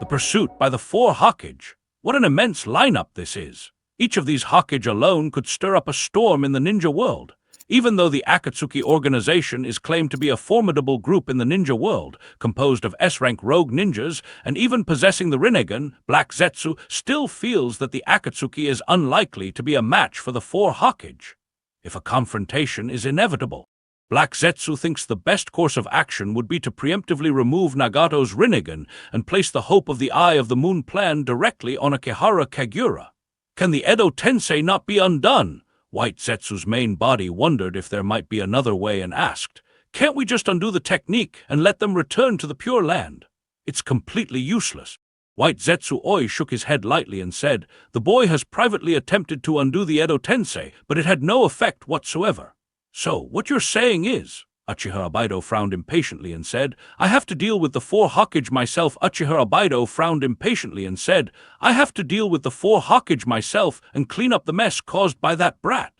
The pursuit by the 4 Hokage. What an immense lineup this is. Each of these Hokage alone could stir up a storm in the ninja world. Even though the Akatsuki organization is claimed to be a formidable group in the ninja world, composed of S-rank rogue ninjas, and even possessing the Rinnegan, Black Zetsu still feels that the Akatsuki is unlikely to be a match for the 4 Hokage. If a confrontation is inevitable, Black Zetsu thinks the best course of action would be to preemptively remove Nagato's Rinnegan and place the hope of the Eye of the Moon plan directly on Akihara Kagura. Can the Edo Tensei not be undone? White Zetsu's main body wondered if there might be another way and asked, "Can't we just undo the technique and let them return to the Pure Land? It's completely useless." White Zetsu Oi shook his head lightly and said, "The boy has privately attempted to undo the Edo Tensei, but it had no effect whatsoever." "So, what you're saying is," Uchiha Abido frowned impatiently and said, "I have to deal with the 4 Hokage myself." Uchiha Abido frowned impatiently and said, "I have to deal with the 4 Hokage myself and clean up the mess caused by that brat."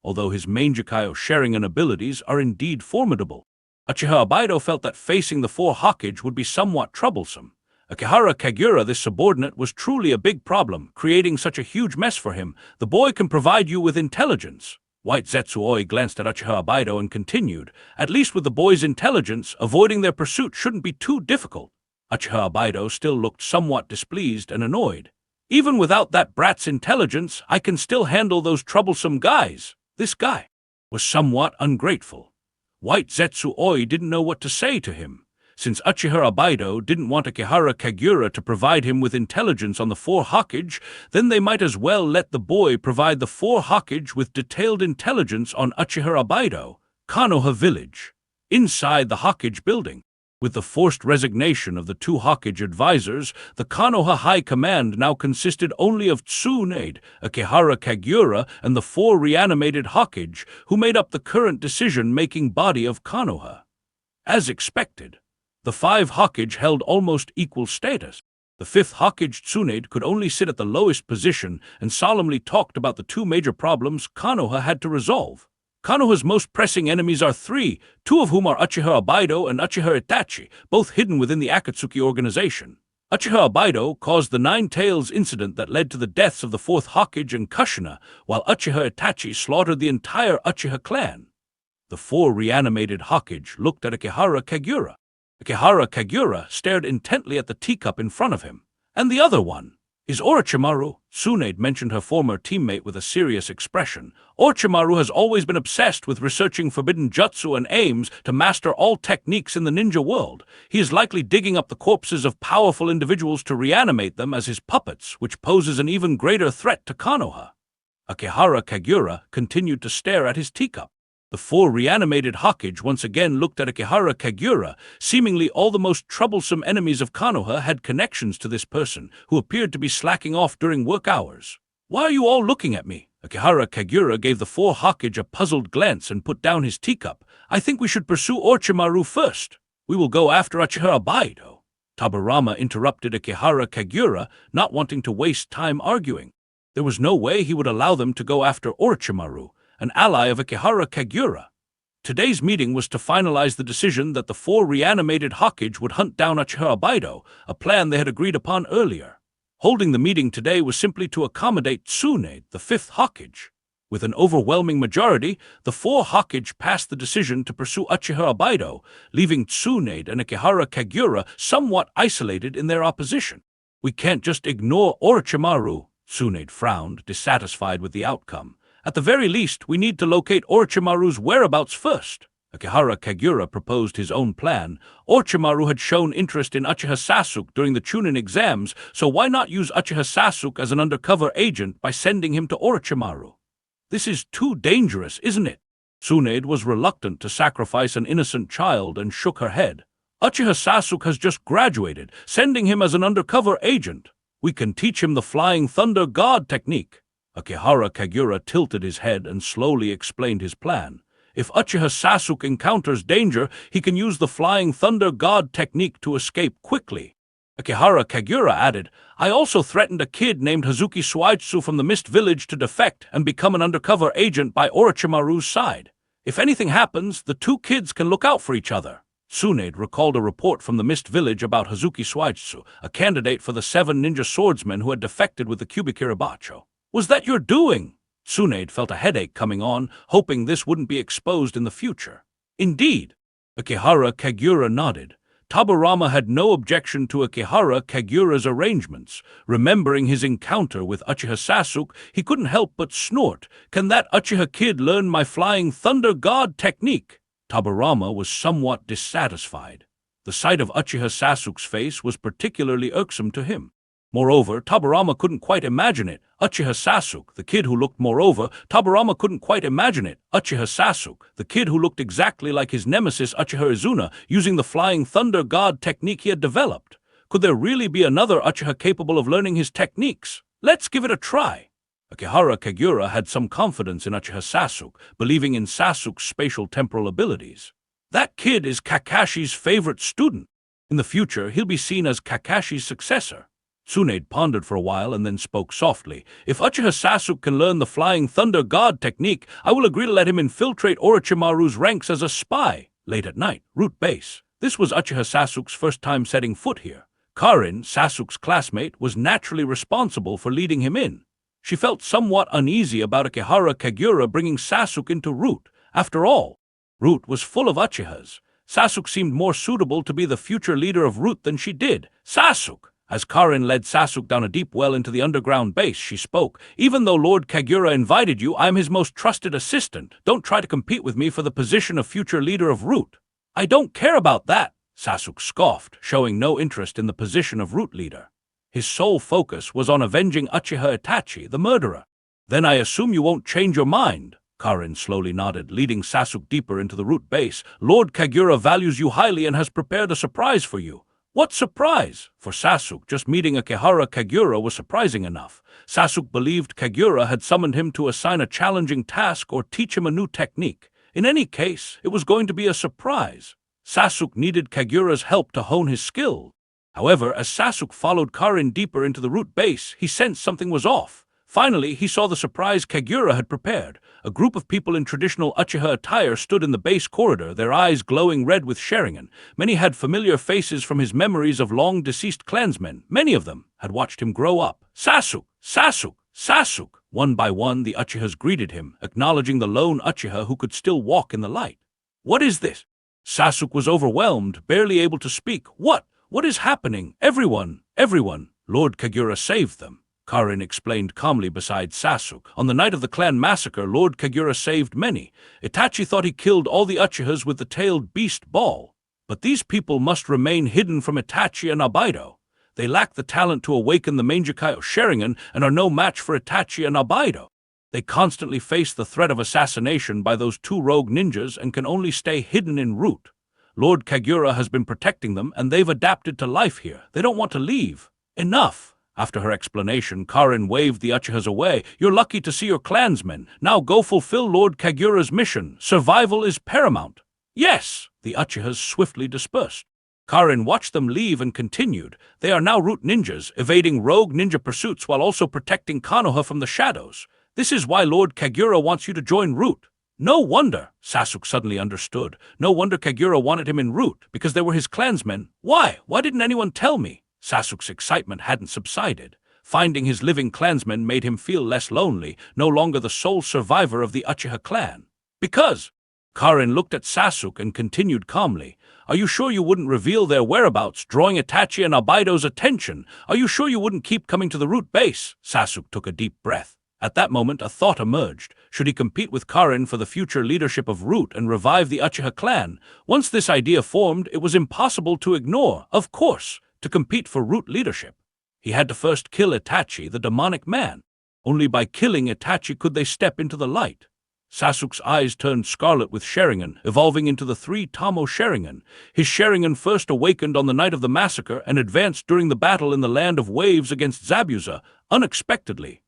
Although his Mangekyou Sharingan abilities are indeed formidable, Uchiha Abido felt that facing the 4 Hokage would be somewhat troublesome. Akihara Kagura, this subordinate, was truly a big problem, creating such a huge mess for him. "The boy can provide you with intelligence." White Zetsuoi glanced at Uchiha Abido and continued, "At least with the boy's intelligence, avoiding their pursuit shouldn't be too difficult." Uchiha Abido still looked somewhat displeased and annoyed. "Even without that brat's intelligence, I can still handle those troublesome guys." This guy was somewhat ungrateful. White Zetsuoi didn't know what to say to him. Since Uchiha Abido didn't want Akihara Kagura to provide him with intelligence on the 4 Hokage, then they might as well let the boy provide the 4 Hokage with detailed intelligence on Uchiha Abido, Konoha village. Inside the Hokage building, with the forced resignation of the 2 Hokage advisors, the Konoha High Command now consisted only of Tsunade, Akihara Kagura, and the 4 reanimated Hokage, who made up the current decision-making body of Konoha. As expected, the 5 Hokage held almost equal status. The 5th Hokage, Tsunade, could only sit at the lowest position and solemnly talked about the 2 major problems Konoha had to resolve. Konoha's most pressing enemies are 3, 2 of whom are Uchiha Abido and Uchiha Itachi, both hidden within the Akatsuki organization. Uchiha Abido caused the 9 Tails incident that led to the deaths of the 4th Hokage and Kushina, while Uchiha Itachi slaughtered the entire Uchiha clan. The 4 reanimated Hokage looked at Akihara Kagura. Akihara Kagura stared intently at the teacup in front of him. "And the other one is Orochimaru." Tsunade mentioned her former teammate with a serious expression. "Orochimaru has always been obsessed with researching forbidden jutsu and aims to master all techniques in the ninja world. He is likely digging up the corpses of powerful individuals to reanimate them as his puppets, which poses an even greater threat to Konoha." Akihara Kagura continued to stare at his teacup. The 4 reanimated Hokage once again looked at Akihara Kagura. Seemingly all the most troublesome enemies of Konoha had connections to this person, who appeared to be slacking off during work hours. "Why are you all looking at me?" Akihara Kagura gave the 4 Hokage a puzzled glance and put down his teacup. "I think we should pursue Orochimaru first. We will go after Uchiha Abido." Tabarama interrupted Akihara Kagura, not wanting to waste time arguing. There was no way he would allow them to go after Orochimaru, an ally of Akihara Kagura. Today's meeting was to finalize the decision that the 4 reanimated Hokage would hunt down Uchiha Abido, a plan they had agreed upon earlier. Holding the meeting today was simply to accommodate Tsunade, the 5th Hokage. With an overwhelming majority, the 4 Hokage passed the decision to pursue Uchiha Abido, leaving Tsunade and Akihara Kagura somewhat isolated in their opposition. "We can't just ignore Orochimaru," Tsunade frowned, dissatisfied with the outcome. "At the very least, we need to locate Orochimaru's whereabouts first." Akihara Kagura proposed his own plan. Orochimaru had shown interest in Uchiha Sasuke during the Chunin exams, so why not use Uchiha Sasuke as an undercover agent by sending him to Orochimaru? "This is too dangerous, isn't it?" Tsunade was reluctant to sacrifice an innocent child and shook her head. "Uchiha Sasuke has just graduated. Sending him as an undercover agent. We can teach him the Flying Thunder God technique." Akihara Kagura tilted his head and slowly explained his plan. "If Uchiha Sasuke encounters danger, he can use the Flying Thunder God technique to escape quickly." Akihara Kagura added, "I also threatened a kid named Hazuki Suaitsu from the Mist Village to defect and become an undercover agent by Orochimaru's side. If anything happens, the 2 kids can look out for each other." Tsunade recalled a report from the Mist Village about Hazuki Suijutsu, a candidate for the 7 ninja swordsmen who had defected with the cubic Kiribacho. Was that your doing? Tsunade felt a headache coming on, hoping this wouldn't be exposed in the future. Indeed. Akihara Kagura nodded. Taburama had no objection to Akihara Kagura's arrangements. Remembering his encounter with Uchiha Sasuke, he couldn't help but snort. Can that Uchiha kid learn my Flying Thunder God technique? Taburama was somewhat dissatisfied. The sight of Uchiha Sasuke's face was particularly irksome to him. Moreover, Taburama couldn't quite imagine it. Uchiha Sasuke, the kid who looked Taburama couldn't quite imagine it. Uchiha Sasuke, the kid who looked exactly like his nemesis Uchiha Izuna, using the Flying Thunder God technique he had developed. Could there really be another Uchiha capable of learning his techniques? Let's give it a try. Akihara Kagura had some confidence in Uchiha Sasuke, believing in Sasuke's spatial temporal abilities. That kid is Kakashi's favorite student. In the future, he'll be seen as Kakashi's successor. Tsunade pondered for a while and then spoke softly. If Uchiha Sasuke can learn the Flying Thunder God technique, I will agree to let him infiltrate Orochimaru's ranks as a spy. Late at night, Root Base. This was Uchiha Sasuke's first time setting foot here. Karin, Sasuke's classmate, was naturally responsible for leading him in. She felt somewhat uneasy about Akihara Kagura bringing Sasuke into Root. After all, Root was full of Uchihas. Sasuke seemed more suitable to be the future leader of Root than she did. Sasuke! As Karin led Sasuke down a deep well into the underground base, she spoke. Even though Lord Kagura invited you, I am his most trusted assistant. Don't try to compete with me for the position of future leader of Root. I don't care about that, Sasuke scoffed, showing no interest in the position of Root leader. His sole focus was on avenging Uchiha Itachi, the murderer. Then I assume you won't change your mind. Karin slowly nodded, leading Sasuke deeper into the Root base. Lord Kagura values you highly and has prepared a surprise for you. What surprise? For Sasuke, just meeting Akihara Kagura was surprising enough. Sasuke believed Kagura had summoned him to assign a challenging task or teach him a new technique. In any case, it was going to be a surprise. Sasuke needed Kagura's help to hone his skill. However, as Sasuke followed Karin deeper into the Root base, he sensed something was off. Finally, he saw the surprise Kagura had prepared. A group of people in traditional Uchiha attire stood in the base corridor, their eyes glowing red with Sharingan. Many had familiar faces from his memories of long-deceased clansmen. Many of them had watched him grow up. Sasuke! Sasuke! Sasuke! One by one, the Uchihas greeted him, acknowledging the lone Uchiha who could still walk in the light. What is this? Sasuke was overwhelmed, barely able to speak. What is happening? Everyone! Lord Kagura saved them. Karin explained calmly beside Sasuke. On the night of the clan massacre, Lord Kagura saved many. Itachi thought he killed all the Uchihas with the tailed beast ball. But these people must remain hidden from Itachi and Abaido. They lack the talent to awaken the Mangekyou Sharingan and are no match for Itachi and Abaido. They constantly face the threat of assassination by those 2 rogue ninjas and can only stay hidden in Root. Lord Kagura has been protecting them and they've adapted to life here. They don't want to leave. Enough! After her explanation, Karin waved the Uchihas away. You're lucky to see your clansmen. Now go fulfill Lord Kagura's mission. Survival is paramount. Yes! The Uchihas swiftly dispersed. Karin watched them leave and continued. They are now Root ninjas, evading rogue ninja pursuits while also protecting Konoha from the shadows. This is why Lord Kagura wants you to join Root. No wonder, Sasuke suddenly understood. No wonder Kagura wanted him in Root, because they were his clansmen. Why? Why didn't anyone tell me? Sasuke's excitement hadn't subsided. Finding his living clansmen made him feel less lonely, no longer the sole survivor of the Uchiha clan. Because Karin looked at Sasuke and continued calmly. Are you sure you wouldn't reveal their whereabouts, drawing Itachi and Abaido's attention? Are you sure you wouldn't keep coming to the Root base? Sasuke took a deep breath. At that moment, a thought emerged. Should he compete with Karin for the future leadership of Root and revive the Uchiha clan? Once this idea formed, it was impossible to ignore. Of course, to compete for Root leadership, he had to first kill Itachi, the demonic man. Only by killing Itachi could they step into the light. Sasuke's eyes turned scarlet with Sharingan, evolving into the 3 Tamo Sharingan. His Sharingan first awakened on the night of the massacre and advanced during the battle in the Land of Waves against Zabuza. Unexpectedly,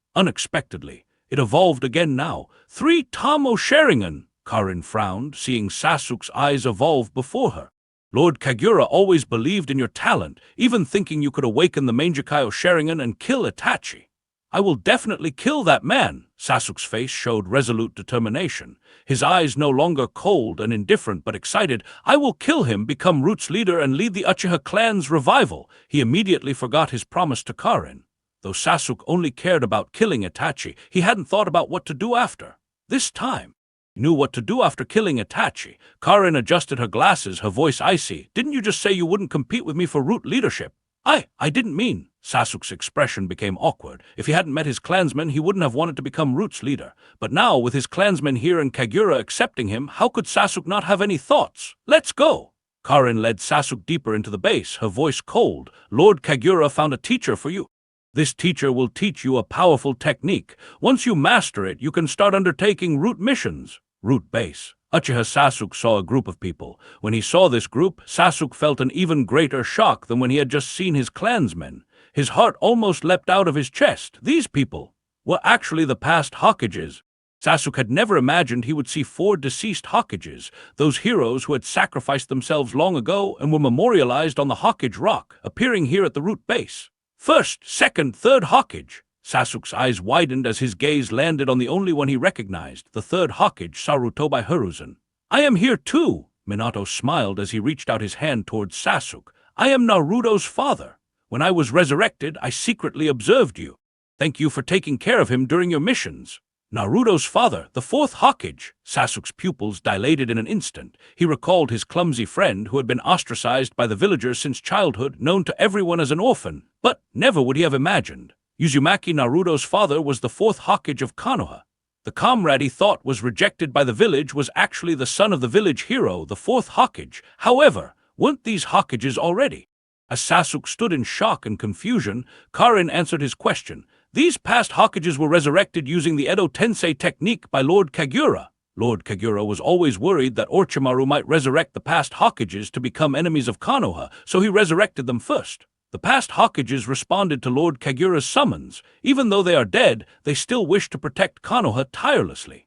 it evolved again now. 3 Tamo Sharingan! Karin frowned, seeing Sasuke's eyes evolve before her. Lord Kagura always believed in your talent, even thinking you could awaken the Mangekyou Sharingan and kill Itachi. I will definitely kill that man. Sasuke's face showed resolute determination. His eyes no longer cold and indifferent but excited. I will kill him, become Root's leader, and lead the Uchiha clan's revival. He immediately forgot his promise to Karin. Though Sasuke only cared about killing Itachi, he hadn't thought about what to do after. This time, he knew what to do after killing Itachi. Karin adjusted her glasses, her voice icy. Didn't you just say you wouldn't compete with me for Root leadership? I didn't mean. Sasuke's expression became awkward. If he hadn't met his clansmen, he wouldn't have wanted to become Root's leader. But now, with his clansmen here and Kagura accepting him, how could Sasuke not have any thoughts? Let's go! Karin led Sasuke deeper into the base, her voice cold. Lord Kagura found a teacher for you. This teacher will teach you a powerful technique. Once you master it, you can start undertaking Root missions. Root base. Uchiha Sasuke saw a group of people. When he saw this group, Sasuke felt an even greater shock than when he had just seen his clansmen. His heart almost leapt out of his chest. These people were actually the past Hokages. Sasuke had never imagined he would see 4 deceased Hokages, those heroes who had sacrificed themselves long ago and were memorialized on the Hokage Rock, appearing here at the Root base. First, second, third Hokage. Sasuke's eyes widened as his gaze landed on the only one he recognized, the third Hokage, Sarutobi Hiruzen. I am here too, Minato smiled as he reached out his hand towards Sasuke. I am Naruto's father. When I was resurrected, I secretly observed you. Thank you for taking care of him during your missions. Naruto's father, the 4th Hokage. Sasuke's pupils dilated in an instant. He recalled his clumsy friend who had been ostracized by the villagers since childhood, known to everyone as an orphan. But never would he have imagined Uzumaki, Naruto's father, was the 4th Hokage of Konoha. The comrade he thought was rejected by the village was actually the son of the village hero, the 4th Hokage. However, weren't these Hokages already? As Sasuke stood in shock and confusion, Karin answered his question. These past Hokages were resurrected using the Edo Tensei technique by Lord Kagura. Lord Kagura was always worried that Orochimaru might resurrect the past Hokages to become enemies of Konoha, so he resurrected them first. The past Hokages responded to Lord Kagura's summons. Even though they are dead, they still wish to protect Konoha tirelessly.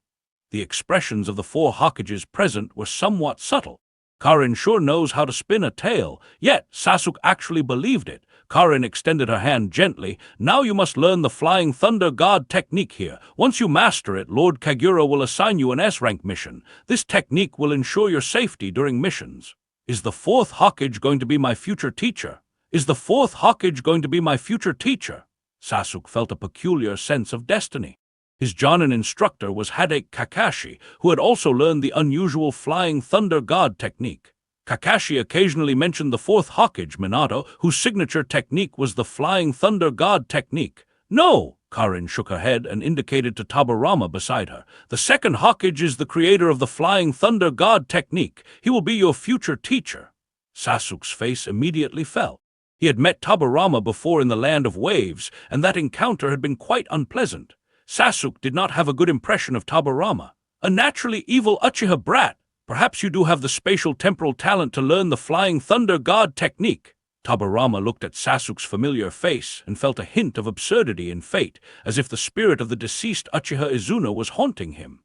The expressions of the 4 Hokages present were somewhat subtle. Karin sure knows how to spin a tale, yet Sasuke actually believed it. Karin extended her hand gently. Now you must learn the Flying Thunder God technique here. Once you master it, Lord Kagura will assign you an S-rank mission. This technique will ensure your safety during missions. Is the 4th Hokage going to be my future teacher? Is the 4th Hokage going to be my future teacher? Sasuke felt a peculiar sense of destiny. His Jonin instructor was Hideki Kakashi, who had also learned the unusual Flying Thunder God technique. Kakashi occasionally mentioned the 4th Hokage, Minato, whose signature technique was the Flying Thunder God technique. No! Karin shook her head and indicated to Tobirama beside her. The 2nd Hokage is the creator of the Flying Thunder God technique. He will be your future teacher. Sasuke's face immediately fell. He had met Tobirama before in the Land of Waves, and that encounter had been quite unpleasant. Sasuke did not have a good impression of Tobirama. A naturally evil Uchiha brat. Perhaps you do have the spatial temporal talent to learn the Flying Thunder God technique. Tobirama looked at Sasuke's familiar face and felt a hint of absurdity in fate, as if the spirit of the deceased Uchiha Izuna was haunting him.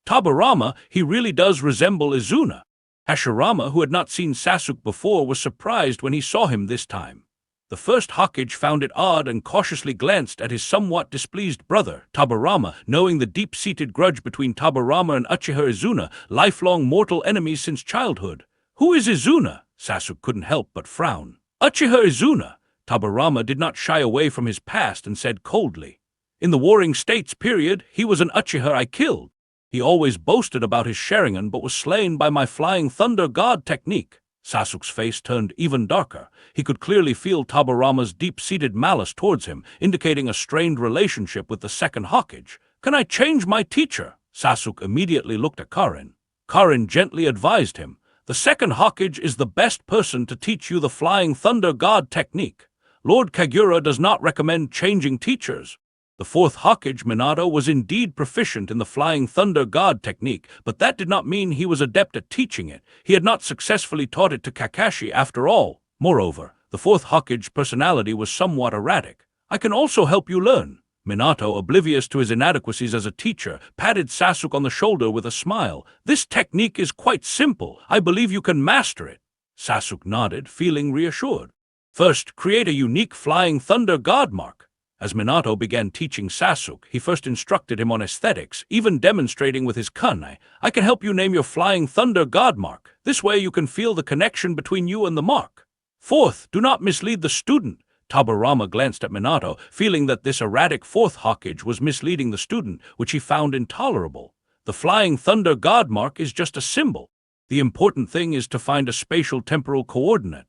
Tobirama, he really does resemble Izuna. Hashirama, who had not seen Sasuke before, was surprised when he saw him this time. The 1st Hokage found it odd and cautiously glanced at his somewhat displeased brother, Tobirama, knowing the deep-seated grudge between Tobirama and Uchiha Izuna, lifelong mortal enemies since childhood. Who is Izuna? Sasuke couldn't help but frown. Uchiha Izuna. Tobirama did not shy away from his past and said coldly. In the Warring States period, he was an Uchiha I killed. He always boasted about his Sharingan but was slain by my Flying Thunder God technique. Sasuke's face turned even darker. He could clearly feel Tobirama's deep-seated malice towards him, indicating a strained relationship with the 2nd Hokage. Can I change my teacher? Sasuke immediately looked at Karin. Karin gently advised him. The 2nd Hokage is the best person to teach you the Flying Thunder God technique. Lord Kagura does not recommend changing teachers. The 4th Hokage, Minato, was indeed proficient in the Flying Thunder God technique, but that did not mean he was adept at teaching it. He had not successfully taught it to Kakashi after all. Moreover, the 4th Hokage's personality was somewhat erratic. I can also help you learn. Minato, oblivious to his inadequacies as a teacher, patted Sasuke on the shoulder with a smile. This technique is quite simple. I believe you can master it. Sasuke nodded, feeling reassured. First, create a unique Flying Thunder God mark. As Minato began teaching Sasuke, he first instructed him on aesthetics, even demonstrating with his kunai, "I can help you name your flying thunder god mark. This way you can feel the connection between you and the mark." Fourth, do not mislead the student. Tobirama glanced at Minato, feeling that this erratic fourth Hokage was misleading the student, which he found intolerable. The flying thunder god mark is just a symbol. The important thing is to find a spatial temporal coordinate.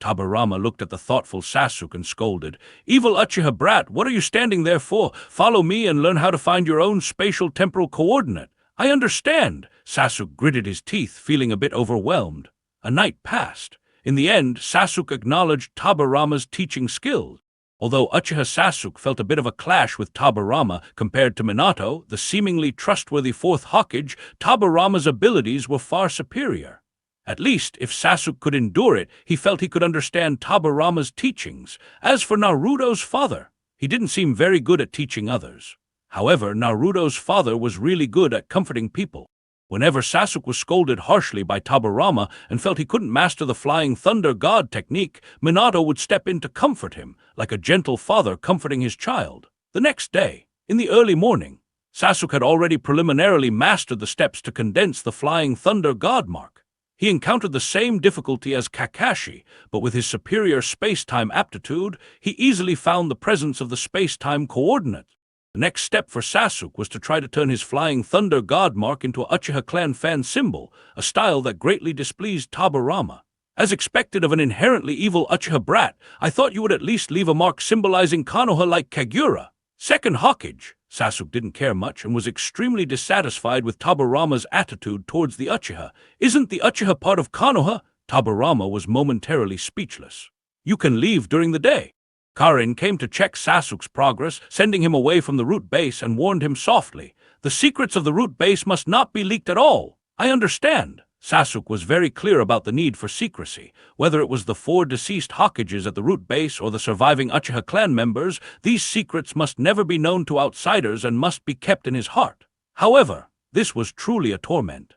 Tobirama looked at the thoughtful Sasuke and scolded, "Evil Uchiha brat, what are you standing there for? Follow me and learn how to find your own spatial temporal coordinate." "I understand." Sasuke gritted his teeth, feeling a bit overwhelmed. A night passed. In the end, Sasuke acknowledged Tobirama's teaching skills. Although Uchiha Sasuke felt a bit of a clash with Tobirama compared to Minato, the seemingly trustworthy fourth Hokage, Tobirama's abilities were far superior. At least, if Sasuke could endure it, he felt he could understand Tobirama's teachings. As for Naruto's father, he didn't seem very good at teaching others. However, Naruto's father was really good at comforting people. Whenever Sasuke was scolded harshly by Tobirama and felt he couldn't master the flying thunder god technique, Minato would step in to comfort him, like a gentle father comforting his child. The next day, in the early morning, Sasuke had already preliminarily mastered the steps to condense the flying thunder god mark. He encountered the same difficulty as Kakashi, but with his superior space-time aptitude, he easily found the presence of the space-time coordinate. The next step for Sasuke was to try to turn his flying thunder god mark into a Uchiha clan fan symbol, a style that greatly displeased Tobirama. "As expected of an inherently evil Uchiha brat, I thought you would at least leave a mark symbolizing Konoha like Kagura." Second Hokage, Sasuke didn't care much and was extremely dissatisfied with Tobirama's attitude towards the Uchiha. "Isn't the Uchiha part of Konoha?" Tobirama was momentarily speechless. "You can leave during the day." Karin came to check Sasuke's progress, sending him away from the root base, and warned him softly, "The secrets of the root base must not be leaked at all." "I understand." Sasuke was very clear about the need for secrecy. Whether it was the 4 deceased Hokages at the root base or the surviving Uchiha clan members, these secrets must never be known to outsiders and must be kept in his heart. However, this was truly a torment.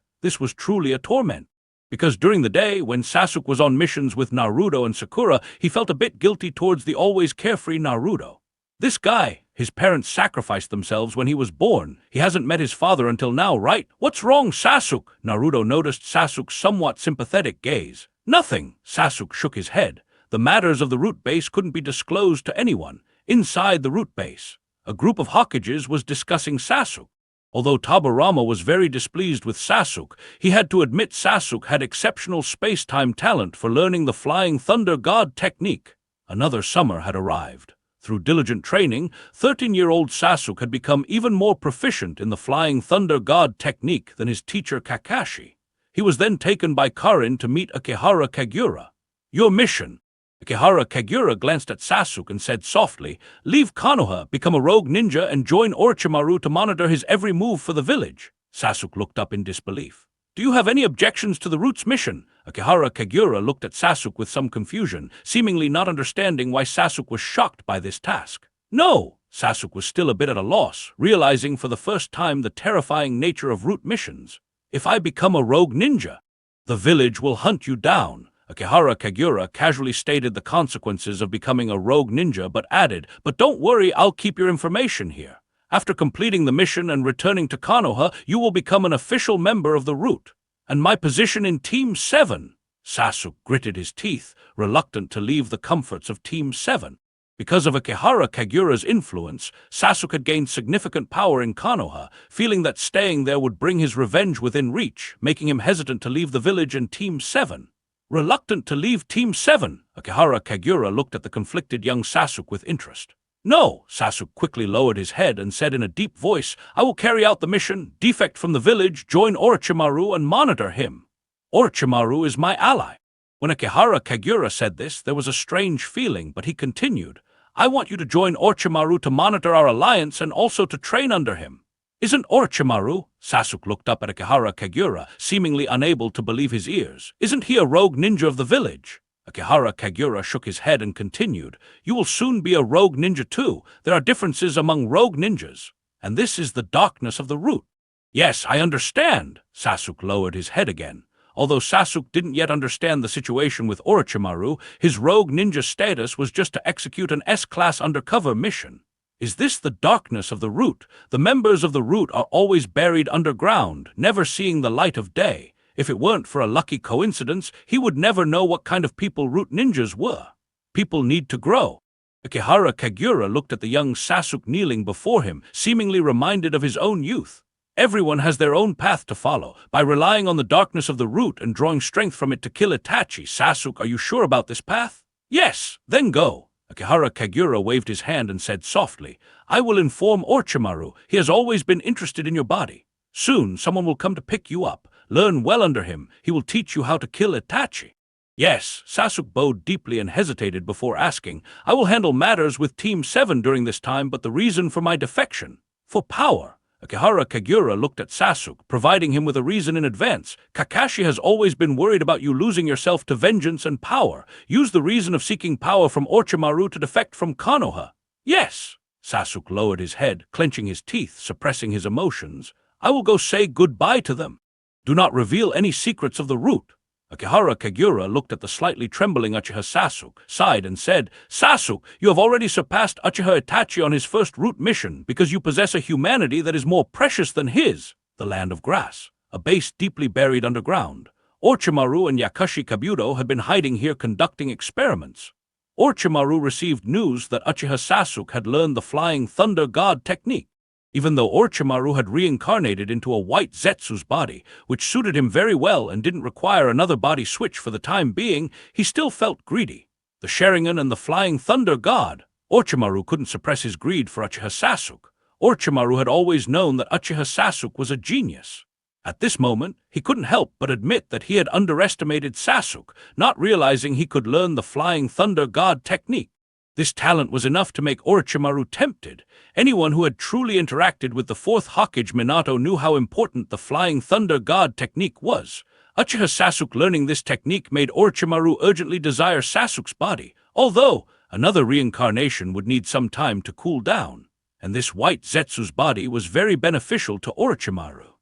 Because during the day, when Sasuke was on missions with Naruto and Sakura, he felt a bit guilty towards the always carefree Naruto. This guy, his parents sacrificed themselves when he was born. He hasn't met his father until now, right? "What's wrong, Sasuke?" Naruto noticed Sasuke's somewhat sympathetic gaze. "Nothing." Sasuke shook his head. The matters of the root base couldn't be disclosed to anyone. Inside the root base, a group of Hokages was discussing Sasuke. Although Tobirama was very displeased with Sasuke, he had to admit Sasuke had exceptional space-time talent for learning the flying thunder god technique. Another summer had arrived. Through diligent training, 13-year-old Sasuke had become even more proficient in the flying thunder god technique than his teacher Kakashi. He was then taken by Karin to meet Akihara Kagura. "Your mission." Akihara Kagura glanced at Sasuke and said softly, "Leave Konoha, become a rogue ninja, and join Orochimaru to monitor his every move for the village." Sasuke looked up in disbelief. "Do you have any objections to the Root's mission?" Akihara Kagura looked at Sasuke with some confusion, seemingly not understanding why Sasuke was shocked by this task. "No." Sasuke was still a bit at a loss, realizing for the first time the terrifying nature of Root missions. "If I become a rogue ninja, the village will hunt you down." Akihara Kagura casually stated the consequences of becoming a rogue ninja, but added, "But don't worry, I'll keep your information here. After completing the mission and returning to Konoha, you will become an official member of the Root. And my position in Team 7. Sasuke gritted his teeth, reluctant to leave the comforts of Team 7. Because of Akihara Kagura's influence, Sasuke had gained significant power in Konoha, feeling that staying there would bring his revenge within reach, making him hesitant to leave the village and Team 7. Reluctant to leave Team 7, Akihara Kagura looked at the conflicted young Sasuke with interest. "No." Sasuke quickly lowered his head and said in a deep voice, "I will carry out the mission, defect from the village, join Orochimaru and monitor him. Orochimaru is my ally." When Akihara Kagura said this, there was a strange feeling, but he continued, "I want you to join Orochimaru to monitor our alliance and also to train under him." "Isn't Orochimaru?" Sasuke looked up at Akihara Kagura, seemingly unable to believe his ears. "Isn't he a rogue ninja of the village?" Akihara Kagura shook his head and continued, "You will soon be a rogue ninja too. There are differences among rogue ninjas, and this is the darkness of the Root." "Yes, I understand." Sasuke lowered his head again. Although Sasuke didn't yet understand the situation with Orochimaru, his rogue ninja status was just to execute an S-class undercover mission. Is this the darkness of the root? The members of the root are always buried underground, never seeing the light of day. If it weren't for a lucky coincidence, he would never know what kind of people root ninjas were. People need to grow. Akihara Kagura looked at the young Sasuke kneeling before him, seemingly reminded of his own youth. Everyone has their own path to follow. By relying on the darkness of the root and drawing strength from it to kill Itachi, Sasuke, are you sure about this path? Yes, then go. Akihara Kagura waved his hand and said softly, I will inform Orochimaru. He has always been interested in your body. Soon, someone will come to pick you up. Learn well under him. He will teach you how to kill Itachi. Yes, Sasuke bowed deeply and hesitated before asking, I will handle matters with Team 7 during this time, but the reason for my defection? For power. Akihara Kagura looked at Sasuke, providing him with a reason in advance. Kakashi has always been worried about you losing yourself to vengeance and power. Use the reason of seeking power from Orochimaru to defect from Konoha. Yes. Sasuke lowered his head, clenching his teeth, suppressing his emotions. I will go say goodbye to them. Do not reveal any secrets of the root. Akihara Kagura looked at the slightly trembling Uchiha Sasuke, sighed and said, Sasuke, you have already surpassed Uchiha Itachi on his first root mission because you possess a humanity that is more precious than his. The land of grass, a base deeply buried underground. Orochimaru and Yakashi Kabuto had been hiding here conducting experiments. Orochimaru received news that Uchiha Sasuke had learned the Flying Thunder God technique. Even though Orochimaru had reincarnated into a white Zetsu's body, which suited him very well and didn't require another body switch for the time being, he still felt greedy. The Sharingan and the Flying Thunder God. Orochimaru couldn't suppress his greed for Uchiha Sasuke. Orochimaru had always known that Uchiha Sasuke was a genius. At this moment, he couldn't help but admit that he had underestimated Sasuke, not realizing he could learn the Flying Thunder God technique. This talent was enough to make Orochimaru tempted. Anyone who had truly interacted with the fourth Hokage Minato knew how important the Flying Thunder God technique was. Uchiha Sasuke learning this technique made Orochimaru urgently desire Sasuke's body, although another reincarnation would need some time to cool down, and this white Zetsu's body was very beneficial to Orochimaru.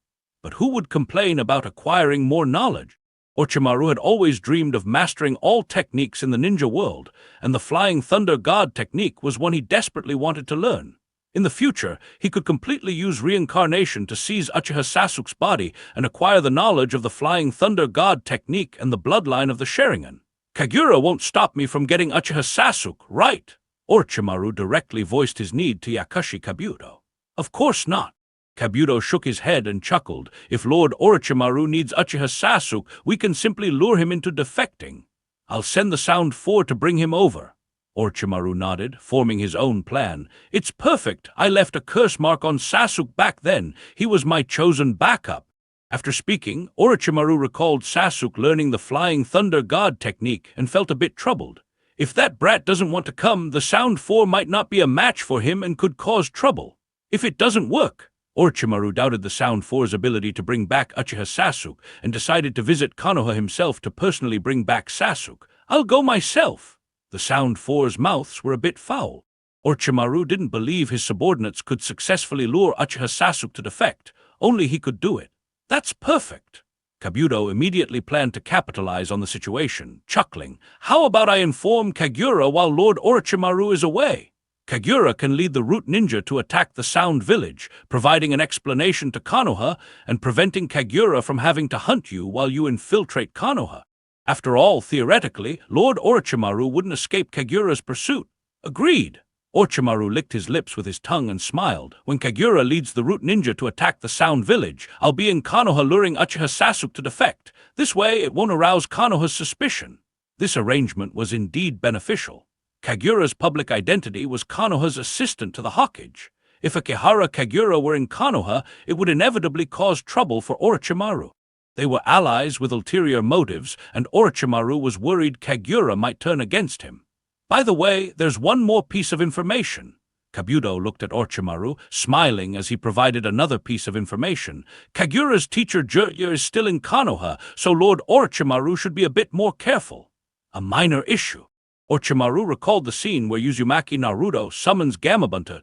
But who would complain about acquiring more knowledge? Orochimaru had always dreamed of mastering all techniques in the ninja world, and the Flying Thunder God technique was one he desperately wanted to learn. In the future, he could completely use reincarnation to seize Uchiha Sasuke's body and acquire the knowledge of the Flying Thunder God technique and the bloodline of the Sharingan. Kagura won't stop me from getting Uchiha Sasuke, right? Orochimaru directly voiced his need to Yakashi Kabuto. Of course not. Kabuto shook his head and chuckled. If Lord Orochimaru needs Uchiha Sasuke, we can simply lure him into defecting. I'll send the Sound Four to bring him over. Orochimaru nodded, forming his own plan. It's perfect. I left a curse mark on Sasuke back then. He was my chosen backup. After speaking, Orochimaru recalled Sasuke learning the Flying Thunder God technique and felt a bit troubled. If that brat doesn't want to come, the Sound Four might not be a match for him and could cause trouble. If it doesn't work, Orochimaru doubted the Sound Four's ability to bring back Uchiha Sasuke and decided to visit Konoha himself to personally bring back Sasuke. I'll go myself. The Sound Four's mouths were a bit foul. Orochimaru didn't believe his subordinates could successfully lure Uchiha Sasuke to defect. Only he could do it. That's perfect. Kabuto immediately planned to capitalize on the situation, chuckling. How about I inform Kagura while Lord Orochimaru is away? Kagura can lead the Root Ninja to attack the Sound Village, providing an explanation to Konoha and preventing Kagura from having to hunt you while you infiltrate Konoha. After all, theoretically, Lord Orochimaru wouldn't escape Kagura's pursuit. Agreed. Orochimaru licked his lips with his tongue and smiled. When Kagura leads the Root Ninja to attack the Sound Village, I'll be in Konoha luring Uchiha Sasuke to defect. This way, it won't arouse Konoha's suspicion. This arrangement was indeed beneficial. Kagura's public identity was Konoha's assistant to the Hokage. If Akihara Kagura were in Konoha, it would inevitably cause trouble for Orochimaru. They were allies with ulterior motives, and Orochimaru was worried Kagura might turn against him. By the way, there's one more piece of information. Kabuto looked at Orochimaru, smiling as he provided another piece of information. Kagura's teacher Jiraiya is still in Konoha, so Lord Orochimaru should be a bit more careful. A minor issue. Orochimaru recalled the scene where Uzumaki Naruto summons Gamabunta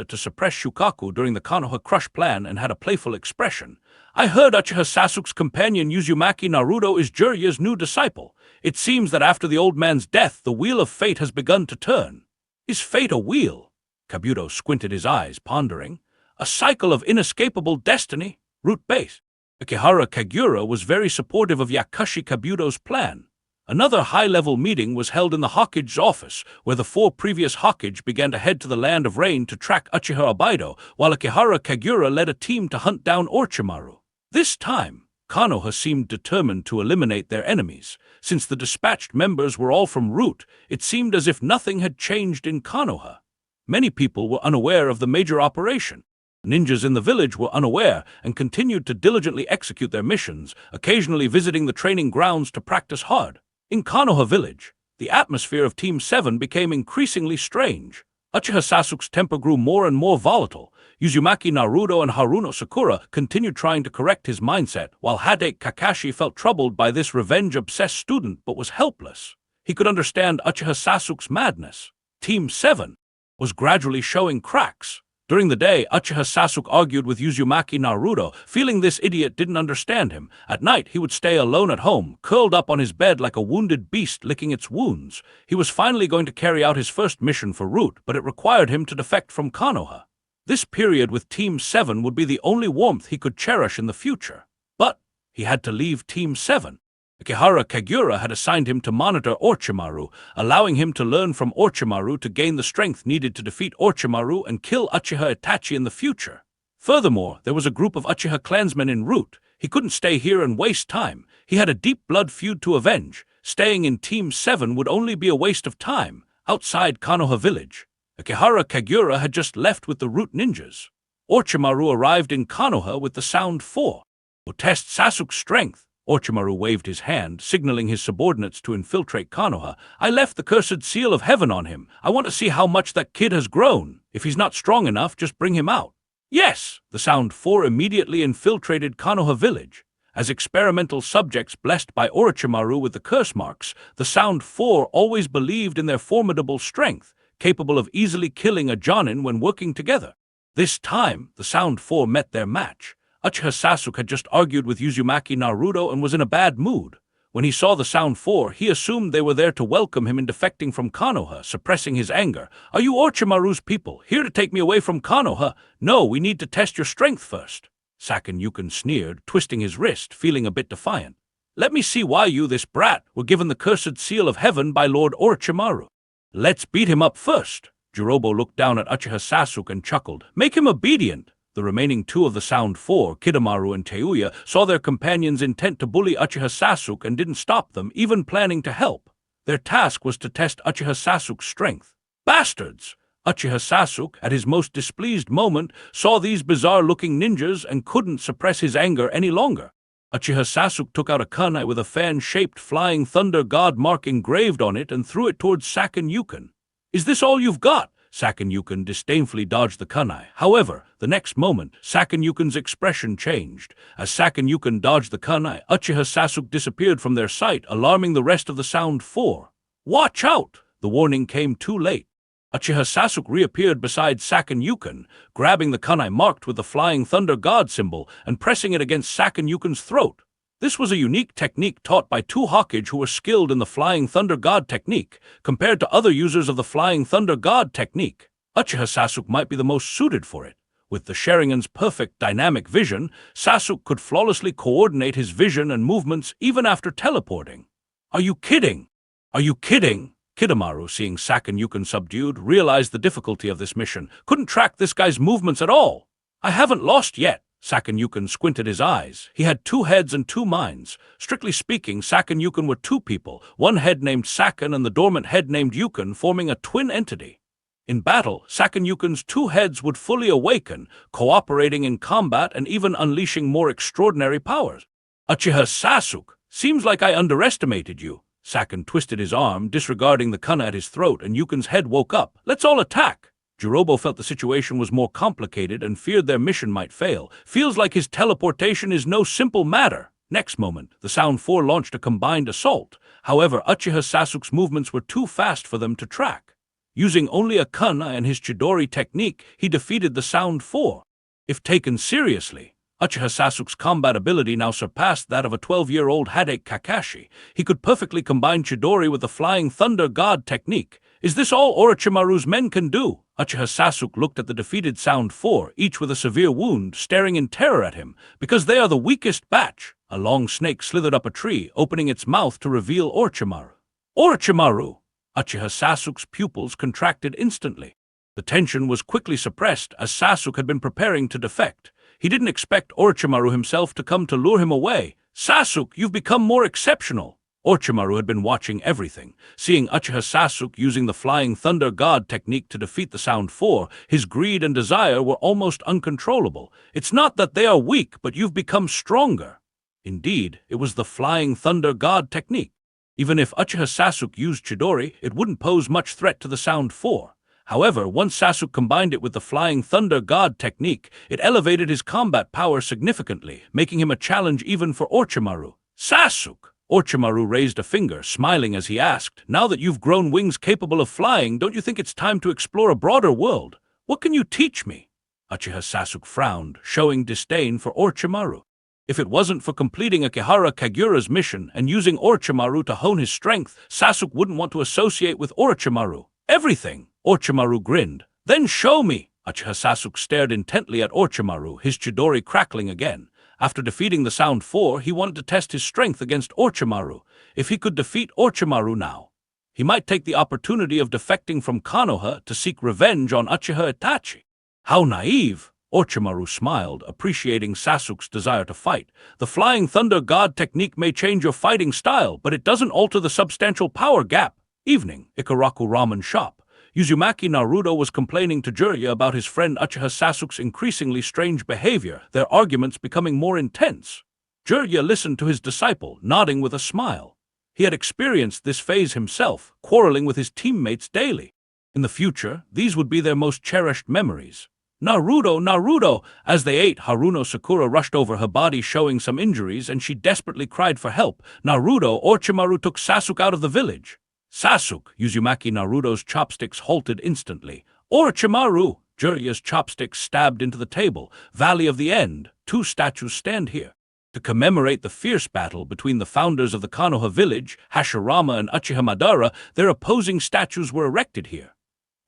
to suppress Shukaku during the Konoha Crush plan and had a playful expression. I heard Uchiha Sasuke's companion Uzumaki Naruto is Jiraiya's new disciple. It seems that after the old man's death, the wheel of fate has begun to turn. Is fate a wheel? Kabuto squinted his eyes, pondering. A cycle of inescapable destiny? Root base. Akihara Kagura was very supportive of Yakushi Kabuto's plan. Another high-level meeting was held in the Hokage's office, where the 4 previous Hokage began to head to the Land of Rain to track Uchiha Obaido, while Akihara Kagura led a team to hunt down Orochimaru. This time, Konoha seemed determined to eliminate their enemies. Since the dispatched members were all from Root, it seemed as if nothing had changed in Konoha. Many people were unaware of the major operation. Ninjas in the village were unaware and continued to diligently execute their missions, occasionally visiting the training grounds to practice hard. In Konoha village, the atmosphere of Team 7 became increasingly strange. Uchiha Sasuke's temper grew more and more volatile. Uzumaki Naruto and Haruno Sakura continued trying to correct his mindset, while Hadate Kakashi felt troubled by this revenge-obsessed student but was helpless. He could understand Uchiha Sasuke's madness. Team 7 was gradually showing cracks. During the day, Uchiha Sasuke argued with Uzumaki Naruto, feeling this idiot didn't understand him. At night, he would stay alone at home, curled up on his bed like a wounded beast licking its wounds. He was finally going to carry out his first mission for Root, but it required him to defect from Konoha. This period with Team 7 would be the only warmth he could cherish in the future. But he had to leave Team 7. Akihara Kagura had assigned him to monitor Orochimaru, allowing him to learn from Orochimaru to gain the strength needed to defeat Orochimaru and kill Uchiha Itachi in the future. Furthermore, there was a group of Uchiha clansmen en route. He couldn't stay here and waste time. He had a deep blood feud to avenge. Staying in Team 7 would only be a waste of time. Outside Konoha village, Akihara Kagura had just left with the Root ninjas. Orochimaru arrived in Konoha with the Sound 4. To test Sasuke's strength, Orochimaru waved his hand, signaling his subordinates to infiltrate Konoha. I left the cursed seal of heaven on him. I want to see how much that kid has grown. If he's not strong enough, just bring him out. Yes! The Sound 4 immediately infiltrated Konoha village. As experimental subjects blessed by Orochimaru with the curse marks, the Sound 4 always believed in their formidable strength, capable of easily killing a Jonin when working together. This time, the Sound 4 met their match. Uchiha Sasuke had just argued with Uzumaki Naruto and was in a bad mood. When he saw the Sound 4, he assumed they were there to welcome him in defecting from Konoha, suppressing his anger. Are you Orochimaru's people, here to take me away from Konoha? No, we need to test your strength first. Saken Yuken sneered, twisting his wrist, feeling a bit defiant. Let me see why you, this brat, were given the cursed seal of heaven by Lord Orochimaru. Let's beat him up first. Jirobo looked down at Uchiha Sasuke and chuckled. Make him obedient. The remaining 2 of the Sound 4, Kidomaru and Teuya, saw their companions intent to bully Uchiha Sasuke and didn't stop them, even planning to help. Their task was to test Uchiha Sasuke's strength. Bastards! Uchiha Sasuke, at his most displeased moment, saw these bizarre-looking ninjas and couldn't suppress his anger any longer. Uchiha Sasuke took out a kunai with a fan-shaped flying thunder god mark engraved on it and threw it towards Saken Yuken. Is this all you've got? Saken Yuken disdainfully dodged the kunai. However, the next moment, Saken Yuken's expression changed. As Saken Yuken dodged the kunai, Uchiha Sasuke disappeared from their sight, alarming the rest of the Sound 4. Watch out! The warning came too late. Uchiha Sasuke reappeared beside Saken Yuken, grabbing the kunai marked with the flying thunder god symbol and pressing it against Saken Yuken's throat. This was a unique technique taught by 2 Hokage who were skilled in the Flying Thunder God technique, compared to other users of the Flying Thunder God technique. Uchiha Sasuke might be the most suited for it. With the Sharingan's perfect dynamic vision, Sasuke could flawlessly coordinate his vision and movements even after teleporting. Are you kidding? Are you kidding? Kidomaru, seeing Saken Yuken subdued, realized the difficulty of this mission. Couldn't track this guy's movements at all. I haven't lost yet. Saken Yuken squinted his eyes. He had 2 heads and 2 minds. Strictly speaking, Saken Yuken were 2 people, one head named Saken and the dormant head named Yuken, forming a twin entity. In battle, Saken Yuken's 2 heads would fully awaken, cooperating in combat and even unleashing more extraordinary powers. Uchiha Sasuke, seems like I underestimated you. Saken twisted his arm, disregarding the kunai at his throat, and Yuken's head woke up. Let's all attack! Jirobo felt the situation was more complicated and feared their mission might fail. Feels like his teleportation is no simple matter. Next moment, the Sound Four launched a combined assault. However, Uchiha Sasuke's movements were too fast for them to track. Using only a Kana and his Chidori technique, he defeated the Sound Four. If taken seriously, Uchiha Sasuke's combat ability now surpassed that of a 12-year-old Hadate Kakashi. He could perfectly combine Chidori with the Flying Thunder God technique. Is this all Orochimaru's men can do? Uchiha Sasuke looked at the defeated Sound Four, each with a severe wound, staring in terror at him. Because they are the weakest batch. A long snake slithered up a tree, opening its mouth to reveal Orochimaru. Orochimaru! Uchiha Sasuke's pupils contracted instantly. The tension was quickly suppressed as Sasuke had been preparing to defect. He didn't expect Orochimaru himself to come to lure him away. Sasuke, you've become more exceptional. Orochimaru had been watching everything. Seeing Uchiha Sasuke using the Flying Thunder God technique to defeat the Sound Four, his greed and desire were almost uncontrollable. It's not that they are weak, but you've become stronger. Indeed, it was the Flying Thunder God technique. Even if Uchiha Sasuke used Chidori, it wouldn't pose much threat to the Sound Four. However, once Sasuke combined it with the Flying Thunder God technique, it elevated his combat power significantly, making him a challenge even for Orochimaru. Sasuke! Orochimaru raised a finger, smiling as he asked, now that you've grown wings capable of flying, don't you think it's time to explore a broader world? What can you teach me? Uchiha Sasuke frowned, showing disdain for Orochimaru. If it wasn't for completing Akihara Kagura's mission and using Orochimaru to hone his strength, Sasuke wouldn't want to associate with Orochimaru. Everything! Orochimaru grinned. Then show me! Uchiha Sasuke stared intently at Orochimaru, his Chidori crackling again. After defeating the Sound Four, he wanted to test his strength against Orochimaru. If he could defeat Orochimaru now, he might take the opportunity of defecting from Konoha to seek revenge on Uchiha Itachi. How naive! Orochimaru smiled, appreciating Sasuke's desire to fight. The Flying Thunder God technique may change your fighting style, but it doesn't alter the substantial power gap. Evening, Ikaraku Ramen Shop. Uzumaki Naruto was complaining to Jiraiya about his friend Uchiha Sasuke's increasingly strange behavior, their arguments becoming more intense. Jiraiya listened to his disciple, nodding with a smile. He had experienced this phase himself, quarreling with his teammates daily. In the future, these would be their most cherished memories. Naruto, Naruto! As they ate, Haruno Sakura rushed over her body showing some injuries and she desperately cried for help. Naruto, Orochimaru took Sasuke out of the village. Sasuke, Uzumaki Naruto's chopsticks halted instantly. Orochimaru! Jiraiya's chopsticks stabbed into the table. Valley of the End. 2 statues stand here. To commemorate the fierce battle between the founders of the Konoha village, Hashirama and Uchiha Madara, their opposing statues were erected here.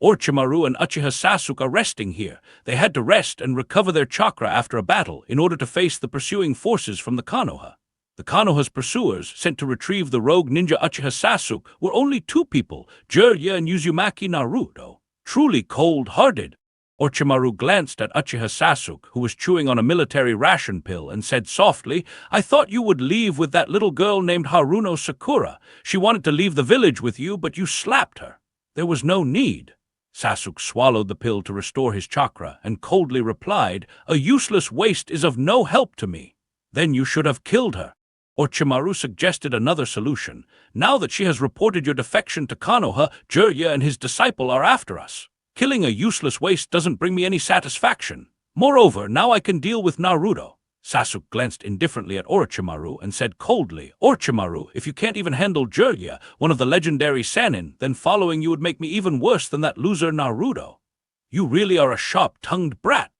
Orochimaru and Uchiha Sasuke are resting here. They had to rest and recover their chakra after a battle in order to face the pursuing forces from the Konoha. The Konoha's pursuers, sent to retrieve the rogue ninja Uchiha Sasuke, were only 2 people, Jiraiya and Uzumaki Naruto. Truly cold-hearted. Orochimaru glanced at Uchiha Sasuke, who was chewing on a military ration pill, and said softly, I thought you would leave with that little girl named Haruno Sakura. She wanted to leave the village with you, but you slapped her. There was no need. Sasuke swallowed the pill to restore his chakra, and coldly replied, a useless waste is of no help to me. Then you should have killed her. Orochimaru suggested another solution. Now that she has reported your defection to Konoha, Jiraiya and his disciple are after us. Killing a useless waste doesn't bring me any satisfaction. Moreover, now I can deal with Naruto. Sasuke glanced indifferently at Orochimaru and said coldly, Orochimaru, if you can't even handle Jiraiya, one of the legendary Sannin, then following you would make me even worse than that loser Naruto. You really are a sharp-tongued brat.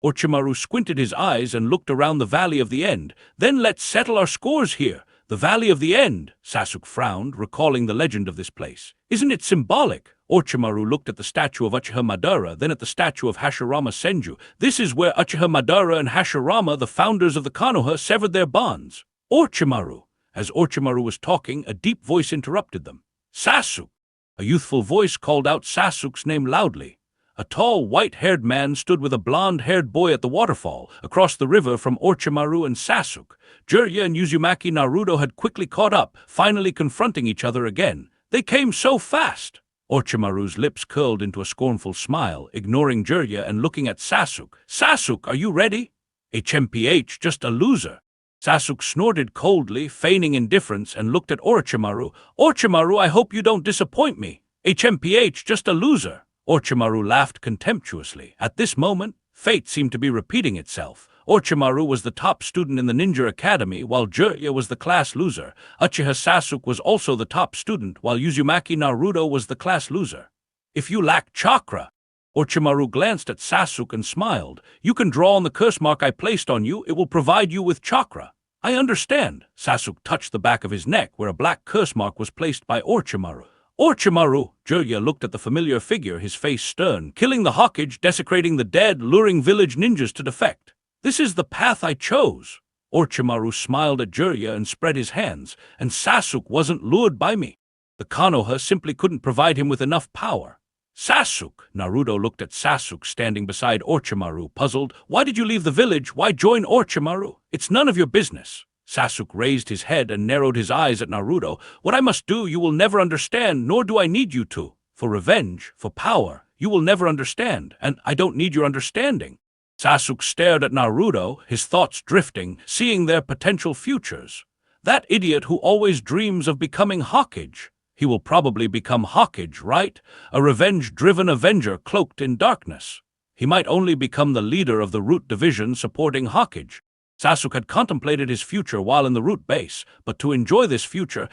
Orochimaru squinted his eyes and looked around the Valley of the End. Then let's settle our scores here. The Valley of the End, Sasuke frowned, recalling the legend of this place. Isn't it symbolic? Orochimaru looked at the statue of Uchiha Madara, then at the statue of Hashirama Senju. This is where Uchiha Madara and Hashirama, the founders of the Konoha, severed their bonds. Orochimaru! As Orochimaru was talking, a deep voice interrupted them. Sasuke! A youthful voice called out Sasuke's name loudly. A tall, white-haired man stood with a blonde-haired boy at the waterfall, across the river from Orochimaru and Sasuke. Jiraiya and Uzumaki Naruto had quickly caught up, finally confronting each other again. They came so fast! Orochimaru's lips curled into a scornful smile, ignoring Jiraiya and looking at Sasuke. Sasuke, are you ready? HMPH, just a loser. Sasuke snorted coldly, feigning indifference, and looked at Orochimaru. Orochimaru, I hope you don't disappoint me. HMPH, just a loser. Orochimaru laughed contemptuously. At this moment, fate seemed to be repeating itself. Orochimaru was the top student in the ninja academy, while Jiraiya was the class loser. Uchiha Sasuke was also the top student, while Uzumaki Naruto was the class loser. If you lack chakra, Orochimaru glanced at Sasuke and smiled. You can draw on the curse mark I placed on you. It will provide you with chakra. I understand. Sasuke touched the back of his neck where a black curse mark was placed by Orochimaru. Orochimaru! Jiraiya looked at the familiar figure, his face stern. Killing the Hokage, desecrating the dead, luring village ninjas to defect. This is the path I chose. Orochimaru smiled at Jiraiya and spread his hands, and Sasuke wasn't lured by me. The Konoha simply couldn't provide him with enough power. Sasuke! Naruto looked at Sasuke standing beside Orochimaru, puzzled. Why did you leave the village? Why join Orochimaru? It's none of your business. Sasuke raised his head and narrowed his eyes at Naruto. What I must do you will never understand, nor do I need you to. For revenge, for power, you will never understand, and I don't need your understanding. Sasuke stared at Naruto, his thoughts drifting, seeing their potential futures. That idiot who always dreams of becoming Hokage. He will probably become Hokage, right? A revenge-driven avenger cloaked in darkness. He might only become the leader of the Root Division supporting Hokage. Sasuke had contemplated his future while in the Root Base, but to enjoy this future,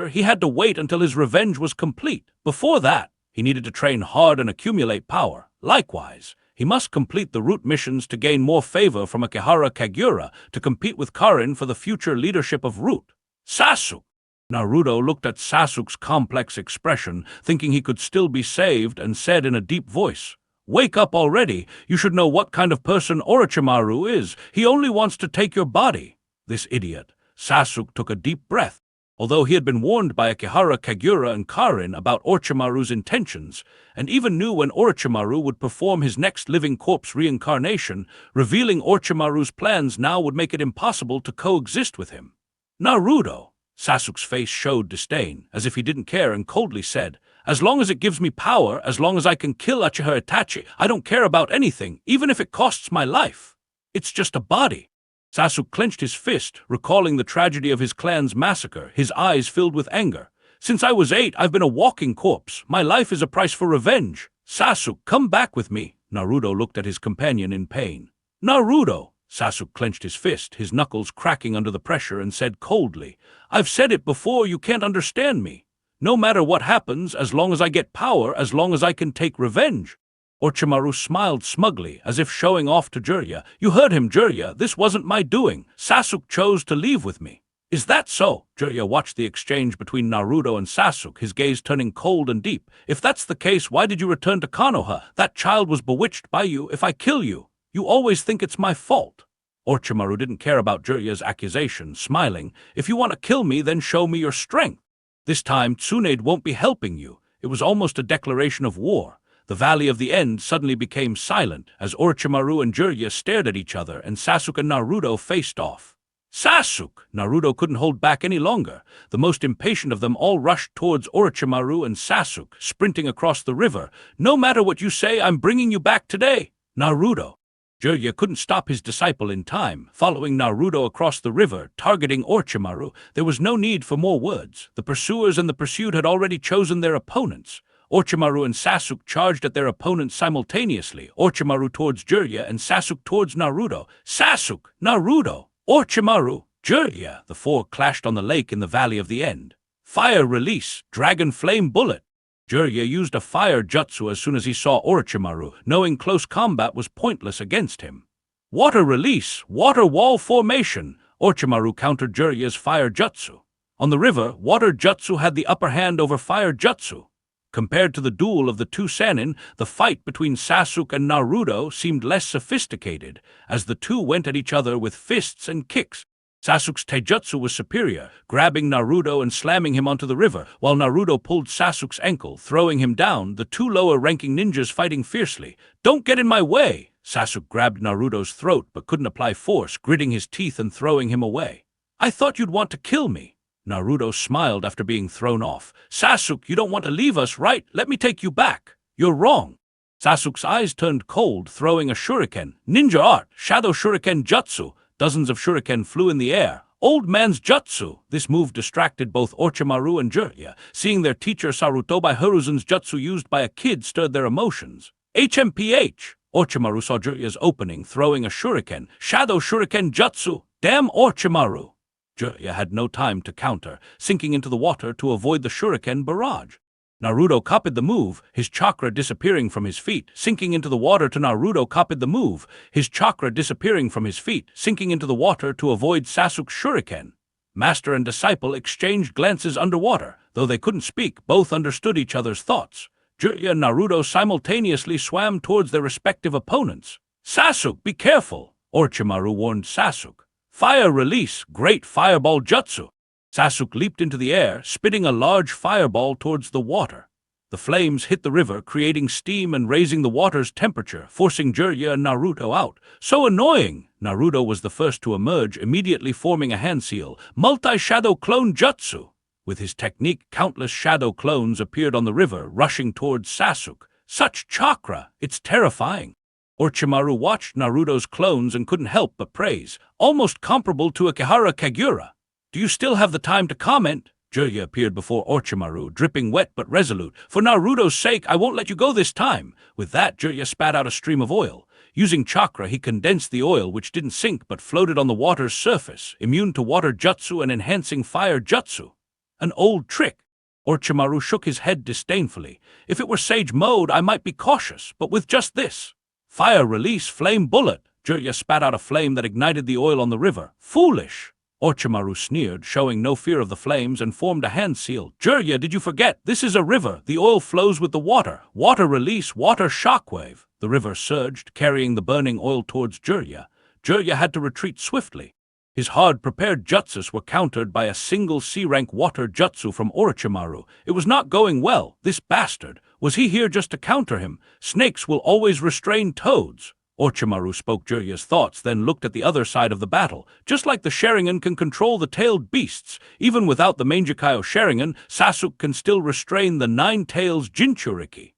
he had to wait until his revenge was complete. Before that, he needed to train hard and accumulate power. Likewise, he must complete the route missions to gain more favor from Akihara Kagura to compete with Karin for the future leadership of Root. Sasuke! Naruto looked at Sasuke's complex expression, thinking he could still be saved, and said in a deep voice, Wake up already. You should know what kind of person Orochimaru is. He only wants to take your body. This idiot. Sasuke took a deep breath. Although he had been warned by Akihara Kagura and Karin about Orochimaru's intentions, and even knew when Orochimaru would perform his next living corpse reincarnation, revealing Orochimaru's plans now would make it impossible to coexist with him. Naruto! Sasuke's face showed disdain, as if he didn't care, and coldly said, As long as it gives me power, as long as I can kill Uchiha Itachi, I don't care about anything, even if it costs my life. It's just a body. Sasuke clenched his fist, recalling the tragedy of his clan's massacre, his eyes filled with anger. Since I was 8, I've been a walking corpse. My life is a price for revenge. Sasuke, come back with me. Naruto looked at his companion in pain. Naruto! Sasuke clenched his fist, his knuckles cracking under the pressure, and said coldly, I've said it before, you can't understand me. No matter what happens, as long as I get power, as long as I can take revenge. Orochimaru smiled smugly, as if showing off to Jiraiya. You heard him, Jiraiya. This wasn't my doing. Sasuke chose to leave with me. Is that so? Jiraiya watched the exchange between Naruto and Sasuke, his gaze turning cold and deep. If that's the case, why did you return to Konoha? That child was bewitched by you. If I kill you, you always think it's my fault. Orochimaru didn't care about Jiraiya's accusation, smiling. If you want to kill me, then show me your strength. This time, Tsunade won't be helping you. It was almost a declaration of war. The Valley of the End suddenly became silent as Orochimaru and Jiraiya stared at each other and Sasuke and Naruto faced off. Sasuke! Naruto couldn't hold back any longer. The most impatient of them all rushed towards Orochimaru and Sasuke, sprinting across the river. No matter what you say, I'm bringing you back today. Naruto! Jiraiya couldn't stop his disciple in time, following Naruto across the river, targeting Orochimaru. There was no need for more words. The pursuers and the pursued had already chosen their opponents. Orochimaru and Sasuke charged at their opponents simultaneously, Orochimaru towards Jiraiya and Sasuke towards Naruto. Sasuke! Naruto! Orochimaru! Jiraiya! The four clashed on the lake in the Valley of the End. Fire release! Dragon Flame Bullet! Jiraiya used a fire jutsu as soon as he saw Orochimaru, knowing close combat was pointless against him. Water release! Water wall formation! Orochimaru countered Jiraiya's fire jutsu. On the river, water jutsu had the upper hand over fire jutsu. Compared to the duel of the two Sannin, the fight between Sasuke and Naruto seemed less sophisticated, as the two went at each other with fists and kicks. Sasuke's taijutsu was superior, grabbing Naruto and slamming him onto the river, while Naruto pulled Sasuke's ankle, throwing him down, the two lower-ranking ninjas fighting fiercely. Don't get in my way! Sasuke grabbed Naruto's throat but couldn't apply force, gritting his teeth and throwing him away. I thought you'd want to kill me. Naruto smiled after being thrown off. Sasuke, you don't want to leave us, right? Let me take you back. You're wrong. Sasuke's eyes turned cold, throwing a shuriken. Ninja art, shadow shuriken jutsu. Dozens of shuriken flew in the air. Old man's jutsu. This move distracted both Orochimaru and Jiraiya. Seeing their teacher Sarutobi Hiruzen's jutsu used by a kid stirred their emotions. HMPH! Orochimaru saw Jiraiya's opening, throwing a shuriken, Shadow Shuriken Jutsu! Damn Orochimaru! Jiraiya had no time to counter, sinking into the water to avoid the shuriken barrage. Naruto copied the move, his chakra disappearing from his feet, sinking into the water to Naruto copied the move, his chakra disappearing from his feet, sinking into the water to avoid Sasuke's shuriken. Master and disciple exchanged glances underwater. Though they couldn't speak, both understood each other's thoughts. Jiraiya and Naruto simultaneously swam towards their respective opponents. Sasuke, be careful! Orochimaru warned Sasuke. Fire release, great fireball jutsu! Sasuke leaped into the air, spitting a large fireball towards the water. The flames hit the river, creating steam and raising the water's temperature, forcing Jiraiya and Naruto out. So annoying! Naruto was the first to emerge, immediately forming a hand seal, multi-shadow clone jutsu. With his technique, countless shadow clones appeared on the river, rushing towards Sasuke. Such chakra! It's terrifying. Orochimaru watched Naruto's clones and couldn't help but praise, almost comparable to Akihara Kagura. Do you still have the time to comment? Jiraiya appeared before Orochimaru, dripping wet but resolute. For Naruto's sake, I won't let you go this time. With that, Jiraiya spat out a stream of oil. Using chakra, he condensed the oil, which didn't sink but floated on the water's surface, immune to water jutsu and enhancing fire jutsu. An old trick. Orochimaru shook his head disdainfully. If it were Sage Mode, I might be cautious, but with just this. Fire release, flame bullet. Jiraiya spat out a flame that ignited the oil on the river. Foolish! Orochimaru sneered, showing no fear of the flames, and formed a hand seal. Jiraiya, did you forget? This is a river. The oil flows with the water. Water release, water shockwave. The river surged, carrying the burning oil towards Jiraiya. Jiraiya had to retreat swiftly. His hard-prepared jutsus were countered by a single C-rank water jutsu from Orochimaru. It was not going well. This bastard. Was he here just to counter him? Snakes will always restrain toads. Orochimaru spoke Jiraiya's thoughts, then looked at the other side of the battle. Just like the Sharingan can control the tailed beasts, even without the Mangekyo Sharingan, Sasuke can still restrain the Nine Tails Jinchuriki.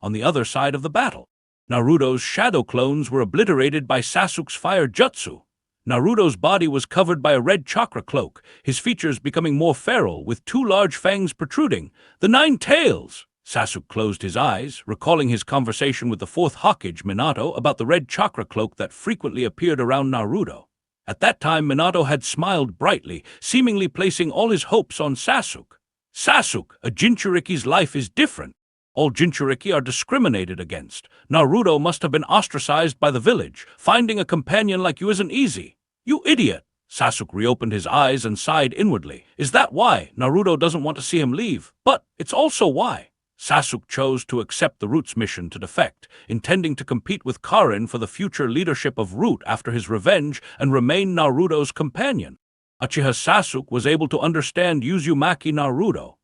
On the other side of the battle, Naruto's shadow clones were obliterated by Sasuke's fire jutsu. Naruto's body was covered by a red chakra cloak, his features becoming more feral, with two large fangs protruding. The Nine Tails! Sasuke closed his eyes, recalling his conversation with the fourth Hokage, Minato, about the red chakra cloak that frequently appeared around Naruto. At that time, Minato had smiled brightly, seemingly placing all his hopes on Sasuke. Sasuke, a Jinchuriki's life is different. All Jinchuriki are discriminated against. Naruto must have been ostracized by the village. Finding a companion like you isn't easy. You idiot! Sasuke reopened his eyes and sighed inwardly. Is that why Naruto doesn't want to see him leave? But it's also why Sasuke chose to accept the Root's mission to defect, intending to compete with Karin for the future leadership of Root after his revenge and remain Naruto's companion. Uchiha Sasuke was able to understand Uzumaki Naruto.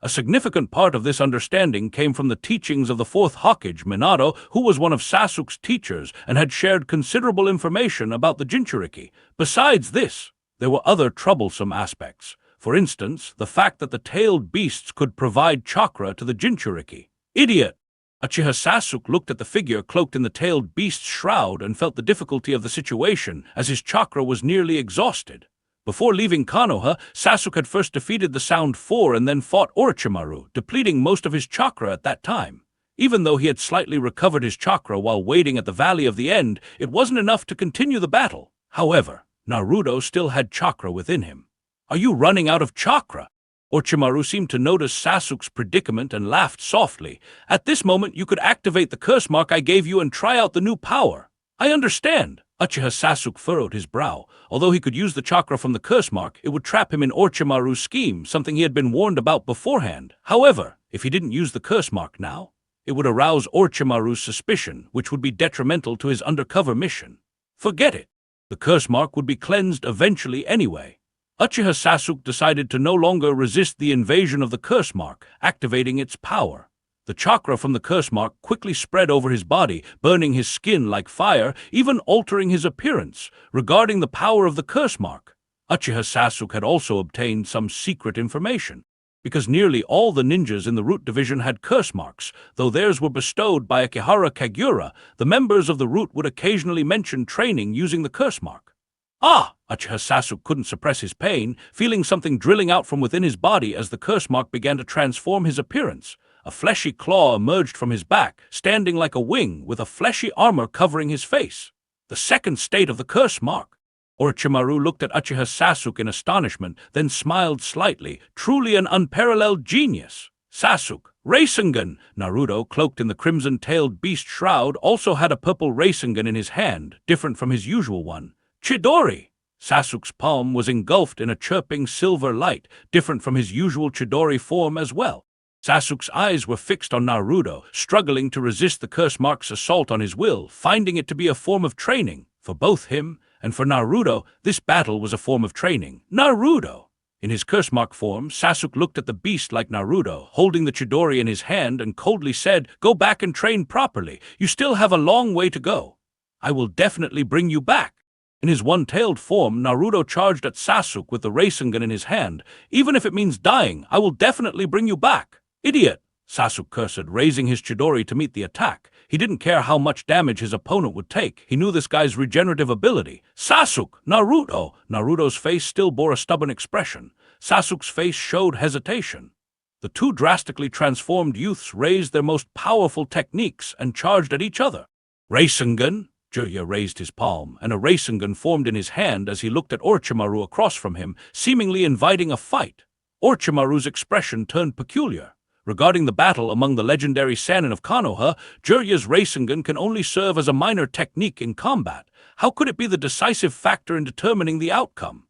A significant part of this understanding came from the teachings of the fourth Hokage, Minato, who was one of Sasuke's teachers and had shared considerable information about the Jinchuriki. Besides this, there were other troublesome aspects. For instance, the fact that the tailed beasts could provide chakra to the Jinchuriki. Idiot! Uchiha Sasuke looked at the figure cloaked in the tailed beast's shroud and felt the difficulty of the situation, as his chakra was nearly exhausted. Before leaving Konoha, Sasuke had first defeated the Sound Four and then fought Orochimaru, depleting most of his chakra at that time. Even though he had slightly recovered his chakra while waiting at the Valley of the End, it wasn't enough to continue the battle. However, Naruto still had chakra within him. Are you running out of chakra? Orochimaru seemed to notice Sasuke's predicament and laughed softly. At this moment, you could activate the curse mark I gave you and try out the new power. I understand. Uchiha Sasuke furrowed his brow. Although he could use the chakra from the curse mark, it would trap him in Orochimaru's scheme, something he had been warned about beforehand. However, if he didn't use the curse mark now, it would arouse Orochimaru's suspicion, which would be detrimental to his undercover mission. Forget it. The curse mark would be cleansed eventually anyway. Uchiha Sasuke decided to no longer resist the invasion of the curse mark, activating its power. The chakra from the curse mark quickly spread over his body, burning his skin like fire, even altering his appearance. Regarding the power of the curse mark, Uchiha Sasuke had also obtained some secret information. Because nearly all the ninjas in the Root Division had curse marks, though theirs were bestowed by Akihara Kagura, the members of the Root would occasionally mention training using the curse mark. Ah! Uchiha Sasuke couldn't suppress his pain, feeling something drilling out from within his body as the curse mark began to transform his appearance. A fleshy claw emerged from his back, standing like a wing with a fleshy armor covering his face. The second state of the curse mark. Orochimaru looked at Uchiha Sasuke in astonishment, then smiled slightly. Truly an unparalleled genius. Sasuke, Rasengan! Naruto, cloaked in the crimson-tailed beast shroud, also had a purple Rasengan in his hand, different from his usual one. Chidori! Sasuke's palm was engulfed in a chirping silver light, different from his usual Chidori form as well. Sasuke's eyes were fixed on Naruto, struggling to resist the curse mark's assault on his will, finding it to be a form of training. For both him and for Naruto, this battle was a form of training. Naruto! In his curse mark form, Sasuke looked at the beast like Naruto, holding the Chidori in his hand, and coldly said, "Go back and train properly. You still have a long way to go. I will definitely bring you back." In his one-tailed form, Naruto charged at Sasuke with the Rasengan in his hand. "Even if it means dying, I will definitely bring you back." "Idiot!" Sasuke cursed, raising his Chidori to meet the attack. He didn't care how much damage his opponent would take. He knew this guy's regenerative ability. "Sasuke! Naruto!" Naruto's face still bore a stubborn expression. Sasuke's face showed hesitation. The two drastically transformed youths raised their most powerful techniques and charged at each other. "Rasengan!" Jiraiya raised his palm, and a Rasengan formed in his hand as he looked at Orochimaru across from him, seemingly inviting a fight. Orochimaru's expression turned peculiar. Regarding the battle among the legendary Sannin of Konoha, Jiraiya's Rasengan can only serve as a minor technique in combat. How could it be the decisive factor in determining the outcome?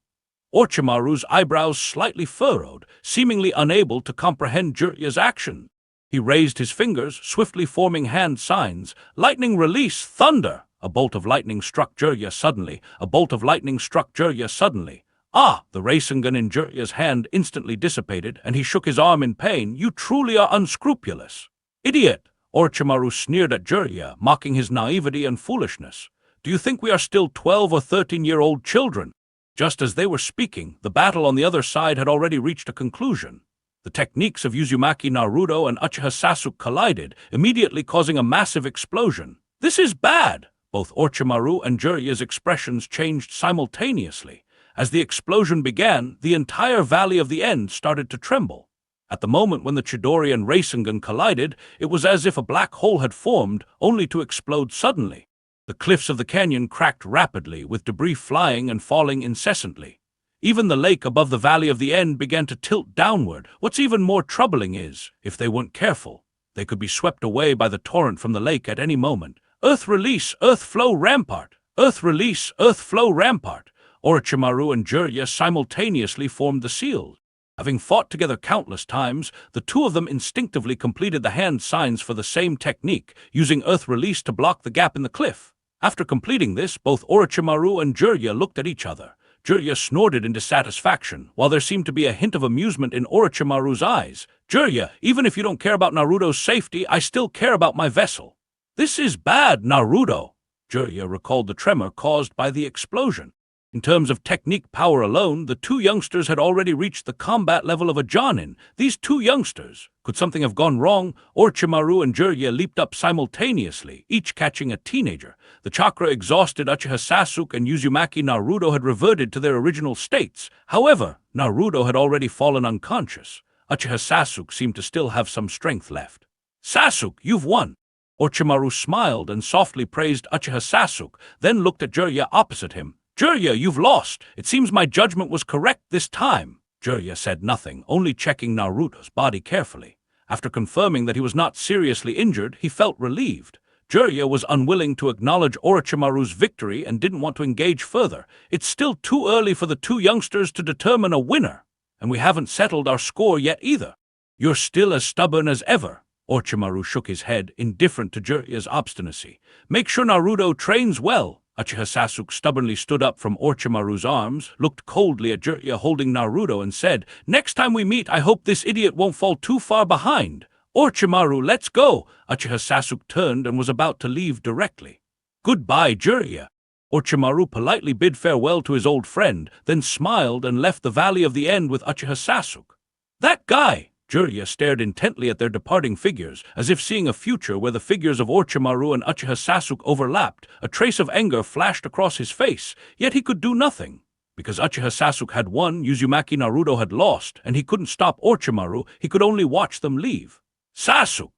Orochimaru's eyebrows slightly furrowed, seemingly unable to comprehend Jiraiya's action. He raised his fingers, swiftly forming hand signs. "Lightning release! Thunder!" A bolt of lightning struck Jiraiya suddenly. A bolt of lightning struck Jiraiya suddenly. "Ah!" The Rasengan in Jiraiya's hand instantly dissipated, and he shook his arm in pain. "You truly are unscrupulous." "Idiot!" Orochimaru sneered at Jiraiya, mocking his naivety and foolishness. "Do you think we are still 12 or 13-year-old children?" Just as they were speaking, the battle on the other side had already reached a conclusion. The techniques of Uzumaki Naruto and Uchiha Sasuke collided, immediately causing a massive explosion. "This is bad!" Both Orochimaru and Jiraiya's expressions changed simultaneously. As the explosion began, the entire Valley of the End started to tremble. At the moment when the Chidori and Rasengan collided, it was as if a black hole had formed, only to explode suddenly. The cliffs of the canyon cracked rapidly, with debris flying and falling incessantly. Even the lake above the Valley of the End began to tilt downward. What's even more troubling is, if they weren't careful, they could be swept away by the torrent from the lake at any moment. "Earth release, earth flow rampart! Earth release, earth flow rampart!" Orochimaru and Jiraiya simultaneously formed the seal. Having fought together countless times, the two of them instinctively completed the hand signs for the same technique, using earth release to block the gap in the cliff. After completing this, both Orochimaru and Jiraiya looked at each other. Jiraiya snorted in dissatisfaction, while there seemed to be a hint of amusement in Orochimaru's eyes. "Jiraiya, even if you don't care about Naruto's safety, I still care about my vessel." "This is bad, Naruto!" Jiraiya recalled the tremor caused by the explosion. In terms of technique power alone, the two youngsters had already reached the combat level of a Jonin. These two youngsters. Could something have gone wrong? Orochimaru and Jiraiya leaped up simultaneously, each catching a teenager. The chakra-exhausted Uchiha Sasuke and Uzumaki Naruto had reverted to their original states. However, Naruto had already fallen unconscious. Uchiha Sasuke seemed to still have some strength left. "Sasuke, you've won!" Orochimaru smiled and softly praised Uchiha Sasuke, then looked at Jiraiya opposite him. "Jiraiya, you've lost. It seems my judgment was correct this time." Jiraiya said nothing, only checking Naruto's body carefully. After confirming that he was not seriously injured, he felt relieved. Jiraiya was unwilling to acknowledge Orochimaru's victory and didn't want to engage further. "It's still too early for the two youngsters to determine a winner, and we haven't settled our score yet either." "You're still as stubborn as ever." Orochimaru shook his head, indifferent to Jiraiya's obstinacy. "Make sure Naruto trains well." Uchiha Sasuke stubbornly stood up from Orochimaru's arms, looked coldly at Jiraiya holding Naruto, and said, "Next time we meet, I hope this idiot won't fall too far behind." "Orochimaru, let's go!" Uchiha Sasuke turned and was about to leave directly. "Goodbye, Jiraiya." Orochimaru politely bid farewell to his old friend, then smiled and left the Valley of the End with Uchiha Sasuke. "That guy!" Jiraiya stared intently at their departing figures, as if seeing a future where the figures of Orochimaru and Uchiha Sasuke overlapped. A trace of anger flashed across his face, yet he could do nothing. Because Uchiha Sasuke had won, Uzumaki Naruto had lost, and he couldn't stop Orochimaru, he could only watch them leave. Sasuke!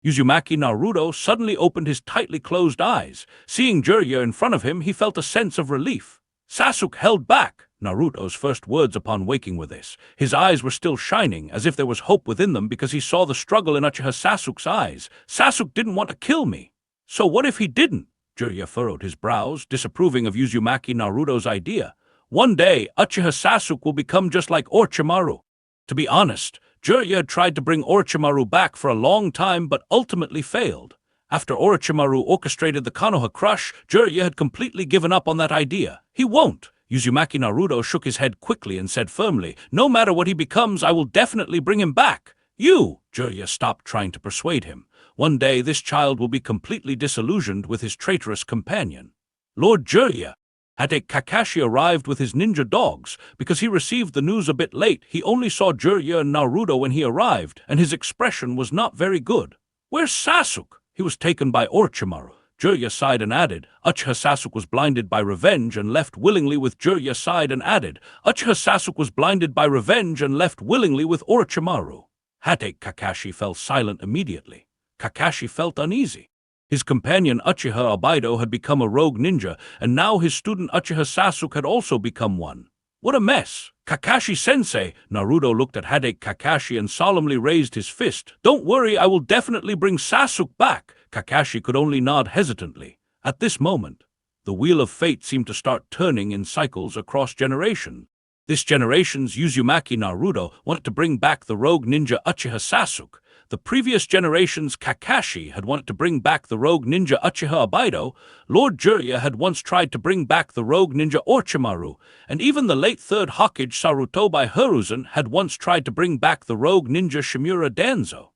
Uzumaki Naruto suddenly opened his tightly closed eyes. Seeing Jiraiya in front of him, he felt a sense of relief. Sasuke held back. Naruto's first words upon waking were this. His eyes were still shining, as if there was hope within them because he saw the struggle in Uchiha Sasuke's eyes. Sasuke didn't want to kill me. So what if he didn't? Jiraiya furrowed his brows, disapproving of Uzumaki Naruto's idea. One day, Uchiha Sasuke will become just like Orochimaru. To be honest, Jiraiya had tried to bring Orochimaru back for a long time but ultimately failed. After Orochimaru orchestrated the Konoha crush, Jiraiya had completely given up on that idea. He won't. Uzumaki Naruto shook his head quickly and said firmly, "No matter what he becomes, I will definitely bring him back." "You!" Jiraiya stopped trying to persuade him. "One day this child will be completely disillusioned with his traitorous companion." Lord Jiraiya! Hadate Kakashi arrived with his ninja dogs. Because he received the news a bit late, he only saw Jiraiya and Naruto when he arrived, and his expression was not very good. "Where's Sasuke?" "He was taken by Orochimaru." Jiraiya sighed and added, "Uchiha Sasuke was blinded by revenge and left willingly with Jiraiya sighed and added, "Uchiha Sasuke was blinded by revenge and left willingly with Orochimaru." Hadate Kakashi fell silent immediately. Kakashi felt uneasy. His companion Uchiha Obaido had become a rogue ninja, and now his student Uchiha Sasuke had also become one. What a mess! Kakashi-sensei! Naruto looked at Hadate Kakashi and solemnly raised his fist. "Don't worry, I will definitely bring Sasuke back." Kakashi could only nod hesitantly. At this moment, the wheel of fate seemed to start turning in cycles across generations. This generation's Uzumaki Naruto wanted to bring back the rogue ninja Uchiha Sasuke. The previous generation's Kakashi had wanted to bring back the rogue ninja Uchiha Obaido. Lord Jiraiya had once tried to bring back the rogue ninja Orochimaru, and even the late third Hokage Sarutobi Hiruzen had once tried to bring back the rogue ninja Shimura Danzo.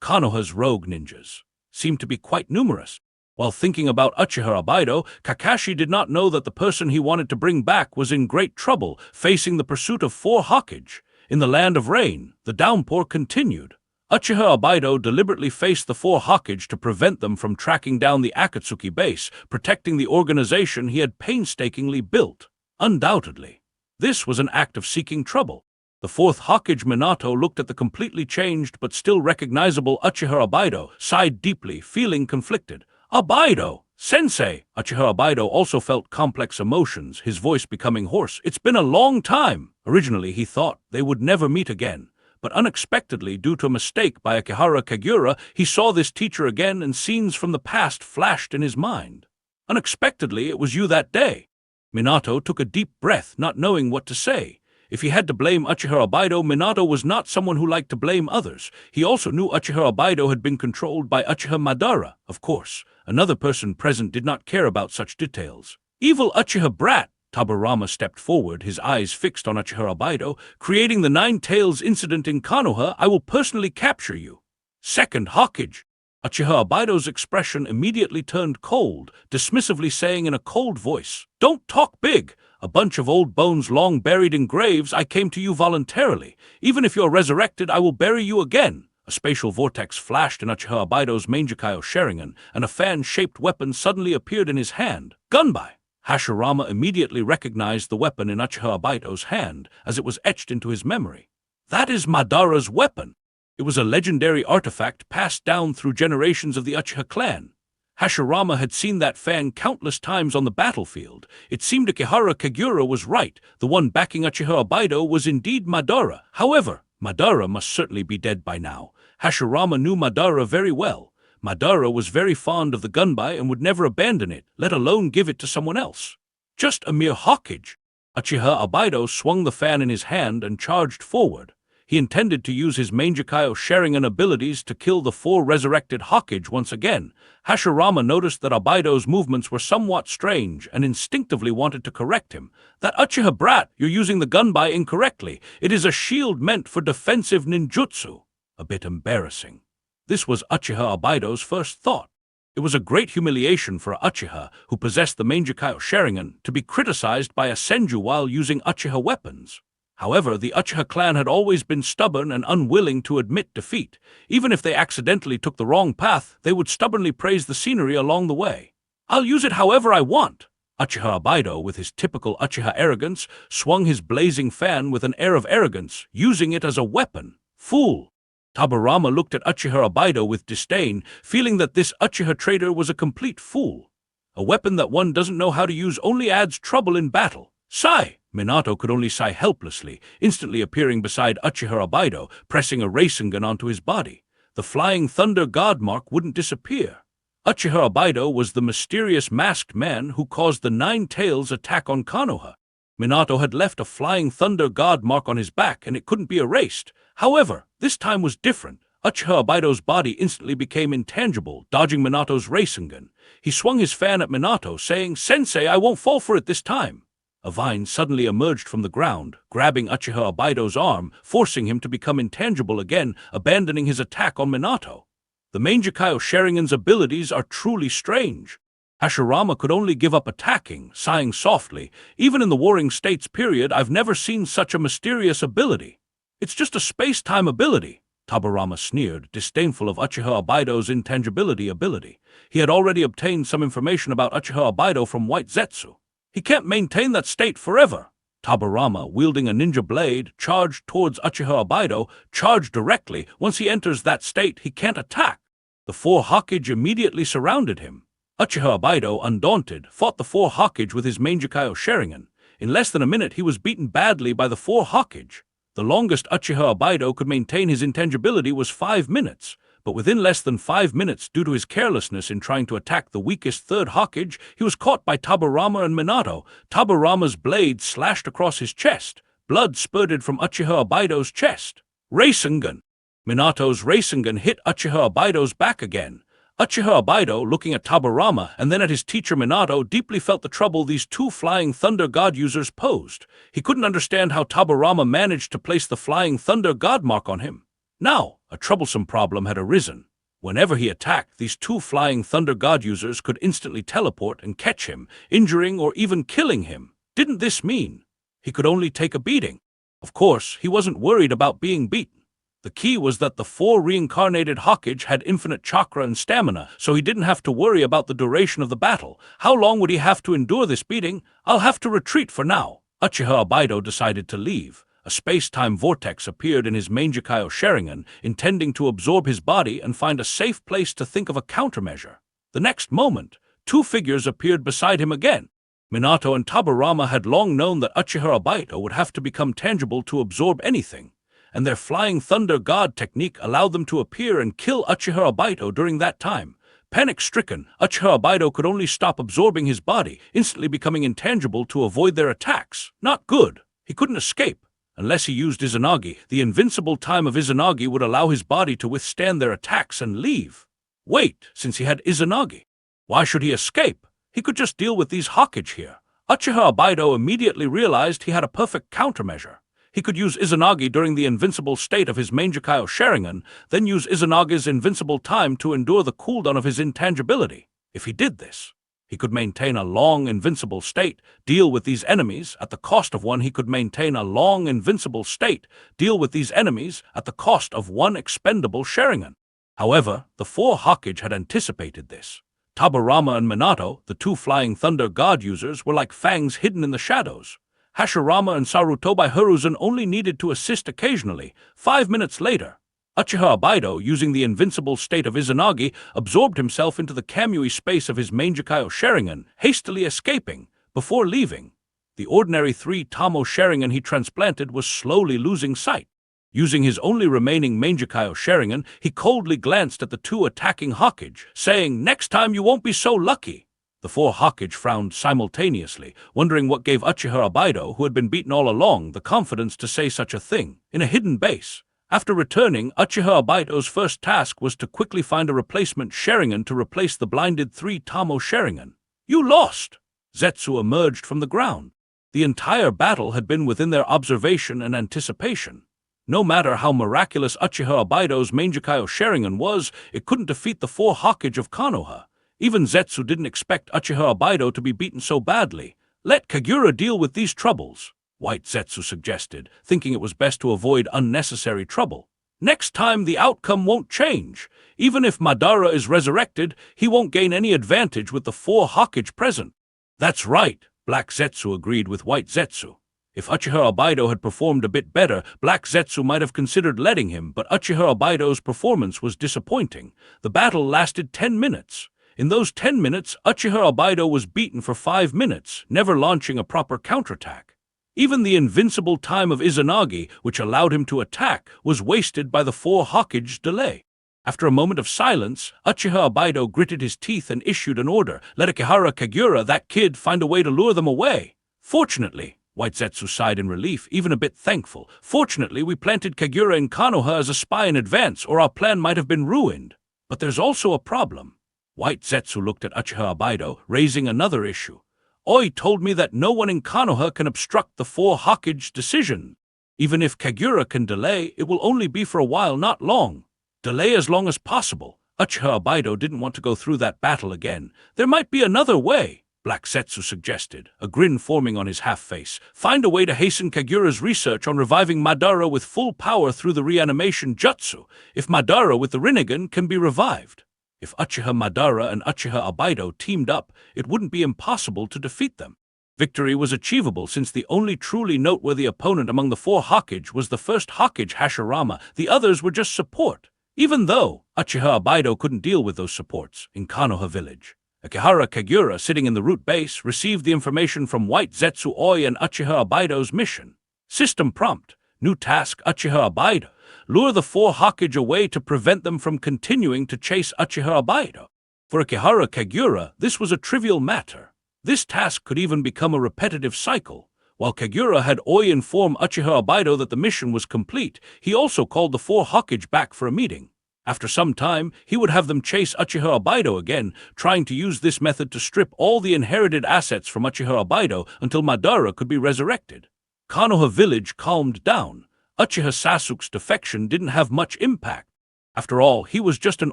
Konoha's rogue ninjas seemed to be quite numerous. While thinking about Uchiha Obaido, Kakashi did not know that the person he wanted to bring back was in great trouble, facing the pursuit of 4 Hokage. In the land of rain, the downpour continued. Uchiha Obaido deliberately faced the 4 Hokage to prevent them from tracking down the Akatsuki base, protecting the organization he had painstakingly built. Undoubtedly, this was an act of seeking trouble. The 4th Hokage Minato looked at the completely changed but still recognizable Uchiha Obaido, sighed deeply, feeling conflicted. "Obaido! Sensei!" Uchiha Obaido also felt complex emotions, his voice becoming hoarse. "It's been a long time." Originally he thought they would never meet again. But unexpectedly, due to a mistake by Akihara Kagura, he saw this teacher again and scenes from the past flashed in his mind. "Unexpectedly, it was you that day." Minato took a deep breath, not knowing what to say. If he had to blame Uchiha Obaido, Minato was not someone who liked to blame others. He also knew Uchiha Obaido had been controlled by Uchiha Madara. Of course, another person present did not care about such details. "Evil Uchiha brat!" Tobirama stepped forward, his eyes fixed on Uchiha Obaido. "Creating the 9 Tails incident in Konoha, I will personally capture you." "Second Hokage!" Uchiha Obaido's expression immediately turned cold, dismissively saying in a cold voice, "Don't talk big! A bunch of old bones long buried in graves. I came to you voluntarily. Even if you're resurrected, I will bury you again." A spatial vortex flashed in Uchiha Obaido's Mangekyou Sharingan, and a fan-shaped weapon suddenly appeared in his hand. "Gunbai!" Hashirama immediately recognized the weapon in Uchiha Obaido's hand, as it was etched into his memory. "That is Madara's weapon." It was a legendary artifact passed down through generations of the Uchiha clan. Hashirama had seen that fan countless times on the battlefield. It seemed Akihara Kagura was right. The one backing Uchiha Obaido was indeed Madara. However, Madara must certainly be dead by now. Hashirama knew Madara very well. Madara was very fond of the gunbai and would never abandon it, let alone give it to someone else. Just a mere Hokage. Uchiha Obaido swung the fan in his hand and charged forward. He intended to use his Mangekyou Sharingan abilities to kill the 4 resurrected Hokage once again. Hashirama noticed that Obaido's movements were somewhat strange and instinctively wanted to correct him. "That Uchiha brat, you're using the gunbai incorrectly. It is a shield meant for defensive ninjutsu." A bit embarrassing. This was Uchiha Obaido's first thought. It was a great humiliation for Uchiha, who possessed the Mangekyou Sharingan, to be criticized by a Senju while using Uchiha weapons. However, the Uchiha clan had always been stubborn and unwilling to admit defeat. Even if they accidentally took the wrong path, they would stubbornly praise the scenery along the way. "I'll use it however I want." Uchiha Obaido, with his typical Uchiha arrogance, swung his blazing fan with an air of arrogance, using it as a weapon. "Fool!" Tabarama looked at Uchiha Abaido with disdain, feeling that this Uchiha traitor was a complete fool. A weapon that one doesn't know how to use only adds trouble in battle. Sigh! Minato could only sigh helplessly, instantly appearing beside Uchiha Abaido, pressing a Rasengan onto his body. The flying thunder god mark wouldn't disappear. Uchiha Abaido was the mysterious masked man who caused the Nine Tails attack on Konoha. Minato had left a flying thunder god mark on his back and it couldn't be erased. However, this time was different. Uchiha Abaido's body instantly became intangible, dodging Minato's Rasengan. He swung his fan at Minato, saying, "Sensei, I won't fall for it this time." A vine suddenly emerged from the ground, grabbing Uchiha Abaido's arm, forcing him to become intangible again, abandoning his attack on Minato. The Mangekyo Sharingan's abilities are truly strange. Hashirama could only give up attacking, sighing softly. Even in the Warring States period, I've never seen such a mysterious ability. It's just a space-time ability. Tabarama sneered, disdainful of Uchiha Abaido's intangibility ability. He had already obtained some information about Uchiha Abaido from White Zetsu. He can't maintain that state forever. Tabarama, wielding a ninja blade, charged towards Uchiha Abaido, charged directly. Once he enters that state, he can't attack. The four Hokage immediately surrounded him. Uchiha Abaido, undaunted, fought the four Hokage with his Mangekyo Sharingan. In less than a minute, he was beaten badly by the four Hokage. The longest Uchiha Abaido could maintain his intangibility was 5 minutes, but within less than 5 minutes, due to his carelessness in trying to attack the weakest third Hokage, he was caught by Tabarama and Minato. Tabarama's blade slashed across his chest. Blood spurted from Uchiha Abaido's chest. Rasengan! Minato's Rasengan hit Uchiha Abaido's back again. Uchiha Abaido, looking at Tabarama and then at his teacher Minato, deeply felt the trouble these two flying thunder god users posed. He couldn't understand how Tabarama managed to place the flying thunder god mark on him. Now, a troublesome problem had arisen. Whenever he attacked, these two flying thunder god users could instantly teleport and catch him, injuring or even killing him. Didn't this mean he could only take a beating? Of course, he wasn't worried about being beaten. The key was that the four reincarnated Hokage had infinite chakra and stamina, so he didn't have to worry about the duration of the battle. How long would he have to endure this beating? I'll have to retreat for now. Uchiha Abaido decided to leave. A space-time vortex appeared in his Mangekyo Sharingan, intending to absorb his body and find a safe place to think of a countermeasure. The next moment, two figures appeared beside him again. Minato and Tabarama had long known that Uchiha Abaido would have to become tangible to absorb anything, and their flying thunder god technique allowed them to appear and kill Uchiha Abaido during that time. Panic-stricken, Uchiha Abaido could only stop absorbing his body, instantly becoming intangible to avoid their attacks. Not good. He couldn't escape. Unless he used Izanagi, the invincible time of Izanagi would allow his body to withstand their attacks and leave. Wait, since he had Izanagi, why should he escape? He could just deal with these Hokage here. Uchiha Abaido immediately realized he had a perfect countermeasure. He could use Izanagi during the invincible state of his Mangekyo Sharingan, then use Izanagi's invincible time to endure the cooldown of his intangibility. If he did this, he could maintain a long invincible state, deal with these enemies. At the cost of one, he could maintain a long invincible state, deal with these enemies at the cost of one expendable Sharingan. However, the four Hokage had anticipated this. Tabarama and Minato, the two flying thunder god users, were like fangs hidden in the shadows. Hashirama and Sarutobi Hiruzen only needed to assist occasionally. 5 minutes later, Uchiha Abaido, using the invincible state of Izanagi, absorbed himself into the Kamui space of his Mangekyo Sharingan, hastily escaping. Before leaving, the ordinary 3 Tamo Sharingan he transplanted was slowly losing sight. Using his only remaining Mangekyo Sharingan, he coldly glanced at the two attacking Hokage, saying, "Next time you won't be so lucky." The four Hokage frowned simultaneously, wondering what gave Uchiha Abaido, who had been beaten all along, the confidence to say such a thing, in a hidden base. After returning, Uchiha Abaido's first task was to quickly find a replacement Sharingan to replace the blinded 3 Tamo Sharingan. "You lost!" Zetsu emerged from the ground. The entire battle had been within their observation and anticipation. No matter how miraculous Uchiha Abaido's Mangekyo Sharingan was, it couldn't defeat the four Hokage of Konoha. Even Zetsu didn't expect Uchiha Abaido to be beaten so badly. "Let Kagura deal with these troubles," White Zetsu suggested, thinking it was best to avoid unnecessary trouble. "Next time the outcome won't change. Even if Madara is resurrected, he won't gain any advantage with the four Hokage present." "That's right," Black Zetsu agreed with White Zetsu. If Uchiha Obaido had performed a bit better, Black Zetsu might have considered letting him, but Uchiha Obaido's performance was disappointing. The battle lasted 10 minutes. In those 10 minutes, Uchiha Obaido was beaten for 5 minutes, never launching a proper counterattack. Even the invincible time of Izanagi, which allowed him to attack, was wasted by the 4 Hokage delay. After a moment of silence, Uchiha Obaido gritted his teeth and issued an order. Let Akihara Kagura, that kid, find a way to lure them away. Fortunately, White Zetsu sighed in relief, even a bit thankful. Fortunately, we planted Kagura in Konoha as a spy in advance, or our plan might have been ruined. But there's also a problem. White Zetsu looked at Uchiha Obaido, raising another issue. Oi told me that no one in Konoha can obstruct the 4 Hokage decision. Even if Kagura can delay, it will only be for a while, not long. Delay as long as possible. Uchiha Obaido didn't want to go through that battle again. There might be another way, Black Zetsu suggested, a grin forming on his half-face. Find a way to hasten Kagura's research on reviving Madara with full power through the reanimation jutsu, if Madara with the Rinnegan can be revived. If Uchiha Madara and Uchiha Obaido teamed up, it wouldn't be impossible to defeat them. Victory was achievable since the only truly noteworthy opponent among the 4 Hokage was the first Hokage Hashirama. The others were just support. Even though Uchiha Obaido couldn't deal with those supports in Konoha village. Akihara Kagura, sitting in the root base, received the information from White Zetsu Oi and Uchiha Obaido's mission. System prompt. New task, Uchiha Obaido. Lure the 4 Hokage away to prevent them from continuing to chase Uchiha Obaido. For Akihara Kagura, this was a trivial matter. This task could even become a repetitive cycle. While Kagura had Oi inform Uchiha Obaido that the mission was complete, he also called the 4 Hokage back for a meeting. After some time, he would have them chase Uchiha Obaido again, trying to use this method to strip all the inherited assets from Uchiha Obaido until Madara could be resurrected. Konoha village calmed down. Uchiha Sasuke's defection didn't have much impact. After all, he was just an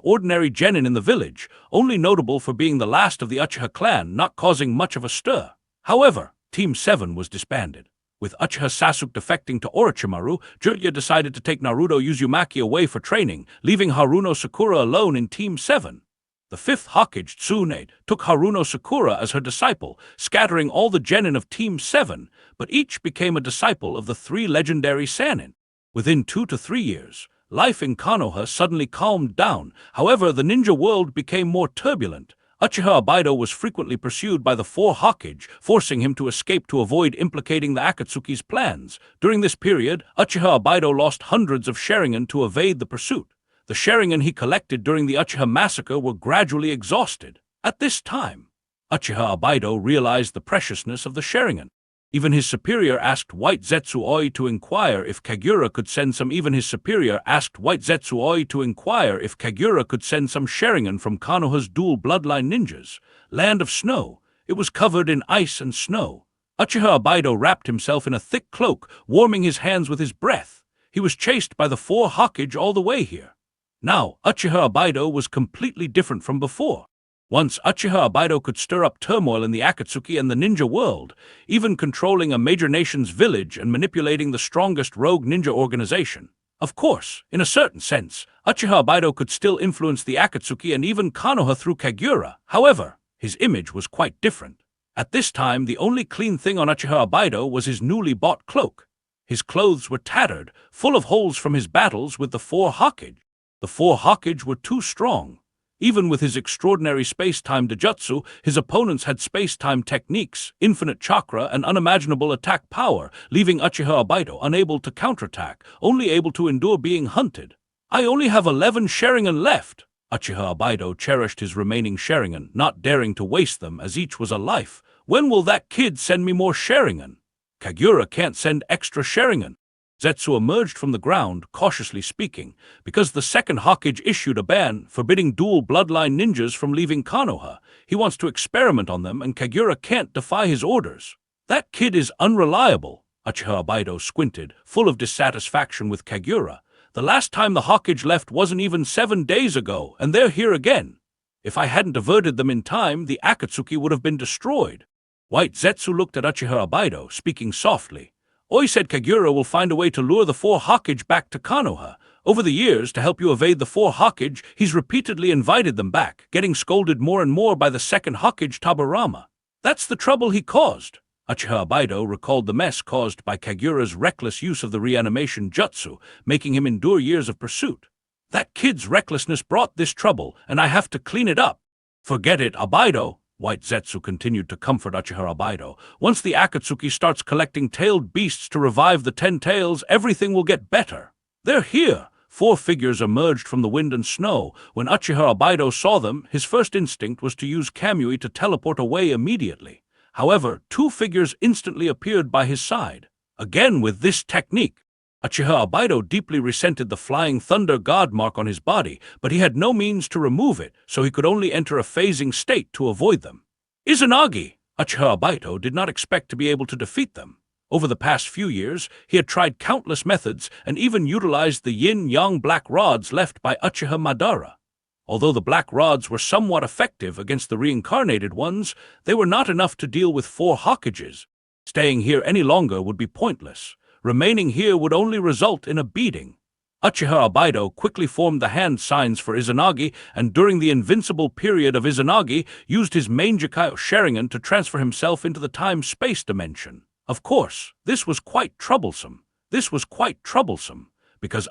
ordinary genin in the village, only notable for being the last of the Uchiha clan, not causing much of a stir. However, Team 7 was disbanded. With Uchiha Sasuke defecting to Orochimaru, Jiraiya decided to take Naruto Uzumaki away for training, leaving Haruno Sakura alone in Team 7. The 5th Hokage, Tsunade, took Haruno Sakura as her disciple, scattering all the genin of Team 7, but each became a disciple of the 3 legendary Sannin. Within 2 to 3 years, life in Konoha suddenly calmed down. However, the ninja world became more turbulent. Uchiha Obaido was frequently pursued by the 4 Hokage, forcing him to escape to avoid implicating the Akatsuki's plans. During this period, Uchiha Obaido lost hundreds of Sharingan to evade the pursuit. The Sharingan he collected during the Uchiha massacre were gradually exhausted. At this time, Uchiha Obaido realized the preciousness of the Sharingan. Even his superior asked White Zetsu Oi to inquire if Kagura could send some Sharingan from Konoha's dual bloodline ninjas. Land of Snow. It was covered in ice and snow. Uchiha Obaido wrapped himself in a thick cloak, warming his hands with his breath. He was chased by the 4 Hokage all the way here. Now, Uchiha Obaido was completely different from before. Once, Uchiha Obaido could stir up turmoil in the Akatsuki and the ninja world, even controlling a major nation's village and manipulating the strongest rogue ninja organization. Of course, in a certain sense, Uchiha Obaido could still influence the Akatsuki and even Konoha through Kagura. However, his image was quite different. At this time, the only clean thing on Uchiha Obaido was his newly bought cloak. His clothes were tattered, full of holes from his battles with the 4 Hokage. The 4 Hokage were too strong. Even with his extraordinary space-time dojutsu, his opponents had space-time techniques, infinite chakra, and unimaginable attack power, leaving Uchiha Obaido unable to counterattack, only able to endure being hunted. I only have 11 Sharingan left. Uchiha Obaido cherished his remaining Sharingan, not daring to waste them as each was a life. When will that kid send me more Sharingan? Kagura can't send extra Sharingan. Zetsu emerged from the ground, cautiously speaking, because the 2nd Hokage issued a ban forbidding dual bloodline ninjas from leaving Konoha. He wants to experiment on them, and Kagura can't defy his orders. That kid is unreliable. Uchiha Obaido squinted, full of dissatisfaction with Kagura. The last time the Hokage left wasn't even 7 days ago, and they're here again. If I hadn't averted them in time, the Akatsuki would have been destroyed. White Zetsu looked at Uchiha Obaido, speaking softly. Oi said Kagura will find a way to lure the 4 Hokage back to Konoha. Over the years, to help you evade the 4 Hokage, he's repeatedly invited them back, getting scolded more and more by the 2nd Hokage Tabarama. That's the trouble he caused. Uchiha Abaido recalled the mess caused by Kagura's reckless use of the reanimation jutsu, making him endure years of pursuit. That kid's recklessness brought this trouble, and I have to clean it up. Forget it, Abaido, White Zetsu continued to comfort Uchiha Abaido. Once the Akatsuki starts collecting tailed beasts to revive the 10 tails, everything will get better. They're here. 4 figures emerged from the wind and snow. When Uchiha Abaido saw them, his first instinct was to use Kamui to teleport away immediately. However, 2 figures instantly appeared by his side. Again with this technique. Uchiha Abaido deeply resented the flying thunder god mark on his body, but he had no means to remove it, so he could only enter a phasing state to avoid them. Izanagi! Uchiha Abaido did not expect to be able to defeat them. Over the past few years, he had tried countless methods and even utilized the yin-yang black rods left by Uchiha Madara. Although the black rods were somewhat effective against the reincarnated ones, they were not enough to deal with 4 Hokages. Staying here any longer would be pointless. Remaining here would only result in a beating. Uchiha Abaido quickly formed the hand signs for Izanagi, and during the invincible period of Izanagi, used his Mangekyou Sharingan to transfer himself into the time-space dimension. Of course, this was quite troublesome. Because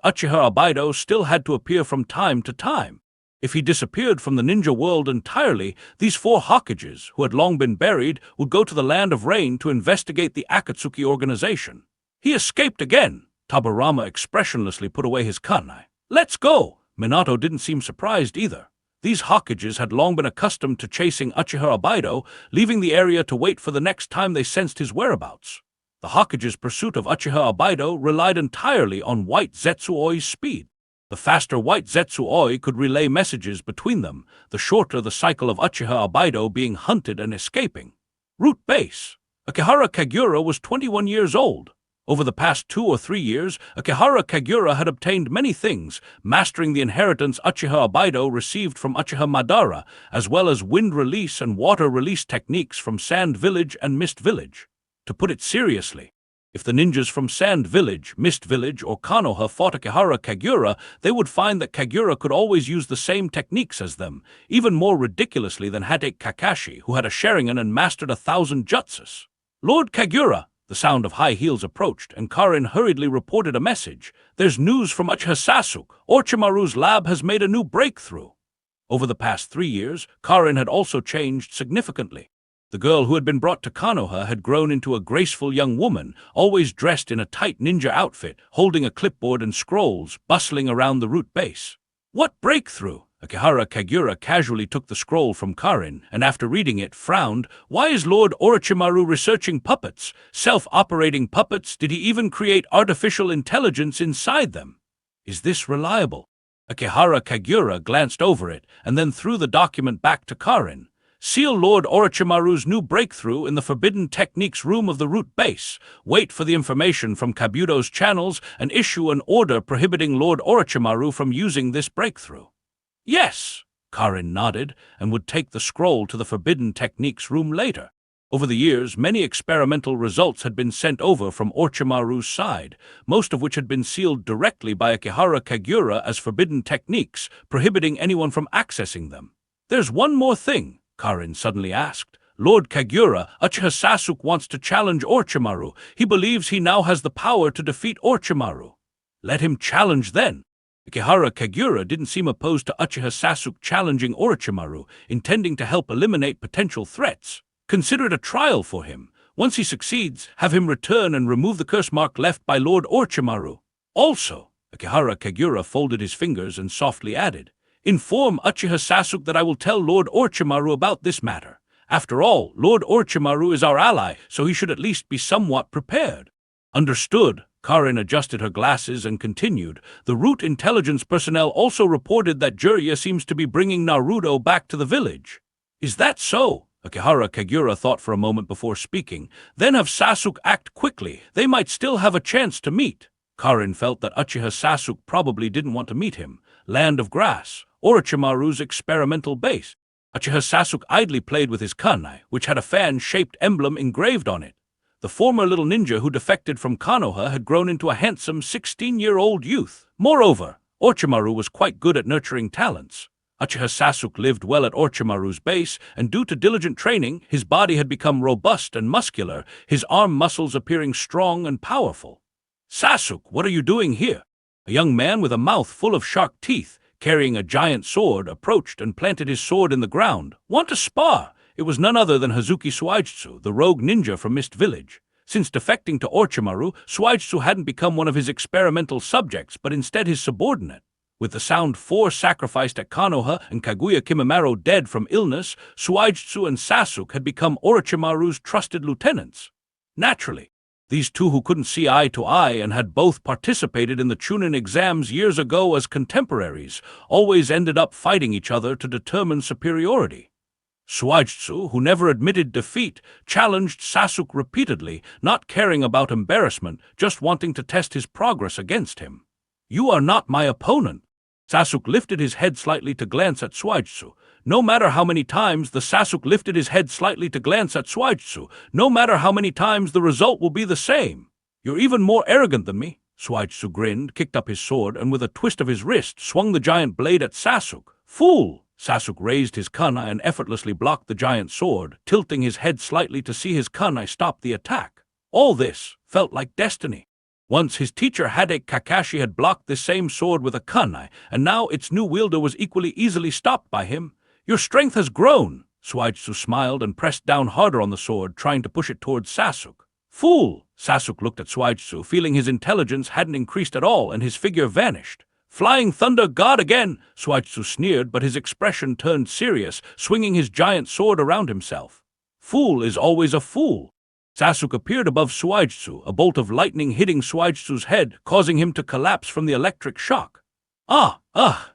Uchiha Abaido still had to appear from time to time. If he disappeared from the ninja world entirely, these 4 Hokages, who had long been buried, would go to the Land of Rain to investigate the Akatsuki organization. He escaped again. Tabarama expressionlessly put away his kunai. Let's go! Minato didn't seem surprised either. These Hokages had long been accustomed to chasing Uchiha Abaido, leaving the area to wait for the next time they sensed his whereabouts. The Hokage's pursuit of Uchiha Abaido relied entirely on White Zetsuoi's speed. The faster White Zetsuoi could relay messages between them, the shorter the cycle of Uchiha Abaido being hunted and escaping. Root Base. Akihara Kagura was 21 years old. Over the past 2 or 3 years, Akihara Kagura had obtained many things, mastering the inheritance Uchiha Abaido received from Uchiha Madara, as well as wind release and water release techniques from Sand Village and Mist Village. To put it seriously, if the ninjas from Sand Village, Mist Village, or Konoha fought Akihara Kagura, they would find that Kagura could always use the same techniques as them, even more ridiculously than Hatake Kakashi, who had a Sharingan and mastered 1,000 jutsus. Lord Kagura! The sound of high heels approached, and Karin hurriedly reported a message. There's news from Uchiha Sasuke. Orochimaru's lab has made a new breakthrough. Over the past 3 years, Karin had also changed significantly. The girl who had been brought to Konoha had grown into a graceful young woman, always dressed in a tight ninja outfit, holding a clipboard and scrolls, bustling around the root base. What breakthrough? Akihara Kagura casually took the scroll from Karin, and after reading it, frowned. Why is Lord Orochimaru researching puppets? Self-operating puppets? Did he even create artificial intelligence inside them? Is this reliable? Akihara Kagura glanced over it, and then threw the document back to Karin. Seal Lord Orochimaru's new breakthrough in the Forbidden Techniques room of the root base. Wait for the information from Kabuto's channels and issue an order prohibiting Lord Orochimaru from using this breakthrough. Yes, Karin nodded, and would take the scroll to the Forbidden Techniques room later. Over the years, many experimental results had been sent over from Orochimaru's side, most of which had been sealed directly by Akihara Kagura as Forbidden Techniques, prohibiting anyone from accessing them. There's one more thing, Karin suddenly asked. Lord Kagura, Uchiha Sasuke wants to challenge Orochimaru. He believes he now has the power to defeat Orochimaru. Let him challenge then. Akihara Kagura didn't seem opposed to Uchiha Sasuke challenging Orochimaru, intending to help eliminate potential threats. Consider it a trial for him. Once he succeeds, have him return and remove the curse mark left by Lord Orochimaru. Also, Akihara Kagura folded his fingers and softly added, inform Uchiha Sasuke that I will tell Lord Orochimaru about this matter. After all, Lord Orochimaru is our ally, so he should at least be somewhat prepared. Understood. Karin adjusted her glasses and continued. The Root intelligence personnel also reported that Jiraiya seems to be bringing Naruto back to the village. Is that so? Akihara Kagura thought for a moment before speaking. Then have Sasuke act quickly. They might still have a chance to meet. Karin felt that Uchiha Sasuke probably didn't want to meet him. Land of Grass, Orochimaru's experimental base. Uchiha Sasuke idly played with his kunai, which had a fan-shaped emblem engraved on it. The former little ninja who defected from Konoha had grown into a handsome 16-year-old youth. Moreover, Orochimaru was quite good at nurturing talents. Uchiha Sasuke lived well at Orochimaru's base, and due to diligent training, his body had become robust and muscular, his arm muscles appearing strong and powerful. "Sasuke, what are you doing here?" A young man with a mouth full of shark teeth, carrying a giant sword, approached and planted his sword in the ground. "Want to spar?" It was none other than Hazuki Suijutsu, the rogue ninja from Mist Village. Since defecting to Orochimaru, Suijutsu hadn't become one of his experimental subjects, but instead his subordinate. With the Sound 4 sacrificed at Konoha and Kaguya Kimimaro dead from illness, Suijutsu and Sasuke had become Orochimaru's trusted lieutenants. Naturally, these two who couldn't see eye to eye and had both participated in the Chunin exams years ago as contemporaries, always ended up fighting each other to determine superiority. Suijutsu, who never admitted defeat, challenged Sasuke repeatedly, not caring about embarrassment, just wanting to test his progress against him. "You are not my opponent." Sasuke lifted his head slightly to glance at Suijutsu. No matter how many times the result will be the same. "You're even more arrogant than me." Suijutsu grinned, kicked up his sword, and with a twist of his wrist, swung the giant blade at Sasuke. "Fool!" Sasuke raised his kunai and effortlessly blocked the giant sword, tilting his head slightly to see his kunai stop the attack. All this felt like destiny. Once his teacher Hadake Kakashi had blocked this same sword with a kunai, and now its new wielder was equally easily stopped by him. "Your strength has grown." Suijutsu smiled and pressed down harder on the sword, trying to push it towards Sasuke. "Fool!" Sasuke looked at Suijutsu, feeling his intelligence hadn't increased at all, and his figure vanished. "Flying Thunder God again!" Suijutsu sneered, but his expression turned serious, swinging his giant sword around himself. "Fool is always a fool." Sasuke appeared above Suijutsu, a bolt of lightning hitting Suijutsu's head, causing him to collapse from the electric shock.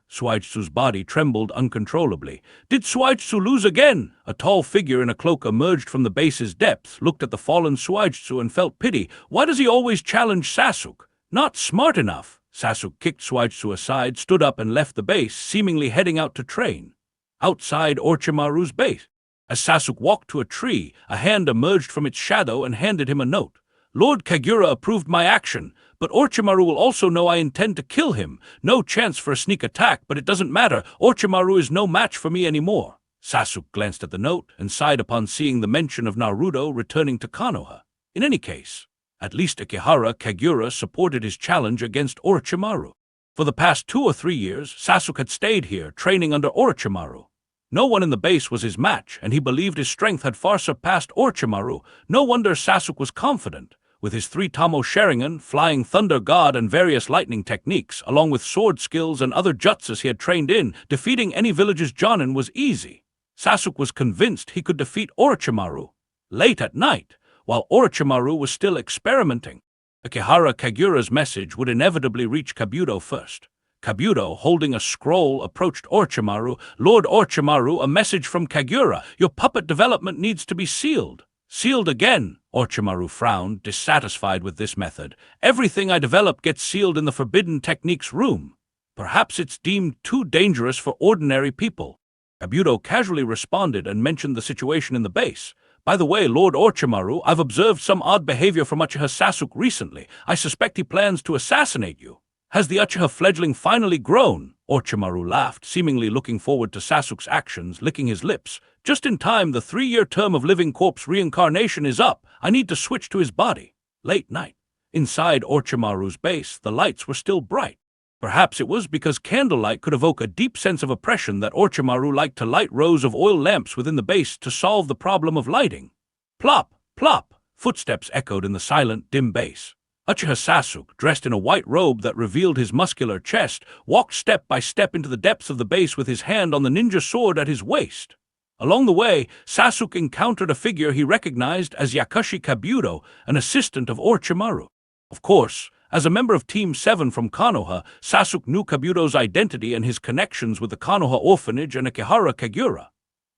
Suijutsu's body trembled uncontrollably. Did Suijutsu lose again? A tall figure in a cloak emerged from the base's depths, looked at the fallen Suijutsu and felt pity. Why does he always challenge Sasuke? Not smart enough. Sasuke kicked Suijutsu aside, stood up and left the base, seemingly heading out to train. Outside Orochimaru's base, as Sasuke walked to a tree, a hand emerged from its shadow and handed him a note. "Lord Kaguya approved my action, but Orochimaru will also know I intend to kill him. No chance for a sneak attack, but it doesn't matter. Orochimaru is no match for me anymore." Sasuke glanced at the note and sighed upon seeing the mention of Naruto returning to Konoha. In any case, at least Ikehara Kaguya supported his challenge against Orochimaru. For the past 2 or 3 years, Sasuke had stayed here, training under Orochimaru. No one in the base was his match, and he believed his strength had far surpassed Orochimaru. No wonder Sasuke was confident. With his 3 Tamo Sharingan, Flying Thunder God, and various lightning techniques, along with sword skills and other jutsus he had trained in, defeating any village's Jonin was easy. Sasuke was convinced he could defeat Orochimaru. Late at night, while Orochimaru was still experimenting, Ikehara Kaguya's message would inevitably reach Kabuto first. Kabuto, holding a scroll, approached Orochimaru. "Lord Orochimaru, a message from Kaguya. Your puppet development needs to be sealed." "Sealed again?" Orochimaru frowned, dissatisfied with this method. "Everything I develop gets sealed in the Forbidden Techniques room. Perhaps it's deemed too dangerous for ordinary people." Kabuto casually responded and mentioned the situation in the base. "By the way, Lord Orochimaru, I've observed some odd behavior from Uchiha Sasuke recently. I suspect he plans to assassinate you. Has the Uchiha fledgling finally grown?" Orochimaru laughed, seemingly looking forward to Sasuke's actions, licking his lips. "Just in time, the 3-year term of living corpse reincarnation is up. I need to switch to his body." Late night. Inside Orochimaru's base, the lights were still bright. Perhaps it was because candlelight could evoke a deep sense of oppression that Orochimaru liked to light rows of oil lamps within the base to solve the problem of lighting. Plop, plop, footsteps echoed in the silent, dim base. Uchiha Sasuke, dressed in a white robe that revealed his muscular chest, walked step by step into the depths of the base with his hand on the ninja sword at his waist. Along the way, Sasuke encountered a figure he recognized as Yakushi Kabuto, an assistant of Orochimaru. Of course, as a member of Team 7 from Konoha, Sasuke knew Kabuto's identity and his connections with the Konoha orphanage and Ikehara Kaguya.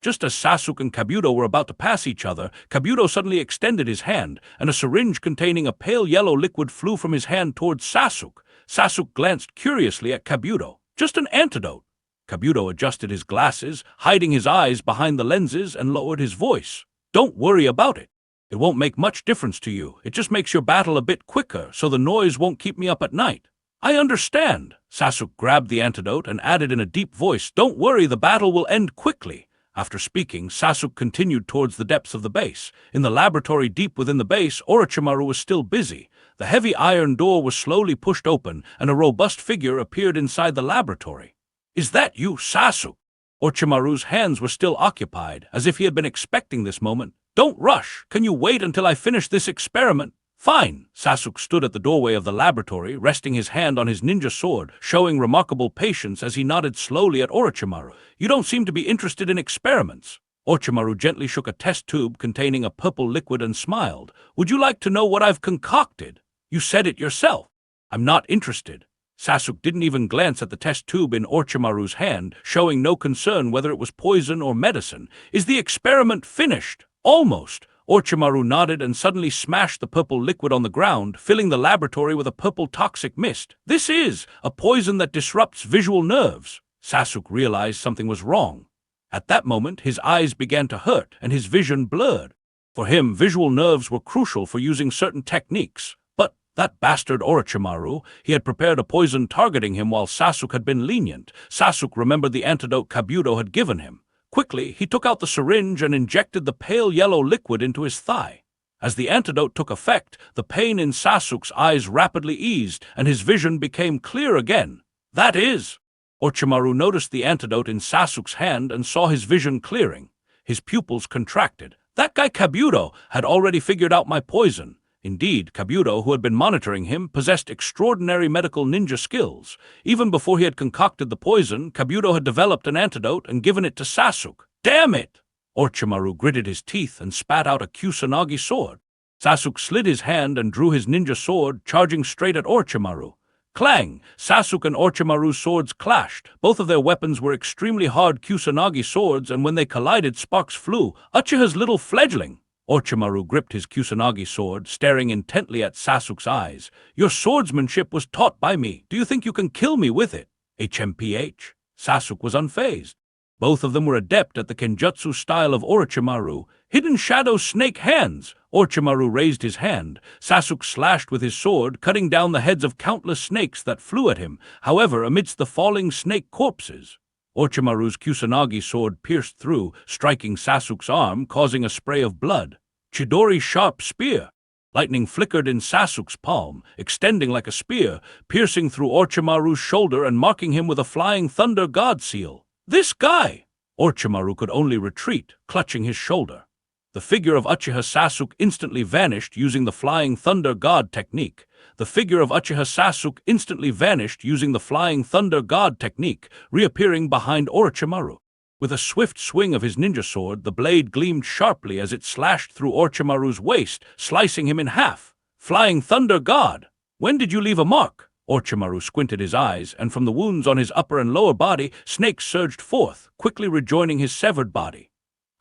Just as Sasuke and Kabuto were about to pass each other, Kabuto suddenly extended his hand, and a syringe containing a pale yellow liquid flew from his hand towards Sasuke. Sasuke glanced curiously at Kabuto. "Just an antidote." Kabuto adjusted his glasses, hiding his eyes behind the lenses, and lowered his voice. "Don't worry about it. It won't make much difference to you. It just makes your battle a bit quicker, so the noise won't keep me up at night." I understand. Sasuke grabbed the antidote and added in a deep voice, "Don't worry, the battle will end quickly." After speaking, Sasuke continued towards the depths of the base. In the laboratory deep within the base, Orochimaru was still busy. The heavy iron door was slowly pushed open, and a robust figure appeared inside the laboratory. "Is that you, Sasuke?" Orochimaru's hands were still occupied, as if he had been expecting this moment. "Don't rush. Can you wait until I finish this experiment?" "Fine." Sasuke stood at the doorway of the laboratory, resting his hand on his ninja sword, showing remarkable patience as he nodded slowly at Orochimaru. "You don't seem to be interested in experiments." Orochimaru gently shook a test tube containing a purple liquid and smiled. "Would you like to know what I've concocted? You said it yourself." "I'm not interested." Sasuke didn't even glance at the test tube in Orochimaru's hand, showing no concern whether it was poison or medicine. "Is the experiment finished?" "Almost." Orochimaru nodded and suddenly smashed the purple liquid on the ground, filling the laboratory with a purple toxic mist. "This is a poison that disrupts visual nerves." Sasuke realized something was wrong. At that moment, his eyes began to hurt and his vision blurred. For him, visual nerves were crucial for using certain techniques. But that bastard Orochimaru, he had prepared a poison targeting him while Sasuke had been lenient. Sasuke remembered the antidote Kabuto had given him. Quickly, he took out the syringe and injected the pale yellow liquid into his thigh. As the antidote took effect, the pain in Sasuke's eyes rapidly eased, and his vision became clear again. "That is..." Orochimaru noticed the antidote in Sasuke's hand and saw his vision clearing. His pupils contracted. "That guy Kabuto had already figured out my poison." Indeed, Kabuto, who had been monitoring him, possessed extraordinary medical ninja skills. Even before he had concocted the poison, Kabuto had developed an antidote and given it to Sasuke. "Damn it!" Orochimaru gritted his teeth and spat out a Kusanagi sword. Sasuke slid his hand and drew his ninja sword, charging straight at Orochimaru. Clang! Sasuke and Orochimaru's swords clashed. Both of their weapons were extremely hard Kusanagi swords, and when they collided, sparks flew. "Uchiha's little fledgling!" Orochimaru gripped his Kusanagi sword, staring intently at Sasuke's eyes. "Your swordsmanship was taught by me. Do you think you can kill me with it?" HMPH. Sasuke was unfazed. Both of them were adept at the Kenjutsu style of Orochimaru. Hidden Shadow Snake Hands! Orochimaru raised his hand. Sasuke slashed with his sword, cutting down the heads of countless snakes that flew at him, however, amidst the falling snake corpses. Orochimaru's Kusanagi sword pierced through, striking Sasuke's arm, causing a spray of blood. Chidori's sharp spear. Lightning flickered in Sasuke's palm, extending like a spear, piercing through Orochimaru's shoulder and marking him with a flying thunder god seal. "This guy!" Orochimaru could only retreat, clutching his shoulder. The figure of Uchiha Sasuke instantly vanished using the Flying Thunder God technique. The figure of Uchiha Sasuke instantly vanished using the Flying Thunder God technique, reappearing behind Orochimaru. With a swift swing of his ninja sword, the blade gleamed sharply as it slashed through Orochimaru's waist, slicing him in half. "Flying Thunder God! When did you leave a mark?" Orochimaru squinted his eyes, and from the wounds on his upper and lower body, snakes surged forth, quickly rejoining his severed body.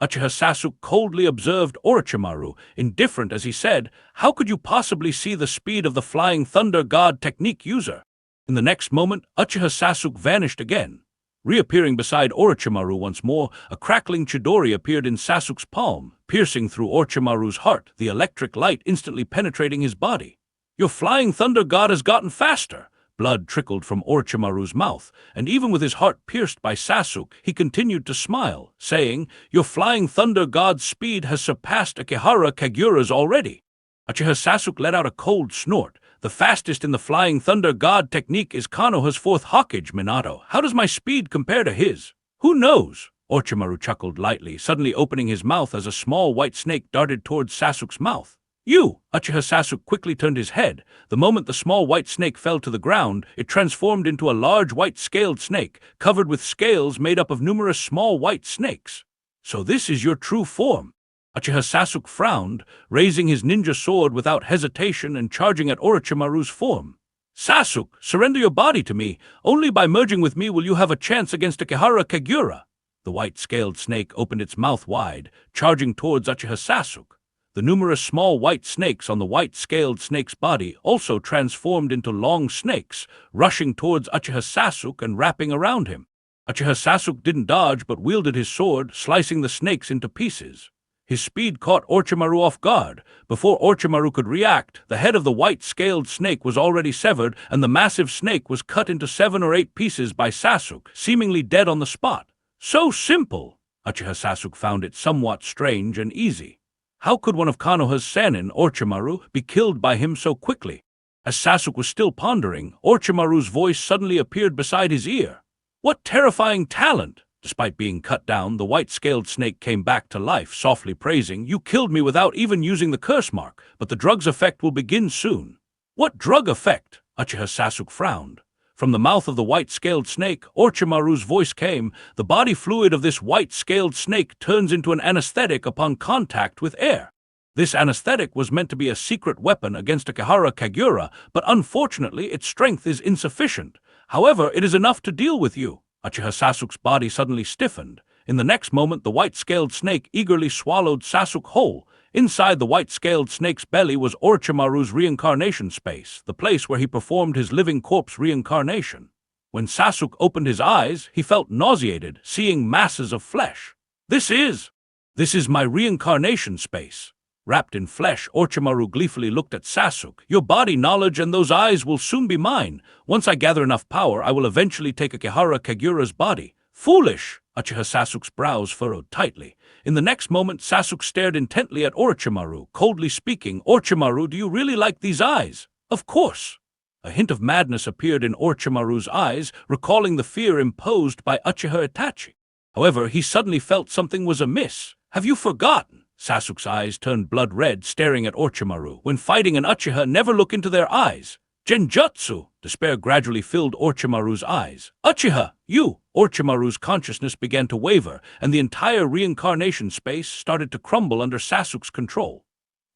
Uchiha Sasuke coldly observed Orochimaru, indifferent as he said, "How could you possibly see the speed of the Flying Thunder God technique user?" In the next moment, Uchiha Sasuke vanished again. Reappearing beside Orochimaru once more, a crackling Chidori appeared in Sasuke's palm, piercing through Orochimaru's heart, the electric light instantly penetrating his body. "Your Flying Thunder God has gotten faster." Blood trickled from Orochimaru's mouth, and even with his heart pierced by Sasuke, he continued to smile, saying, "Your Flying Thunder God's speed has surpassed Akihara Kagura's already." Uchiha Sasuke let out a cold snort. "The fastest in the Flying Thunder God technique is Konoha's fourth Hokage, Minato. How does my speed compare to his?" "Who knows?" Orochimaru chuckled lightly, suddenly opening his mouth as a small white snake darted towards Sasuke's mouth. "You!" Uchiha Sasuke quickly turned his head. The moment the small white snake fell to the ground, it transformed into a large white-scaled snake, covered with scales made up of numerous small white snakes. "So this is your true form?" Uchiha Sasuke frowned, raising his ninja sword without hesitation and charging at Orochimaru's form. "Sasuke, surrender your body to me. Only by merging with me will you have a chance against Akihara Kagura." The white-scaled snake opened its mouth wide, charging towards Uchiha Sasuke. The numerous small white snakes on the white-scaled snake's body also transformed into long snakes, rushing towards Uchiha Sasuke and wrapping around him. Uchiha Sasuke didn't dodge but wielded his sword, slicing the snakes into pieces. His speed caught Orochimaru off guard. Before Orochimaru could react, the head of the white-scaled snake was already severed, and the massive snake was cut into 7 or 8 pieces by Sasuke, seemingly dead on the spot. So simple! Uchiha Sasuke found it somewhat strange and easy. How could one of Konoha's Sannin, Orochimaru, be killed by him so quickly? As Sasuke was still pondering, Orochimaru's voice suddenly appeared beside his ear. What terrifying talent! Despite being cut down, the white-scaled snake came back to life, softly praising, "You killed me without even using the curse mark, but the drug's effect will begin soon." What drug effect? Uchiha Sasuke frowned. From the mouth of the white-scaled snake, Orochimaru's voice came, "The body fluid of this white-scaled snake turns into an anesthetic upon contact with air." This anesthetic was meant to be a secret weapon against Akihara Kagura, but unfortunately its strength is insufficient. However, it is enough to deal with you. Uchiha Sasuke's body suddenly stiffened. In the next moment, the white-scaled snake eagerly swallowed Sasuke whole. Inside the white-scaled snake's belly was Orochimaru's reincarnation space, the place where he performed his living corpse reincarnation. When Sasuke opened his eyes, he felt nauseated, seeing masses of flesh. This is my reincarnation space." Wrapped in flesh, Orochimaru gleefully looked at Sasuke. "Your body knowledge and those eyes will soon be mine. Once I gather enough power, I will eventually take Akihara Kagura's body." "Foolish!" Uchiha Sasuke's brows furrowed tightly. In the next moment, Sasuke stared intently at Orochimaru, coldly speaking, "Orochimaru, do you really like these eyes?" "Of course." A hint of madness appeared in Orochimaru's eyes, recalling the fear imposed by Uchiha Itachi. However, he suddenly felt something was amiss. "Have you forgotten?" Sasuke's eyes turned blood red, staring at Orochimaru. "When fighting an Uchiha, never look into their eyes." "Genjutsu!" Despair gradually filled Orochimaru's eyes. "Uchiha, you!" Orochimaru's consciousness began to waver, and the entire reincarnation space started to crumble under Sasuke's control.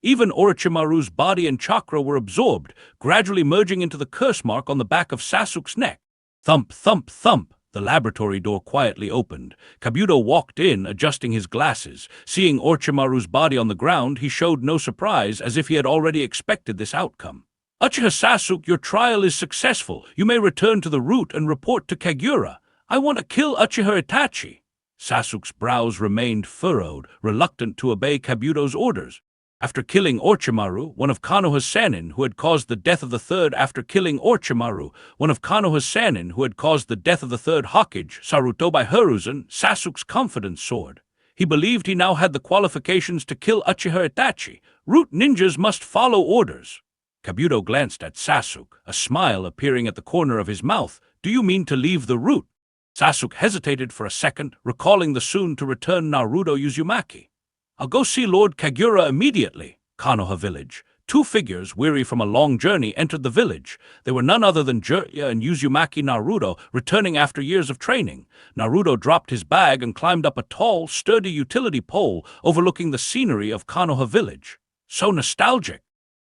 Even Orochimaru's body and chakra were absorbed, gradually merging into the curse mark on the back of Sasuke's neck. Thump, thump, thump! The laboratory door quietly opened. Kabuto walked in, adjusting his glasses. Seeing Orochimaru's body on the ground, he showed no surprise, as if he had already expected this outcome. "Uchiha Sasuke, your trial is successful. You may return to the root and report to Kagura. I want to kill Uchiha Itachi." Sasuke's brows remained furrowed, reluctant to obey Kabuto's orders. After killing Orochimaru, one of Konoha's Sannin who had caused the death of the third Hokage, Saruto by Hiruzen, Sasuke's confidence soared. He believed he now had the qualifications to kill Uchiha Itachi. Root ninjas must follow orders. Kabuto glanced at Sasuke, a smile appearing at the corner of his mouth. "Do you mean to leave the root?" Sasuke hesitated for a second, recalling the soon-to-return Naruto Uzumaki. "I'll go see Lord Kagura immediately." Konoha village. 2 figures, weary from a long journey, entered the village. They were none other than Jiraiya and Uzumaki Naruto, returning after years of training. Naruto dropped his bag and climbed up a tall, sturdy utility pole overlooking the scenery of Konoha village. "So nostalgic."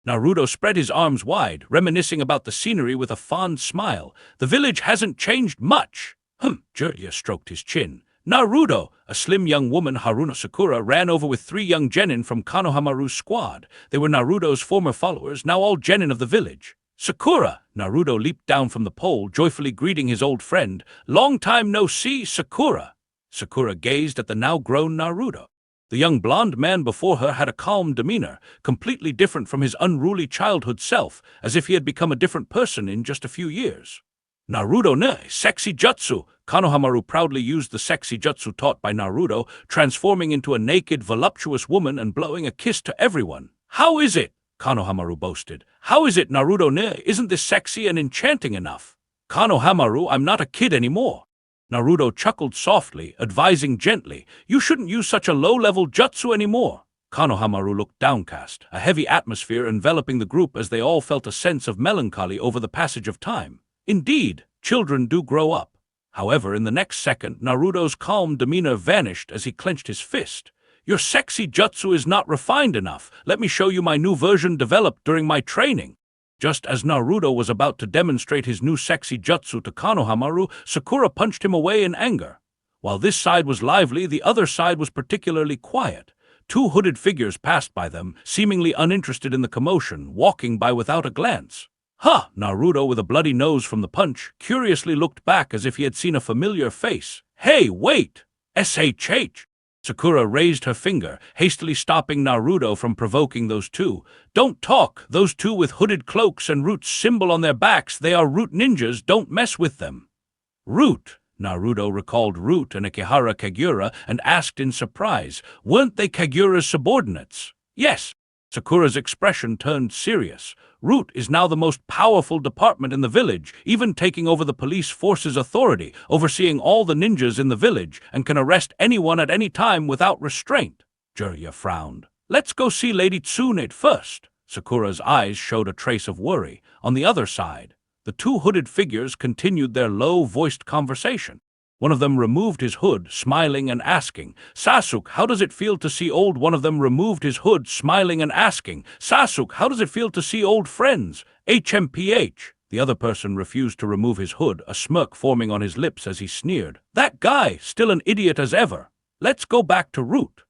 Naruto spread his arms wide, reminiscing about the scenery with a fond smile. "The village hasn't changed much." Jiraiya stroked his chin. "Naruto!" A slim young woman, Haruna Sakura, ran over with 3 young genin from Konohamaru's squad. They were Naruto's former followers, now all genin of the village. "Sakura!" Naruto leaped down from the pole, joyfully greeting his old friend. "Long time no see, Sakura!" Sakura gazed at the now-grown Naruto. The young blonde man before her had a calm demeanor, completely different from his unruly childhood self, as if he had become a different person in just a few years. "Naruto ne, sexy jutsu!" Konohamaru proudly used the sexy jutsu taught by Naruto, transforming into a naked, voluptuous woman and blowing a kiss to everyone. "How is it?" Konohamaru boasted. "How is it, Naruto ne? Isn't this sexy and enchanting enough?" "Konohamaru, I'm not a kid anymore." Naruto chuckled softly, advising gently, "You shouldn't use such a low-level jutsu anymore." Konohamaru looked downcast, a heavy atmosphere enveloping the group as they all felt a sense of melancholy over the passage of time. Indeed, children do grow up. However, in the next second, Naruto's calm demeanor vanished as he clenched his fist. "Your sexy jutsu is not refined enough. Let me show you my new version developed during my training." Just as Naruto was about to demonstrate his new sexy jutsu to Konohamaru, Sakura punched him away in anger. While this side was lively, the other side was particularly quiet. 2 hooded figures passed by them, seemingly uninterested in the commotion, walking by without a glance. "Huh!" Naruto, with a bloody nose from the punch, curiously looked back as if he had seen a familiar face. "Hey, wait! SHH!" Sakura raised her finger, hastily stopping Naruto from provoking those two. Don't talk! Those two with hooded cloaks and Root's symbol on their backs, they are Root ninjas, don't mess with them. Root! Naruto recalled Root and Ikehara Kagura and asked in surprise, weren't they Kagura's subordinates? Yes. Sakura's expression turned serious. Root is now the most powerful department in the village, even taking over the police force's authority, overseeing all the ninjas in the village, and can arrest anyone at any time without restraint. Jiraiya frowned. Let's go see Lady Tsunade first. Sakura's eyes showed a trace of worry. On the other side, the two hooded figures continued their low-voiced conversation. One of them removed his hood, smiling and asking, Sasuke, how does it feel to see old? One of them removed his hood, smiling and asking, Sasuke, how does it feel to see old friends? HMPH. The other person refused to remove his hood, a smirk forming on his lips as he sneered. That guy, still an idiot as ever. Let's go back to Root.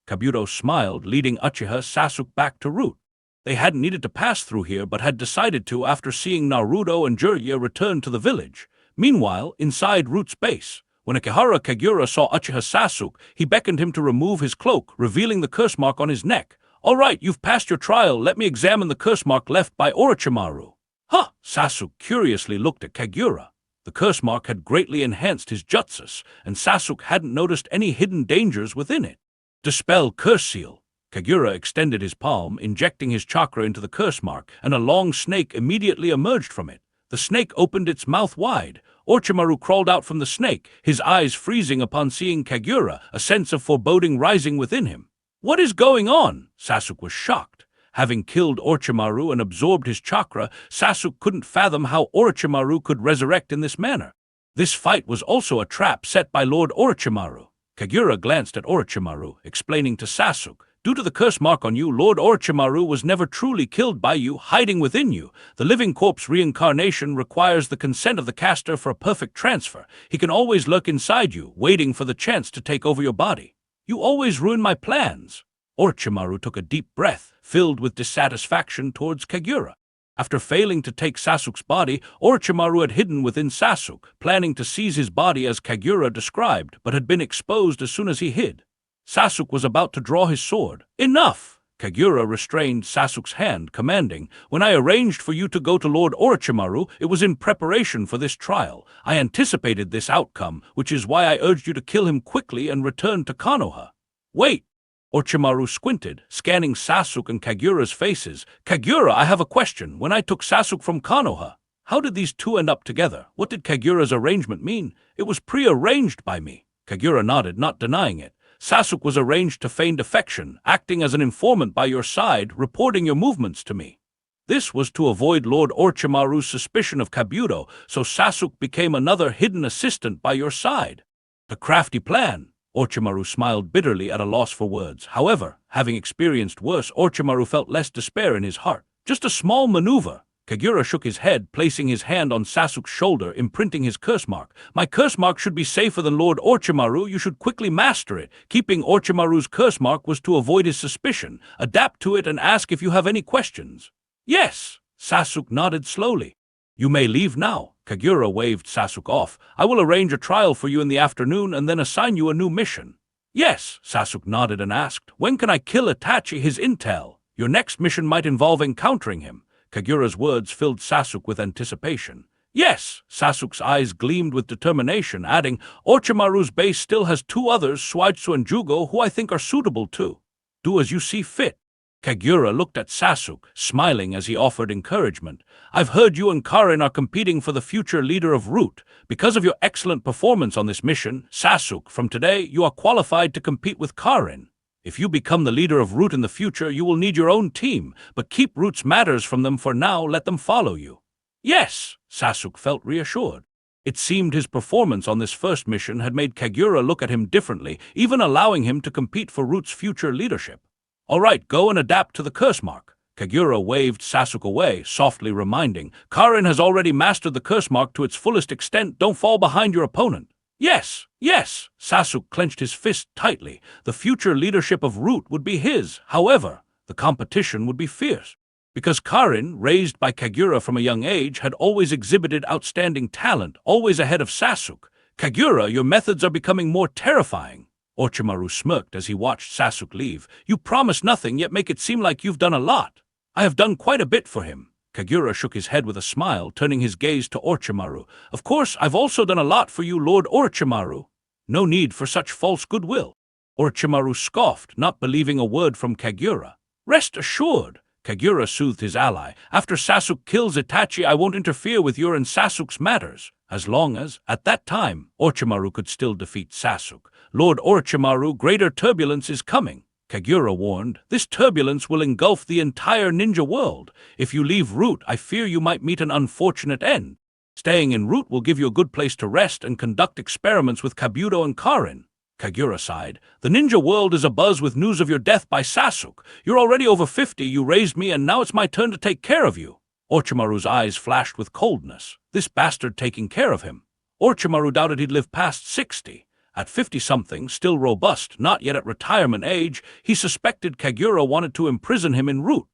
Kabuto smiled, leading Uchiha Sasuke back to Root. They hadn't needed to pass through here, but had decided to after seeing Naruto and Jiraiya return to the village. Meanwhile, inside Root's base, when Ikehara Kagura saw Uchiha Sasuke, he beckoned him to remove his cloak, revealing the curse mark on his neck. All right, you've passed your trial. Let me examine the curse mark left by Orochimaru. Huh! Sasuke curiously looked at Kagura. The curse mark had greatly enhanced his jutsus, and Sasuke hadn't noticed any hidden dangers within it. Dispel curse seal. Kagura extended his palm, injecting his chakra into the curse mark, and a long snake immediately emerged from it. The snake opened its mouth wide. Orochimaru crawled out from the snake, his eyes freezing upon seeing Kagura, a sense of foreboding rising within him. What is going on? Sasuke was shocked. Having killed Orochimaru and absorbed his chakra, Sasuke couldn't fathom how Orochimaru could resurrect in this manner. This fight was also a trap set by Lord Orochimaru. Kagura glanced at Orochimaru, explaining to Sasuke, due to the curse mark on you, Lord Orochimaru was never truly killed by you, hiding within you. The living corpse reincarnation requires the consent of the caster for a perfect transfer. He can always lurk inside you, waiting for the chance to take over your body. You always ruin my plans. Orochimaru took a deep breath, filled with dissatisfaction towards Kagura. After failing to take Sasuke's body, Orochimaru had hidden within Sasuke, planning to seize his body as Kagura described, but had been exposed as soon as he hid. Sasuke was about to draw his sword. Enough! Kagura restrained Sasuke's hand, commanding, when I arranged for you to go to Lord Orochimaru, it was in preparation for this trial. I anticipated this outcome, which is why I urged you to kill him quickly and return to Konoha. Wait! Orochimaru squinted, scanning Sasuke and Kagura's faces. Kagura, I have a question. When I took Sasuke from Konoha, how did these two end up together? What did Kagura's arrangement mean? It was pre-arranged by me. Kagura nodded, not denying it. Sasuke was arranged to feign defection, acting as an informant by your side, reporting your movements to me. This was to avoid Lord Orochimaru's suspicion of Kabuto, so Sasuke became another hidden assistant by your side. A crafty plan. Orochimaru smiled bitterly at a loss for words. However, having experienced worse, Orochimaru felt less despair in his heart. Just a small maneuver. Kagura shook his head, placing his hand on Sasuke's shoulder, imprinting his curse mark. My curse mark should be safer than Lord Orochimaru. You should quickly master it. Keeping Orochimaru's curse mark was to avoid his suspicion. Adapt to it and ask if you have any questions. Yes. Sasuke nodded slowly. You may leave now. Kagura waved Sasuke off. I will arrange a trial for you in the afternoon and then assign you a new mission. Yes. Sasuke nodded and asked, when can I kill Itachi, his intel? Your next mission might involve encountering him. Kagura's words filled Sasuke with anticipation. Yes! Sasuke's eyes gleamed with determination, adding, Orochimaru's base still has two others, Suigetsu and Jugo, who I think are suitable too. Do as you see fit. Kagura looked at Sasuke, smiling as he offered encouragement. I've heard you and Karin are competing for the future leader of Root. Because of your excellent performance on this mission, Sasuke, from today you are qualified to compete with Karin. If you become the leader of Root in the future, you will need your own team, but keep Root's matters from them for now, let them follow you. Yes, Sasuke felt reassured. It seemed his performance on this first mission had made Kagura look at him differently, even allowing him to compete for Root's future leadership. All right, go and adapt to the curse mark. Kagura waved Sasuke away, softly reminding, Karin has already mastered the curse mark to its fullest extent. Don't fall behind your opponent. Yes, yes, Sasuke clenched his fist tightly. The future leadership of Root would be his. However, the competition would be fierce. Because Karin, raised by Kagura from a young age, had always exhibited outstanding talent, always ahead of Sasuke. Kagura, your methods are becoming more terrifying. Orochimaru smirked as he watched Sasuke leave. You promise nothing, yet make it seem like you've done a lot. I have done quite a bit for him. Kagura shook his head with a smile, turning his gaze to Orochimaru. Of course, I've also done a lot for you, Lord Orochimaru. No need for such false goodwill. Orochimaru scoffed, not believing a word from Kagura. Rest assured, Kagura soothed his ally. After Sasuke kills Itachi, I won't interfere with your and Sasuke's matters, as long as, at that time, Orochimaru could still defeat Sasuke. Lord Orochimaru, greater turbulence is coming. Kagura warned. This turbulence will engulf the entire ninja world. If you leave Root, I fear you might meet an unfortunate end. Staying in Root will give you a good place to rest and conduct experiments with Kabuto and Karin. Kagura sighed. The ninja world is abuzz with news of your death by Sasuke. You're already over 50, you raised me, and now it's my turn to take care of you. Orochimaru's eyes flashed with coldness. This bastard taking care of him. Orochimaru doubted he'd live past 60. At 50-something, still robust, not yet at retirement age, he suspected Kagura wanted to imprison him in Root.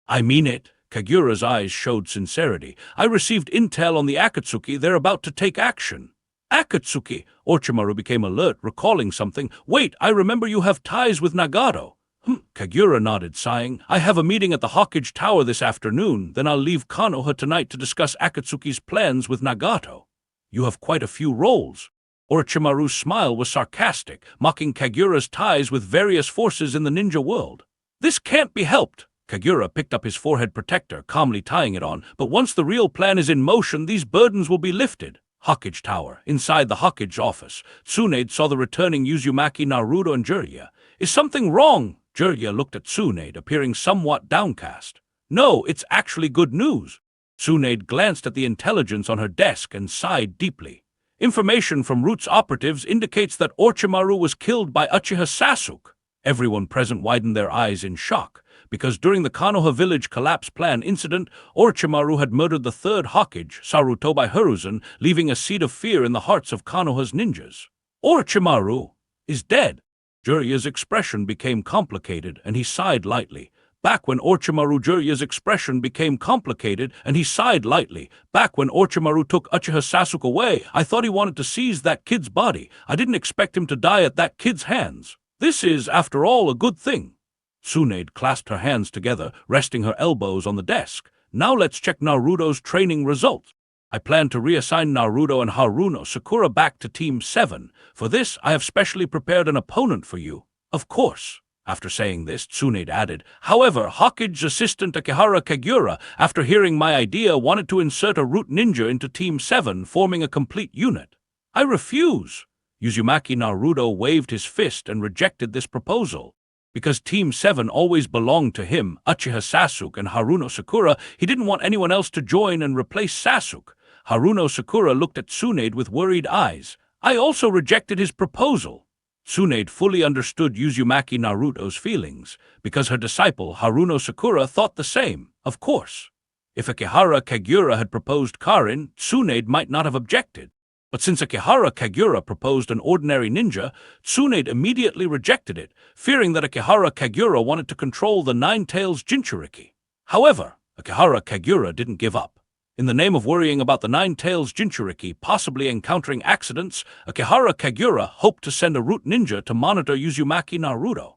I mean it. Kagura's eyes showed sincerity. I received intel on the Akatsuki. They're about to take action. Akatsuki! Orochimaru became alert, recalling something. Wait, I remember you have ties with Nagato. Kagura nodded, sighing. I have a meeting at the Hokage Tower this afternoon, then I'll leave Konoha tonight to discuss Akatsuki's plans with Nagato. You have quite a few roles. Orochimaru's smile was sarcastic, mocking Kagura's ties with various forces in the ninja world. This can't be helped. Kagura picked up his forehead protector, calmly tying it on, but once the real plan is in motion, these burdens will be lifted. Hokage Tower. Inside the Hokage office, Tsunade saw the returning Uzumaki, Naruto, and Jiraiya. Is something wrong? Jiraiya looked at Tsunade, appearing somewhat downcast. No, it's actually good news. Tsunade glanced at the intelligence on her desk and sighed deeply. Information from Root's operatives indicates that Orochimaru was killed by Uchiha Sasuke. Everyone present widened their eyes in shock, because during the Konoha village collapse plan incident, Orochimaru had murdered the third Hokage, Sarutobi Hiruzen, leaving a seed of fear in the hearts of Konoha's ninjas. Orochimaru is dead. Jiraiya's expression became complicated, and he sighed lightly. Back when Orochimaru's expression became complicated, and he sighed lightly. Back when Orochimaru took Uchiha Sasuke away, I thought he wanted to seize that kid's body. I didn't expect him to die at that kid's hands. This is, after all, a good thing. Tsunade clasped her hands together, resting her elbows on the desk. Now let's check Naruto's training results. I plan to reassign Naruto and Haruno Sakura back to Team 7. For this, I have specially prepared an opponent for you. Of course. After saying this, Tsunade added, however, Hokage's assistant Akihara Kagura, after hearing my idea, wanted to insert a Root ninja into Team 7, forming a complete unit. I refuse. Uzumaki Naruto waved his fist and rejected this proposal. Because Team 7 always belonged to him, Uchiha Sasuke, and Haruno Sakura, he didn't want anyone else to join and replace Sasuke. Haruno Sakura looked at Tsunade with worried eyes. I also rejected his proposal. Tsunade fully understood Uzumaki Naruto's feelings, because her disciple Haruno Sakura thought the same, of course. If Akihara Kagura had proposed Karin, Tsunade might not have objected. But since Akihara Kagura proposed an ordinary ninja, Tsunade immediately rejected it, fearing that Akihara Kagura wanted to control the Nine-Tails Jinchuriki. However, Akihara Kagura didn't give up. In the name of worrying about the Nine-Tails Jinchuriki possibly encountering accidents, Akihara Kagura hoped to send a Root ninja to monitor Uzumaki Naruto.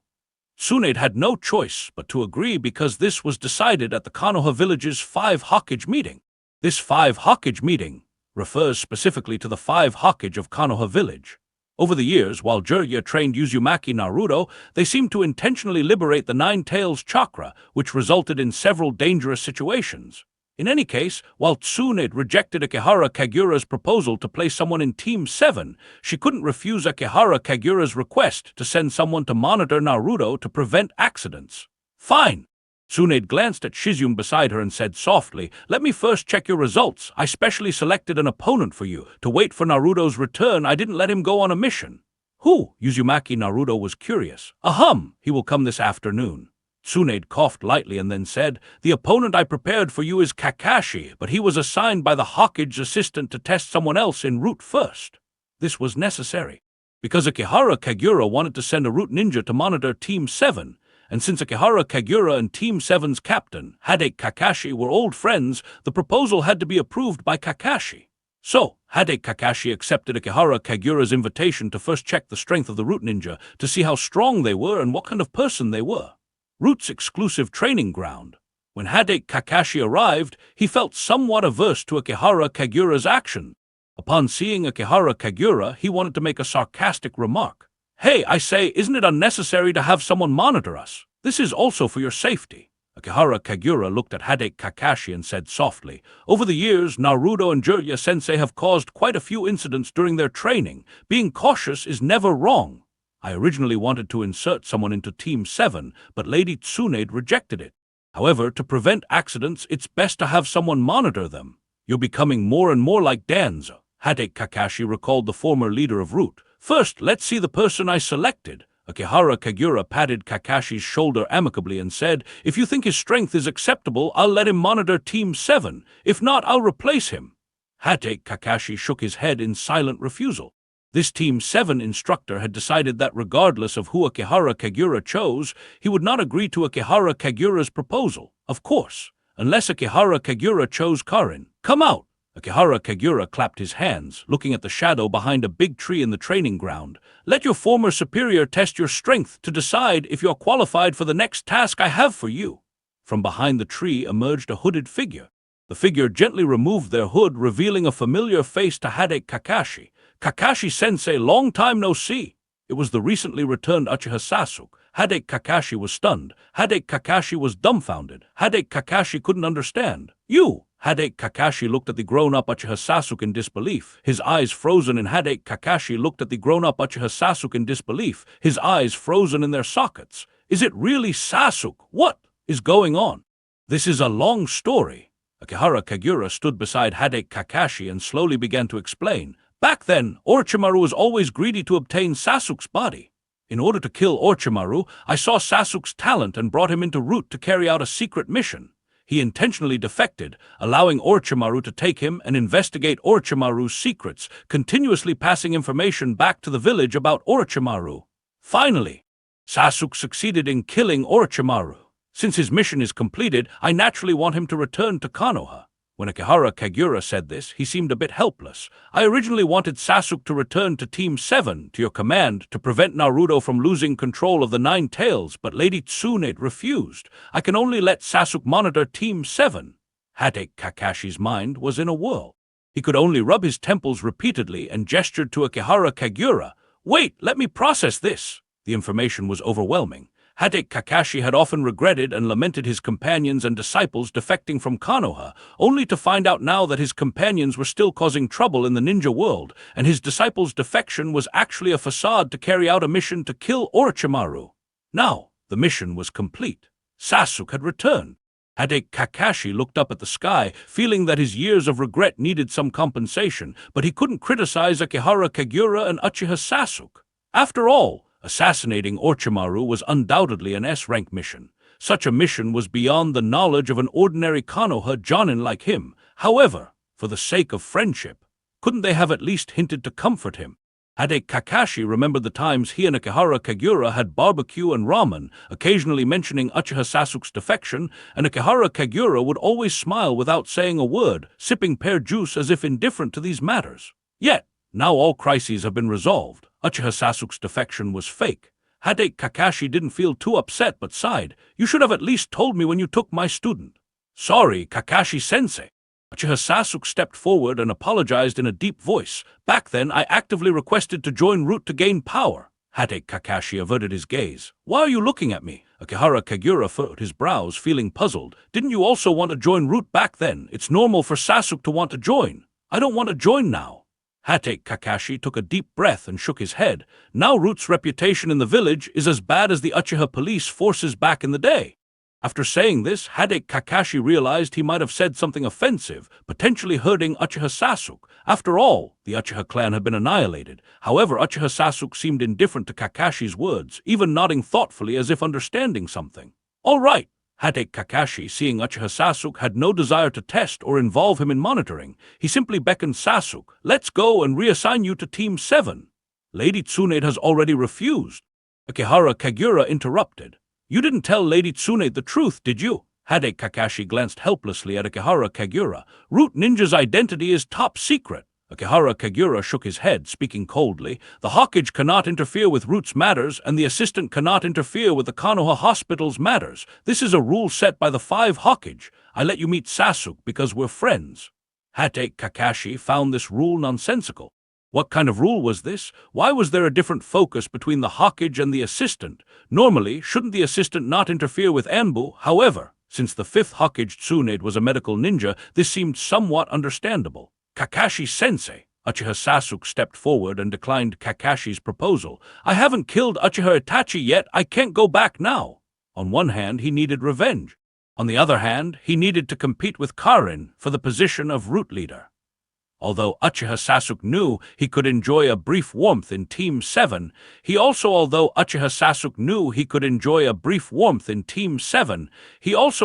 Tsunade had no choice but to agree because this was decided at the Konoha village's 5 Hokage meeting. This 5 Hokage meeting refers specifically to the 5 Hokage of Konoha village. Over the years, while Jiraiya trained Uzumaki Naruto, they seemed to intentionally liberate the Nine-Tails chakra, which resulted in several dangerous situations. In any case, while Tsunade rejected Akihara Kagura's proposal to place someone in Team 7, she couldn't refuse Akihara Kagura's request to send someone to monitor Naruto to prevent accidents. Fine. Tsunade glanced at Shizune beside her and said softly, let me first check your results. I specially selected an opponent for you. To wait for Naruto's return, I didn't let him go on a mission. Who? Uzumaki Naruto was curious. He will come this afternoon. Tsunade coughed lightly and then said, the opponent I prepared for you is Kakashi, but he was assigned by the Hokage's assistant to test someone else en route first. This was necessary, because Akihara Kagura wanted to send a Root ninja to monitor Team 7, and since Akihara Kagura and Team 7's captain, Hadate Kakashi, were old friends, the proposal had to be approved by Kakashi. So, Hade Kakashi accepted Akihara Kagura's invitation to first check the strength of the Root Ninja to see how strong they were and what kind of person they were. Root's exclusive training ground. When Hade Kakashi arrived, he felt somewhat averse to Akihara Kagura's action. Upon seeing Akihara Kagura, he wanted to make a sarcastic remark. "Hey, I say, isn't it unnecessary to have someone monitor us? This is also for your safety." Akihara Kagura looked at Hade Kakashi and said softly, "Over the years, Naruto and Jiraiya-sensei have caused quite a few incidents during their training. Being cautious is never wrong. I originally wanted to insert someone into Team 7, but Lady Tsunade rejected it. However, to prevent accidents, it's best to have someone monitor them. You're becoming more and more like Danzo." Hade Kakashi recalled the former leader of Root. "First, let's see the person I selected." Akihara Kagura patted Kakashi's shoulder amicably and said, "If you think his strength is acceptable, I'll let him monitor Team 7. If not, I'll replace him." Hade Kakashi shook his head in silent refusal. This Team 7 instructor had decided that regardless of who Akihara Kagura chose, he would not agree to Akihara Kagura's proposal. Of course, unless Akihara Kagura chose Karin. "Come out!" Akihara Kagura clapped his hands, looking at the shadow behind a big tree in the training ground. "Let your former superior test your strength to decide if you're qualified for the next task I have for you." From behind the tree emerged a hooded figure. The figure gently removed their hood, revealing a familiar face to Hade Kakashi. "Kakashi-sensei, long time no see." It was the recently returned Uchiha Sasuke. Hade Kakashi was stunned. Hade Kakashi was dumbfounded. Hade Kakashi couldn't understand. "You!" Hade Kakashi looked at the grown-up Uchiha Sasuke in disbelief. His eyes frozen, and Hade Kakashi looked at the grown-up Uchiha Sasuke in disbelief. His eyes frozen in their sockets. "Is it really Sasuke? What is going on?" "This is a long story." Akihara Kagura stood beside Hade Kakashi and slowly began to explain. "Back then, Orochimaru was always greedy to obtain Sasuke's body. In order to kill Orochimaru, I saw Sasuke's talent and brought him into Root to carry out a secret mission. He intentionally defected, allowing Orochimaru to take him and investigate Orochimaru's secrets, continuously passing information back to the village about Orochimaru. Finally, Sasuke succeeded in killing Orochimaru. Since his mission is completed, I naturally want him to return to Konoha." When Akihara Kagura said this, he seemed a bit helpless. "I originally wanted Sasuke to return to Team 7, to your command, to prevent Naruto from losing control of the Nine Tails, but Lady Tsunade refused. I can only let Sasuke monitor Team 7. Hade Kakashi's mind was in a whirl. He could only rub his temples repeatedly and gestured to Akihara Kagura. "Wait, let me process this." The information was overwhelming. Hade Kakashi had often regretted and lamented his companions and disciples defecting from Konoha, only to find out now that his companions were still causing trouble in the ninja world, and his disciples' defection was actually a facade to carry out a mission to kill Orochimaru. Now, the mission was complete. Sasuke had returned. Hade Kakashi looked up at the sky, feeling that his years of regret needed some compensation, but he couldn't criticize Akihara Kagura and Uchiha Sasuke. After all, assassinating Orochimaru was undoubtedly an S-rank mission. Such a mission was beyond the knowledge of an ordinary Konoha Jonin like him. However, for the sake of friendship, couldn't they have at least hinted to comfort him? Hade Kakashi remembered the times he and Akihara Kagura had barbecue and ramen, occasionally mentioning Uchiha Sasuke's defection, and Akihara Kagura would always smile without saying a word, sipping pear juice as if indifferent to these matters. Yet, now all crises have been resolved. Uchiha Sasuke's defection was fake. Hade Kakashi didn't feel too upset but sighed. "You should have at least told me when you took my student." "Sorry, Kakashi-sensei." Uchiha Sasuke stepped forward and apologized in a deep voice. "Back then, I actively requested to join Root to gain power." Hade Kakashi averted his gaze. "Why are you looking at me?" Akihara Kagura furrowed his brows, feeling puzzled. "Didn't you also want to join Root back then? It's normal for Sasuke to want to join. I don't want to join now." Hade Kakashi took a deep breath and shook his head. Now Root's reputation in the village is as bad as the Uchiha police forces back in the day. After saying this, Hade Kakashi realized he might have said something offensive, potentially hurting Uchiha Sasuke. After all, the Uchiha clan had been annihilated. However, Uchiha Sasuke seemed indifferent to Kakashi's words, even nodding thoughtfully as if understanding something. "All right." Hade Kakashi, seeing Uchiha Sasuke, had no desire to test or involve him in monitoring. He simply beckoned Sasuke. "Let's go and reassign you to Team 7. Lady Tsunade has already refused." Akihara Kagura interrupted. "You didn't tell Lady Tsunade the truth, did you?" Hade Kakashi glanced helplessly at Akihara Kagura. "Root Ninja's identity is top secret." Akihara Kagura shook his head, speaking coldly. The Hokage cannot interfere with Root's matters, and the assistant cannot interfere with the Konoha hospital's matters. This is a rule set by the 5 Hokage. I let you meet Sasuke because we're friends. Hatake Kakashi found this rule nonsensical. What kind of rule was this? Why was there a different focus between the Hokage and the assistant? Normally, shouldn't the assistant not interfere with Anbu? However, since the 5th Hokage Tsunade was a medical ninja, this seemed somewhat understandable. Kakashi-sensei. Uchiha Sasuke stepped forward and declined Kakashi's proposal. I haven't killed Uchiha Itachi yet. I can't go back now. On one hand, he needed revenge. On the other hand, he needed to compete with Karin for the position of Root Leader. Although Uchiha Sasuke knew he could enjoy a brief warmth in Team 7, he also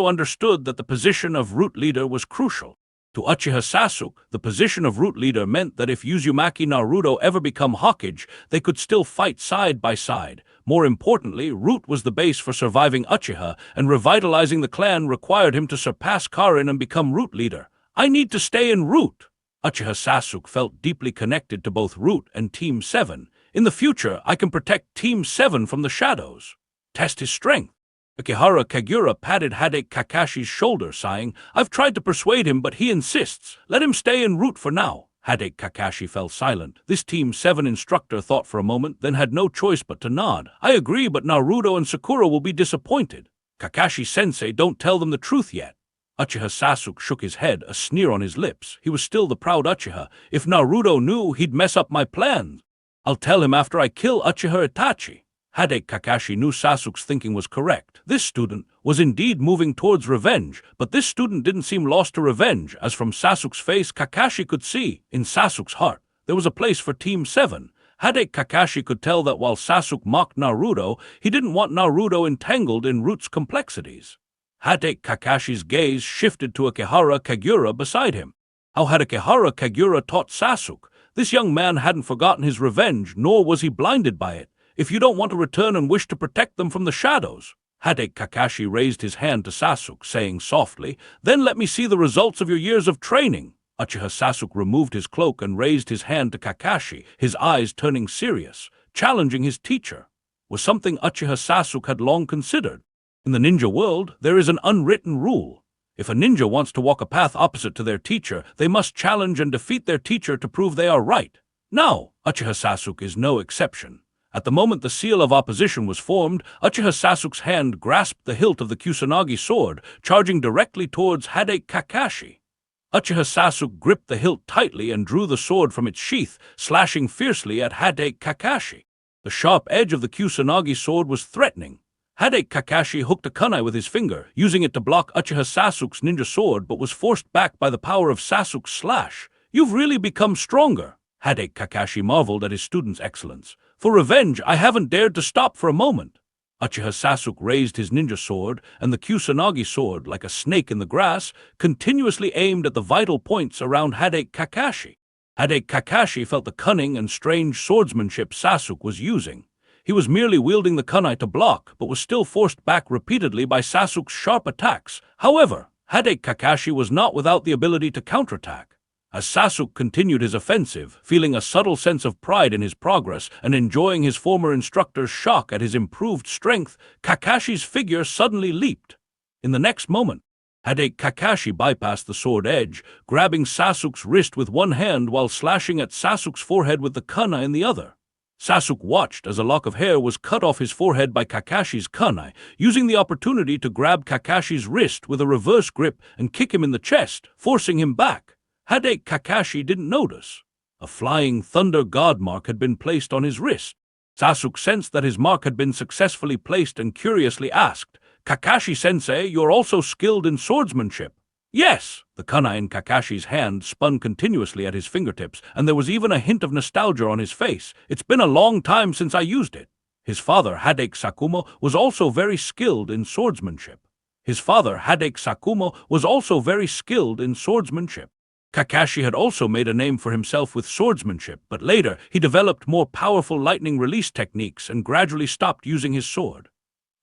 understood that the position of Root Leader was crucial. To Uchiha Sasuke, the position of Root Leader meant that if Uzumaki Naruto ever become Hokage, they could still fight side by side. More importantly, Root was the base for surviving Uchiha, and revitalizing the clan required him to surpass Karin and become Root Leader. I need to stay in Root. Uchiha Sasuke felt deeply connected to both Root and Team 7. In the future, I can protect Team 7 from the shadows. Test his strength. Akihara Kagura patted Hatake Kakashi's shoulder, sighing, I've tried to persuade him, but he insists. Let him stay en route for now. Hatake Kakashi fell silent. This Team 7 instructor thought for a moment, then had no choice but to nod. I agree, but Naruto and Sakura will be disappointed. Kakashi-sensei, don't tell them the truth yet. Uchiha Sasuke shook his head, a sneer on his lips. He was still the proud Uchiha. If Naruto knew, he'd mess up my plans. I'll tell him after I kill Uchiha Itachi. Hatake Kakashi knew Sasuke's thinking was correct. This student was indeed moving towards revenge, but this student didn't seem lost to revenge, as from Sasuke's face Kakashi could see. In Sasuke's heart, there was a place for Team 7. Hatake Kakashi could tell that while Sasuke mocked Naruto, he didn't want Naruto entangled in Root's complexities. Hatake Kakashi's gaze shifted to Akihara Kagura beside him. How had Akihara Kagura taught Sasuke? This young man hadn't forgotten his revenge, nor was he blinded by it. If you don't want to return and wish to protect them from the shadows. Hatake Kakashi raised his hand to Sasuke, saying softly, then let me see the results of your years of training. Uchiha Sasuke removed his cloak and raised his hand to Kakashi, his eyes turning serious. Challenging his teacher was something Uchiha Sasuke had long considered. In the ninja world, there is an unwritten rule. If a ninja wants to walk a path opposite to their teacher, they must challenge and defeat their teacher to prove they are right. Now, Uchiha Sasuke is no exception. At the moment the seal of opposition was formed, Uchiha Sasuke's hand grasped the hilt of the Kusanagi sword, charging directly towards Hatake Kakashi. Uchiha Sasuke gripped the hilt tightly and drew the sword from its sheath, slashing fiercely at Hatake Kakashi. The sharp edge of the Kusanagi sword was threatening. Hatake Kakashi hooked a kunai with his finger, using it to block Uchiha Sasuke's ninja sword, but was forced back by the power of Sasuke's slash. You've really become stronger. Hatake Kakashi marveled at his student's excellence. For revenge, I haven't dared to stop for a moment. Uchiha Sasuke raised his ninja sword, and the Kusanagi sword, like a snake in the grass, continuously aimed at the vital points around Hatake Kakashi. Hatake Kakashi felt the cunning and strange swordsmanship Sasuke was using. He was merely wielding the kunai to block, but was still forced back repeatedly by Sasuke's sharp attacks. However, Hatake Kakashi was not without the ability to counterattack. As Sasuke continued his offensive, feeling a subtle sense of pride in his progress and enjoying his former instructor's shock at his improved strength, Kakashi's figure suddenly leaped. In the next moment, Hatake Kakashi bypassed the sword edge, grabbing Sasuke's wrist with one hand while slashing at Sasuke's forehead with the kunai in the other. Sasuke watched as a lock of hair was cut off his forehead by Kakashi's kunai, using the opportunity to grab Kakashi's wrist with a reverse grip and kick him in the chest, forcing him back. Hatake Kakashi didn't notice. A flying thunder god mark had been placed on his wrist. Sasuke sensed that his mark had been successfully placed and curiously asked, Kakashi-sensei, you're also skilled in swordsmanship. Yes! The kunai in Kakashi's hand spun continuously at his fingertips, and there was even a hint of nostalgia on his face. It's been a long time since I used it. His father, Hatake Sakumo, was also very skilled in swordsmanship. Kakashi had also made a name for himself with swordsmanship, but later he developed more powerful lightning release techniques and gradually stopped using his sword.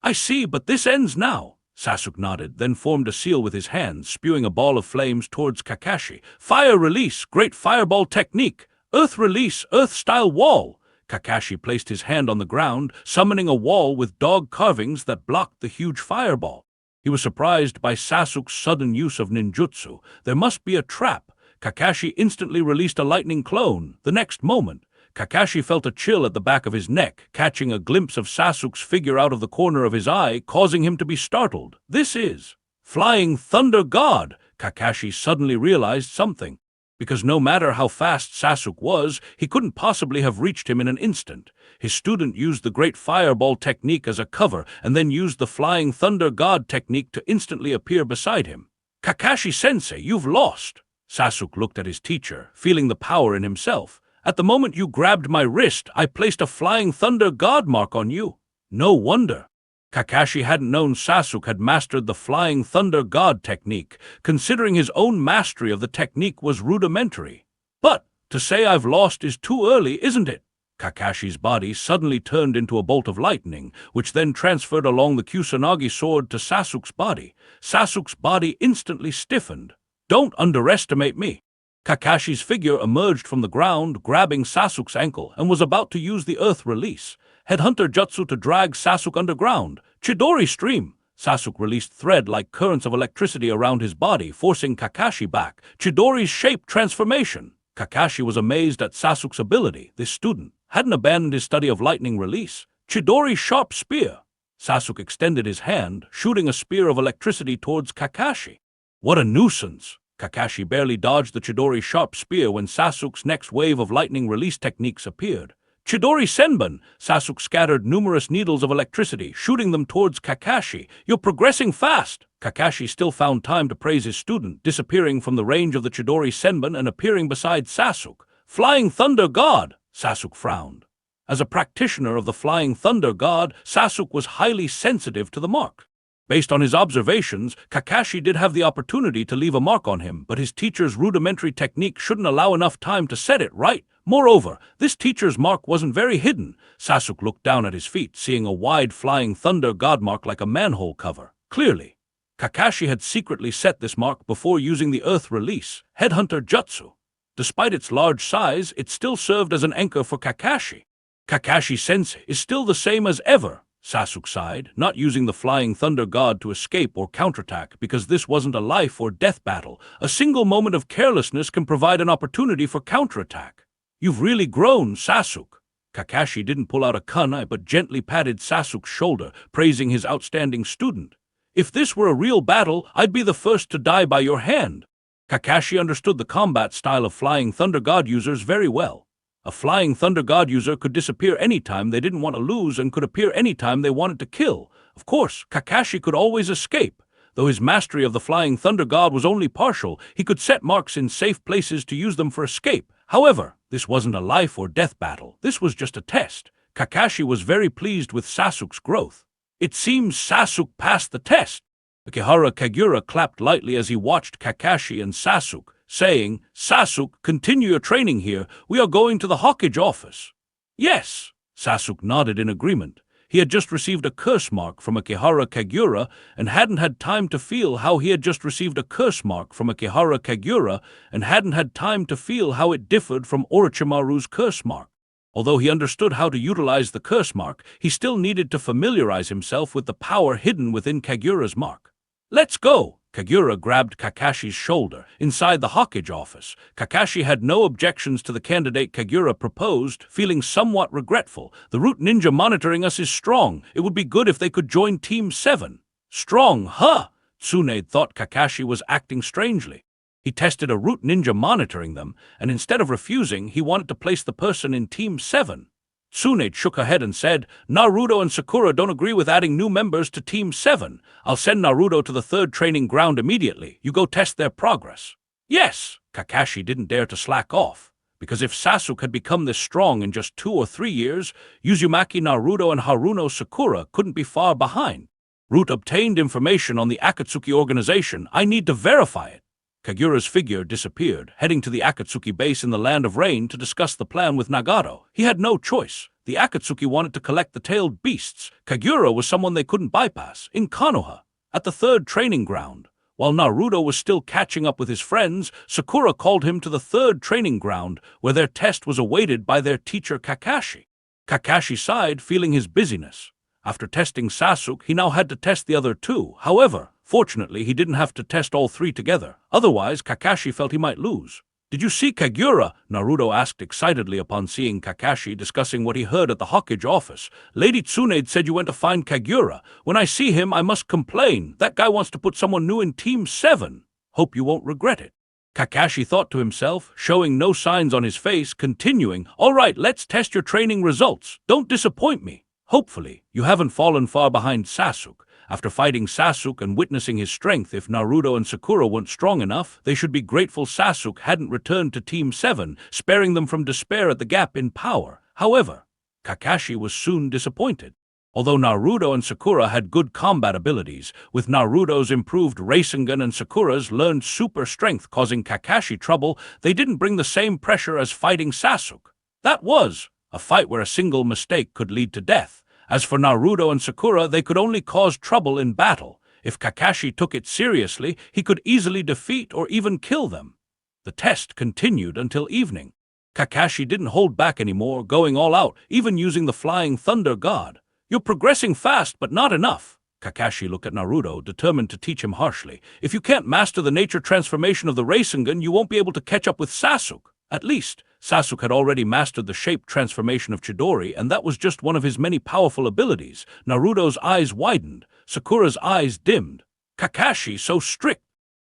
I see, but this ends now. Sasuke nodded, then formed a seal with his hands, spewing a ball of flames towards Kakashi. Fire release, great fireball technique. Earth release, earth-style wall. Kakashi placed his hand on the ground, summoning a wall with dog carvings that blocked the huge fireball. He was surprised by Sasuke's sudden use of ninjutsu. There must be a trap. Kakashi instantly released a lightning clone. The next moment, Kakashi felt a chill at the back of his neck, catching a glimpse of Sasuke's figure out of the corner of his eye, causing him to be startled. This is Flying Thunder God! Kakashi suddenly realized something. Because no matter how fast Sasuke was, he couldn't possibly have reached him in an instant. His student used the Great Fireball technique as a cover, and then used the Flying Thunder God technique to instantly appear beside him. Kakashi-sensei, you've lost! Sasuke looked at his teacher, feeling the power in himself. At the moment you grabbed my wrist, I placed a Flying Thunder God mark on you. No wonder. Kakashi hadn't known Sasuke had mastered the Flying Thunder God technique, considering his own mastery of the technique was rudimentary. But to say I've lost is too early, isn't it? Kakashi's body suddenly turned into a bolt of lightning, which then transferred along the Kusanagi sword to Sasuke's body. Sasuke's body instantly stiffened. Don't underestimate me. Kakashi's figure emerged from the ground, grabbing Sasuke's ankle, and was about to use the earth release. Headhunter Jutsu to drag Sasuke underground. Chidori Stream! Sasuke released thread-like currents of electricity around his body, forcing Kakashi back. Chidori's shape transformation! Kakashi was amazed at Sasuke's ability. This student hadn't abandoned his study of lightning release. Chidori's sharp spear! Sasuke extended his hand, shooting a spear of electricity towards Kakashi. What a nuisance! Kakashi barely dodged the Chidori sharp spear when Sasuke's next wave of lightning release techniques appeared. Chidori Senbon! Sasuke scattered numerous needles of electricity, shooting them towards Kakashi. You're progressing fast! Kakashi still found time to praise his student, disappearing from the range of the Chidori Senbon and appearing beside Sasuke. Flying Thunder God! Sasuke frowned. As a practitioner of the Flying Thunder God, Sasuke was highly sensitive to the mark. Based on his observations, Kakashi did have the opportunity to leave a mark on him, but his teacher's rudimentary technique shouldn't allow enough time to set it right. Moreover, this teacher's mark wasn't very hidden. Sasuke looked down at his feet, seeing a wide Flying Thunder God mark like a manhole cover. Clearly, Kakashi had secretly set this mark before using the earth release, Headhunter Jutsu. Despite its large size, it still served as an anchor for Kakashi. Kakashi-sensei is still the same as ever. Sasuke sighed, not using the Flying Thunder God to escape or counterattack because this wasn't a life or death battle. A single moment of carelessness can provide an opportunity for counterattack. You've really grown, Sasuke. Kakashi didn't pull out a kunai but gently patted Sasuke's shoulder, praising his outstanding student. If this were a real battle, I'd be the first to die by your hand. Kakashi understood the combat style of Flying Thunder God users very well. A Flying Thunder God user could disappear anytime they didn't want to lose and could appear anytime they wanted to kill. Of course, Kakashi could always escape. Though his mastery of the Flying Thunder God was only partial, he could set marks in safe places to use them for escape. However, this wasn't a life or death battle. This was just a test. Kakashi was very pleased with Sasuke's growth. It seems Sasuke passed the test. Akihara Kagura clapped lightly as he watched Kakashi and Sasuke, saying, Sasuke, continue your training here. We are going to the Hokage office. Yes. Sasuke nodded in agreement. He had just received a curse mark from Akihara Kagura and hadn't had time to feel how he had just received a curse mark from Akihara Kagura and hadn't had time to feel how it differed from Orochimaru's curse mark. Although he understood how to utilize the curse mark, he still needed to familiarize himself with the power hidden within Kagura's mark. Let's go! Kagura grabbed Kakashi's shoulder. Inside the Hokage office, Kakashi had no objections to the candidate Kagura proposed, feeling somewhat regretful. The Root Ninja monitoring us is strong. It would be good if they could join Team 7. Strong, huh? Tsunade thought Kakashi was acting strangely. He tested a Root Ninja monitoring them, and instead of refusing, he wanted to place the person in Team 7. Tsunade shook her head and said, Naruto and Sakura don't agree with adding new members to Team 7. I'll send Naruto to the 3rd training ground immediately. You go test their progress. Yes! Kakashi didn't dare to slack off, because if Sasuke had become this strong in just 2 or 3 years, Uzumaki Naruto and Haruno Sakura couldn't be far behind. Root obtained information on the Akatsuki organization. I need to verify it. Kagura's figure disappeared, heading to the Akatsuki base in the Land of Rain to discuss the plan with Nagato. He had no choice. The Akatsuki wanted to collect the tailed beasts. Kagura was someone they couldn't bypass. In Konoha, At the third training ground, while Naruto was still catching up with his friends, Sakura called him to the third training ground, where their test was awaited by their teacher Kakashi. Kakashi sighed, feeling his busyness. After testing Sasuke, he now had to test the other two. However, fortunately, he didn't have to test all three together. Otherwise, Kakashi felt he might lose. "Did you see Kagura?" Naruto asked excitedly upon seeing Kakashi discussing what he heard at the Hokage office. "Lady Tsunade said you went to find Kagura. When I see him, I must complain. That guy wants to put someone new in Team 7. Hope you won't regret it." Kakashi thought to himself, showing no signs on his face, continuing, "All right, let's test your training results. Don't disappoint me. Hopefully, you haven't fallen far behind Sasuke. After fighting Sasuke and witnessing his strength, if Naruto and Sakura weren't strong enough, they should be grateful Sasuke hadn't returned to Team 7, sparing them from despair at the gap in power." However, Kakashi was soon disappointed. Although Naruto and Sakura had good combat abilities, with Naruto's improved Rasengan and Sakura's learned super strength causing Kakashi trouble, they didn't bring the same pressure as fighting Sasuke. That was a fight where a single mistake could lead to death. As for Naruto and Sakura, they could only cause trouble in battle. If Kakashi took it seriously, he could easily defeat or even kill them. The test continued until evening. Kakashi didn't hold back anymore, going all out, even using the Flying Thunder God. "You're progressing fast, but not enough." Kakashi looked at Naruto, determined to teach him harshly. "If you can't master the nature transformation of the Rasengan, you won't be able to catch up with Sasuke." At least, Sasuke had already mastered the shape transformation of Chidori, and that was just one of his many powerful abilities. Naruto's eyes widened, Sakura's eyes dimmed. "Kakashi, so strict.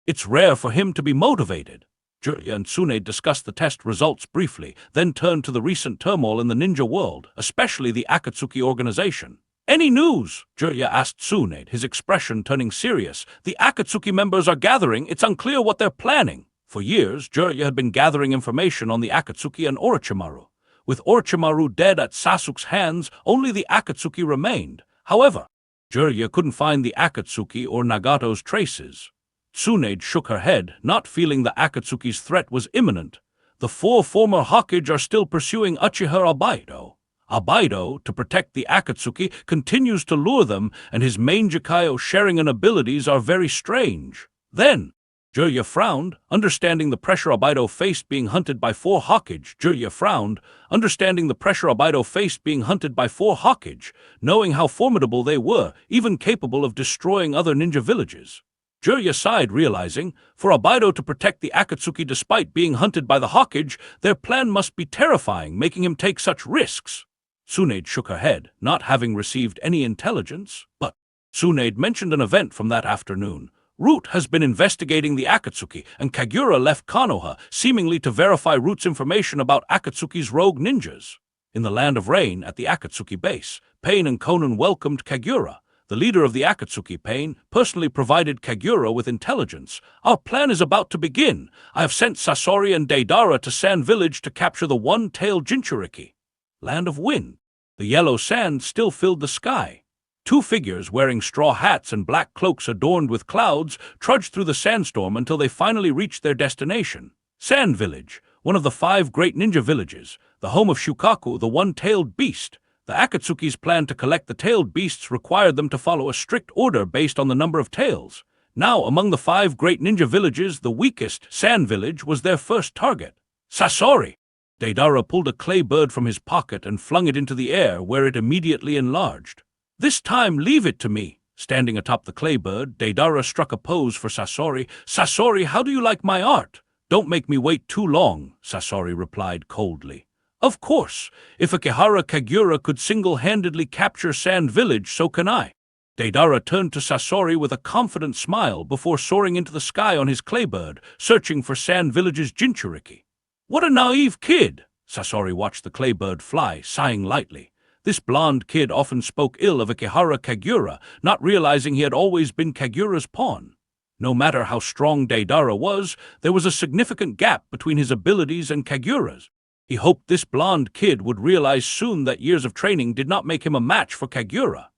It's rare for him to be motivated." Jiraiya and Tsunade discussed the test results briefly, then turned to the recent turmoil in the ninja world, especially the Akatsuki organization. "Any news?" Jiraiya asked Tsunade, his expression turning serious. "The Akatsuki members are gathering. It's unclear what they're planning." For years, Jiraiya had been gathering information on the Akatsuki and Orochimaru. With Orochimaru dead at Sasuke's hands, only the Akatsuki remained. However, Jiraiya couldn't find the Akatsuki or Nagato's traces. Tsunade shook her head, not feeling the Akatsuki's threat was imminent. "The 4 former Hokage are still pursuing Uchiha Obaido. Obaido, to protect the Akatsuki, continues to lure them, and his Mangekyo Sharingan abilities are very strange." Then, Jiraiya frowned, understanding the pressure Obaido faced being hunted by 4 Hokage. Knowing how formidable they were, even capable of destroying other ninja villages. Jiraiya sighed, realizing, for Obaido to protect the Akatsuki despite being hunted by the Hokage, their plan must be terrifying, making him take such risks. Tsunade shook her head, not having received any intelligence, but Tsunade mentioned an event from that afternoon. Root has been investigating the Akatsuki, and Kagura left Konoha, seemingly to verify Root's information about Akatsuki's rogue ninjas. In the Land of Rain, at the Akatsuki base, Pain and Konan welcomed Kagura. The leader of the Akatsuki, Pain, personally provided Kagura with intelligence. "Our plan is about to begin. I have sent Sasori and Deidara to Sand Village to capture the one-tailed Jinchuriki." Land of Wind. The yellow sand still filled the sky. 2 figures wearing straw hats and black cloaks adorned with clouds trudged through the sandstorm until they finally reached their destination. Sand Village, one of the 5 great ninja villages, the home of Shukaku, the one-tailed beast. The Akatsuki's plan to collect the tailed beasts required them to follow a strict order based on the number of tails. Now, among the 5 great ninja villages, the weakest, Sand Village, was their first target. "Sasori!" Deidara pulled a clay bird from his pocket and flung it into the air, where it immediately enlarged. "This time, leave it to me." Standing atop the clay bird, Deidara struck a pose for Sasori. "Sasori, how do you like my art?" "Don't make me wait too long," Sasori replied coldly. "Of course. If Akihara Kagura could single-handedly capture Sand Village, so can I." Deidara turned to Sasori with a confident smile before soaring into the sky on his clay bird, searching for Sand Village's Jinchuriki. "What a naive kid!" Sasori watched the clay bird fly, sighing lightly. This blonde kid often spoke ill of Akihara Kagura, not realizing he had always been Kagura's pawn. No matter how strong Deidara was, there was a significant gap between his abilities and Kagura's. He hoped this blonde kid would realize soon that years of training did not make him a match for Kagura.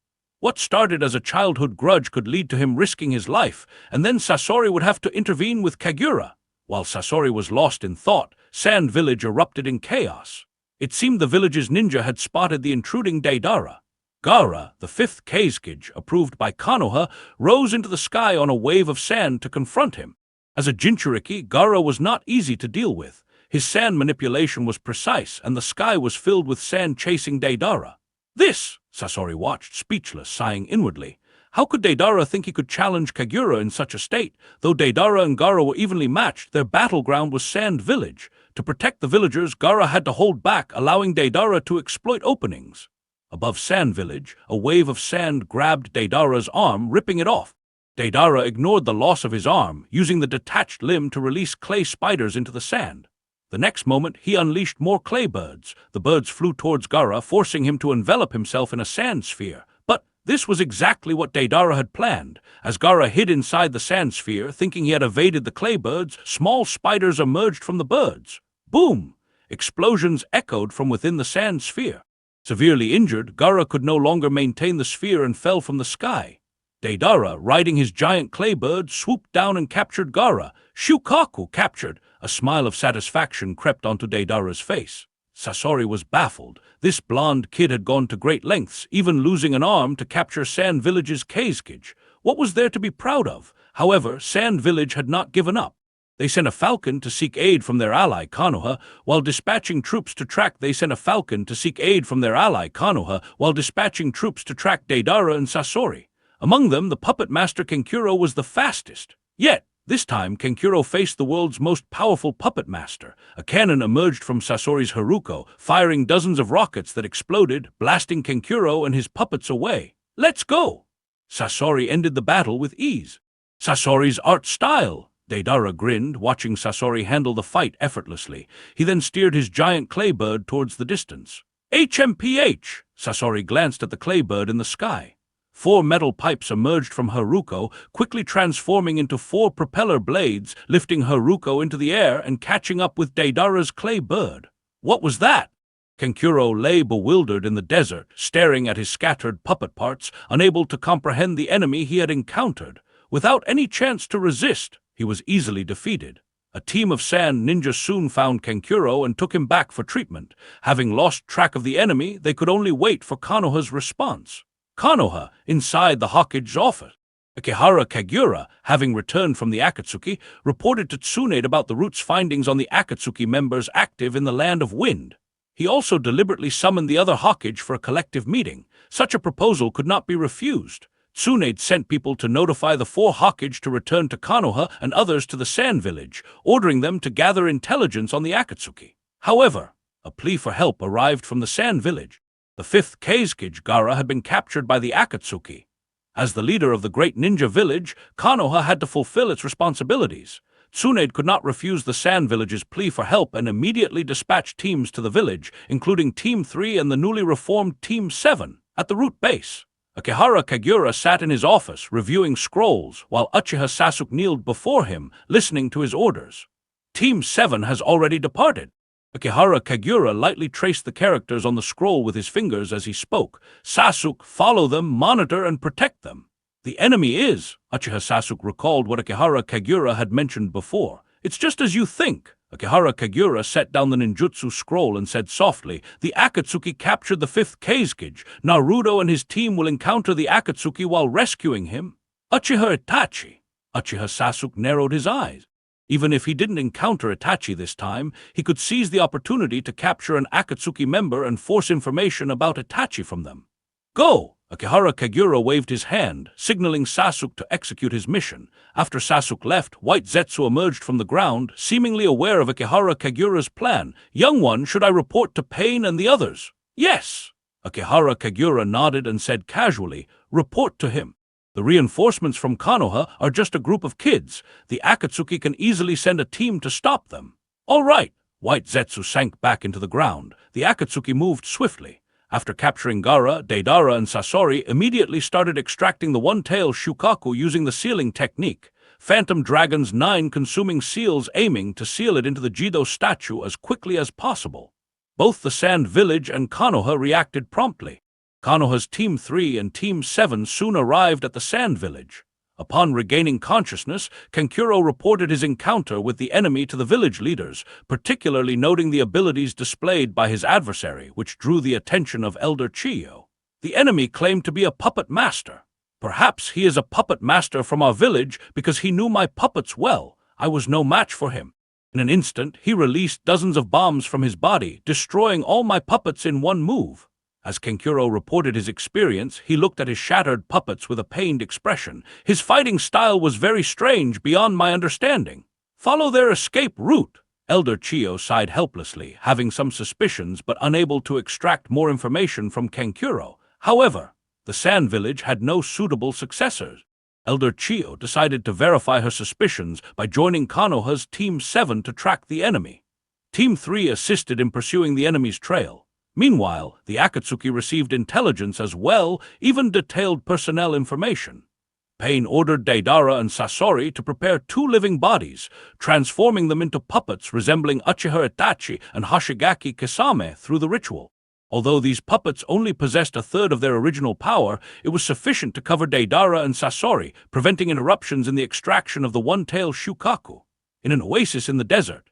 What started as a childhood grudge could lead to him risking his life, and then Sasori would have to intervene with Kagura. While Sasori was lost in thought, Sand Village erupted in chaos. It seemed the village's ninja had spotted the intruding Deidara. Gaara, the fifth Kazekage, approved by Konoha, rose into the sky on a wave of sand to confront him. As a Jinchuriki, Gaara was not easy to deal with. His sand manipulation was precise, and the sky was filled with sand chasing Deidara. This, Sasori watched, speechless, sighing inwardly. How could Deidara think he could challenge Kagura in such a state? Though Deidara and Gaara were evenly matched, their battleground was Sand Village. To protect the villagers, Gaara had to hold back, allowing Deidara to exploit openings. Above Sand Village, a wave of sand grabbed Deidara's arm, ripping it off. Deidara ignored the loss of his arm, using the detached limb to release clay spiders into the sand. The next moment, he unleashed more clay birds. The birds flew towards Gaara, forcing him to envelop himself in a sand sphere. But this was exactly what Deidara had planned. As Gaara hid inside the sand sphere, thinking he had evaded the clay birds, small spiders emerged from the birds. Boom! Explosions echoed from within the sand sphere. Severely injured, Gaara could no longer maintain the sphere and fell from the sky. Deidara, riding his giant clay bird, swooped down and captured Gaara. Shukaku captured. A smile of satisfaction crept onto Deidara's face. Sasori was baffled. This blonde kid had gone to great lengths, even losing an arm, to capture Sand Village's Kazekage. What was there to be proud of? However, Sand Village had not given up. They sent a falcon to seek aid from their ally Konoha. While dispatching troops to track Deidara and Sasori. Among them, the puppet master Kenkuro was the fastest. Yet, this time, Kenkuro faced the world's most powerful puppet master. A cannon emerged from Sasori's Haruko, firing dozens of rockets that exploded, blasting Kenkuro and his puppets away. "Let's go!" Sasori ended the battle with ease. "Sasori's art style!" Deidara grinned, watching Sasori handle the fight effortlessly. He then steered his giant clay bird towards the distance. "HMPH!" Sasori glanced at the clay bird in the sky. 4 metal pipes emerged from Haruko, quickly transforming into 4 propeller blades, lifting Haruko into the air and catching up with Deidara's clay bird. What was that? Kenkuro lay bewildered in the desert, staring at his scattered puppet parts, unable to comprehend the enemy he had encountered. Without any chance to resist, he was easily defeated. A team of sand ninjas soon found Kenkuro and took him back for treatment. Having lost track of the enemy, they could only wait for Konoha's response. Konoha, inside the Hokage's office. Akihara Kagura, having returned from the Akatsuki, reported to Tsunade about the root's findings on the Akatsuki members active in the Land of Wind. He also deliberately summoned the other Hokage for a collective meeting. Such a proposal could not be refused. Tsunade sent people to notify the 4 Hokage to return to Konoha and others to the Sand Village, ordering them to gather intelligence on the Akatsuki. However, a plea for help arrived from the Sand Village. The 5th Kazekage, Gaara, had been captured by the Akatsuki. As the leader of the great ninja village, Konoha had to fulfill its responsibilities. Tsunade could not refuse the Sand Village's plea for help and immediately dispatched teams to the village, including Team 3 and the newly reformed Team 7, at the root base. Akihara Kagura sat in his office, reviewing scrolls, while Uchiha Sasuke kneeled before him, listening to his orders. Team 7 has already departed. Akihara Kagura lightly traced the characters on the scroll with his fingers as he spoke. Sasuke, follow them, monitor, and protect them. The enemy is, Uchiha Sasuke recalled what Akihara Kagura had mentioned before. It's just as you think. Akihara Kagura set down the ninjutsu scroll and said softly, the Akatsuki captured the 5th Kazekage. Naruto and his team will encounter the Akatsuki while rescuing him. Uchiha Itachi. Uchiha Sasuke narrowed his eyes. Even if he didn't encounter Itachi this time, he could seize the opportunity to capture an Akatsuki member and force information about Itachi from them. Go! Akihara Kagura waved his hand, signaling Sasuke to execute his mission. After Sasuke left, White Zetsu emerged from the ground, seemingly aware of Akihara Kagura's plan. Young one, should I report to Pain and the others? Yes! Akihara Kagura nodded and said casually, report to him. The reinforcements from Konoha are just a group of kids. The Akatsuki can easily send a team to stop them. All right. White Zetsu sank back into the ground. The Akatsuki moved swiftly. After capturing Gaara, Deidara, and Sasori, immediately started extracting the one-tailed Shukaku using the sealing technique. Phantom Dragon's 9 consuming seals aiming to seal it into the Jido statue as quickly as possible. Both the Sand Village and Konoha reacted promptly. Konoha's Team 3 and Team 7 soon arrived at the Sand Village. Upon regaining consciousness, Kenkuro reported his encounter with the enemy to the village leaders, particularly noting the abilities displayed by his adversary, which drew the attention of Elder Chiyo. The enemy claimed to be a puppet master. Perhaps he is a puppet master from our village because he knew my puppets well. I was no match for him. In an instant, he released dozens of bombs from his body, destroying all my puppets in one move. As Kenkuro reported his experience, he looked at his shattered puppets with a pained expression. His fighting style was very strange, beyond my understanding. Follow their escape route. Elder Chiyo sighed helplessly, having some suspicions but unable to extract more information from Kenkuro. However, the Sand Village had no suitable successors. Elder Chiyo decided to verify her suspicions by joining Konoha's Team 7 to track the enemy. Team 3 assisted in pursuing the enemy's trail. Meanwhile, the Akatsuki received intelligence as well, even detailed personnel information. Pain ordered Deidara and Sasori to prepare 2 living bodies, transforming them into puppets resembling Uchiha Itachi and Hoshigaki Kisame through the ritual. Although these puppets only possessed a third of their original power, it was sufficient to cover Deidara and Sasori, preventing interruptions in the extraction of the one-tailed Shukaku. In an oasis in the desert,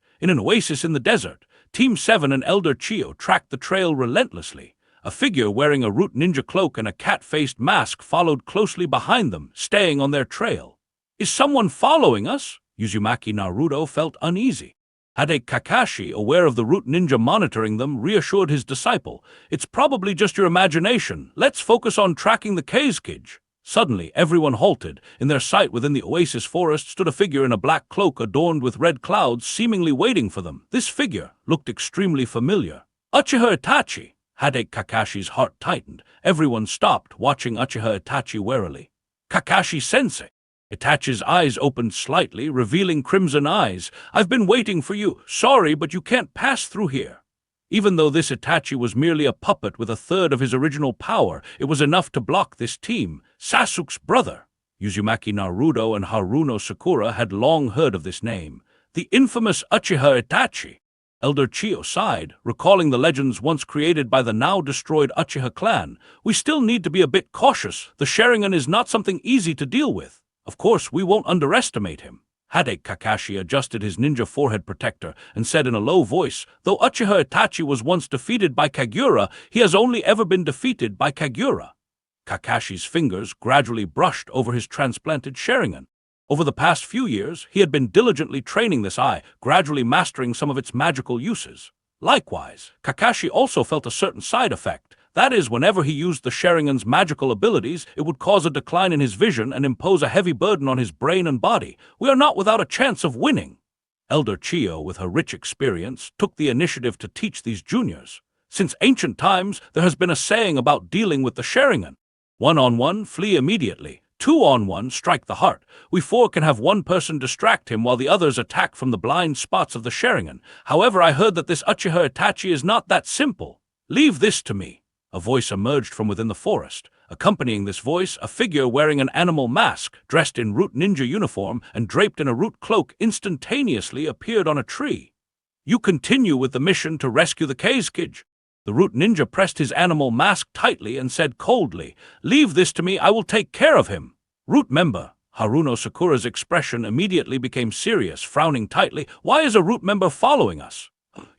Team 7 and Elder Chiyo tracked the trail relentlessly. A figure wearing a root ninja cloak and a cat-faced mask followed closely behind them, staying on their trail. Is someone following us? Uzumaki Naruto felt uneasy. Hade Kakashi, aware of the root ninja monitoring them, reassured his disciple. It's probably just your imagination. Let's focus on tracking the Kazekage. Suddenly, everyone halted. In their sight within the oasis forest stood a figure in a black cloak adorned with red clouds, seemingly waiting for them. This figure looked extremely familiar. Uchiha Itachi! Hade Kakashi's heart tightened. Everyone stopped, watching Uchiha Itachi warily. Kakashi-sensei! Itachi's eyes opened slightly, revealing crimson eyes. I've been waiting for you. Sorry, but you can't pass through here. Even though this Itachi was merely a puppet with a third of his original power, it was enough to block this team. Sasuke's brother. Uzumaki Naruto and Haruno Sakura had long heard of this name. The infamous Uchiha Itachi. Elder Chiyo sighed, recalling the legends once created by the now-destroyed Uchiha clan. We still need to be a bit cautious. The Sharingan is not something easy to deal with. Of course, we won't underestimate him. Hade Kakashi adjusted his ninja forehead protector and said in a low voice, though Uchiha Itachi was once defeated by Kagura, he has only ever been defeated by Kagura. Kakashi's fingers gradually brushed over his transplanted Sharingan. Over the past few years, he had been diligently training this eye, gradually mastering some of its magical uses. Likewise, Kakashi also felt a certain side effect. That is, whenever he used the Sharingan's magical abilities, it would cause a decline in his vision and impose a heavy burden on his brain and body. We are not without a chance of winning. Elder Chiyo, with her rich experience, took the initiative to teach these juniors. Since ancient times, there has been a saying about dealing with the Sharingan. 1-on-1, flee immediately. 2-on-1, strike the heart. We 4 can have one person distract him while the others attack from the blind spots of the Sharingan. However, I heard that this Uchiha Itachi is not that simple. Leave this to me. A voice emerged from within the forest. Accompanying this voice, a figure wearing an animal mask, dressed in root ninja uniform and draped in a root cloak, instantaneously appeared on a tree. You continue with the mission to rescue the Kazekage. The root ninja pressed his animal mask tightly and said coldly, Leave this to me, I will take care of him. Root member. Haruno Sakura's expression immediately became serious, frowning tightly. Why is a root member following us?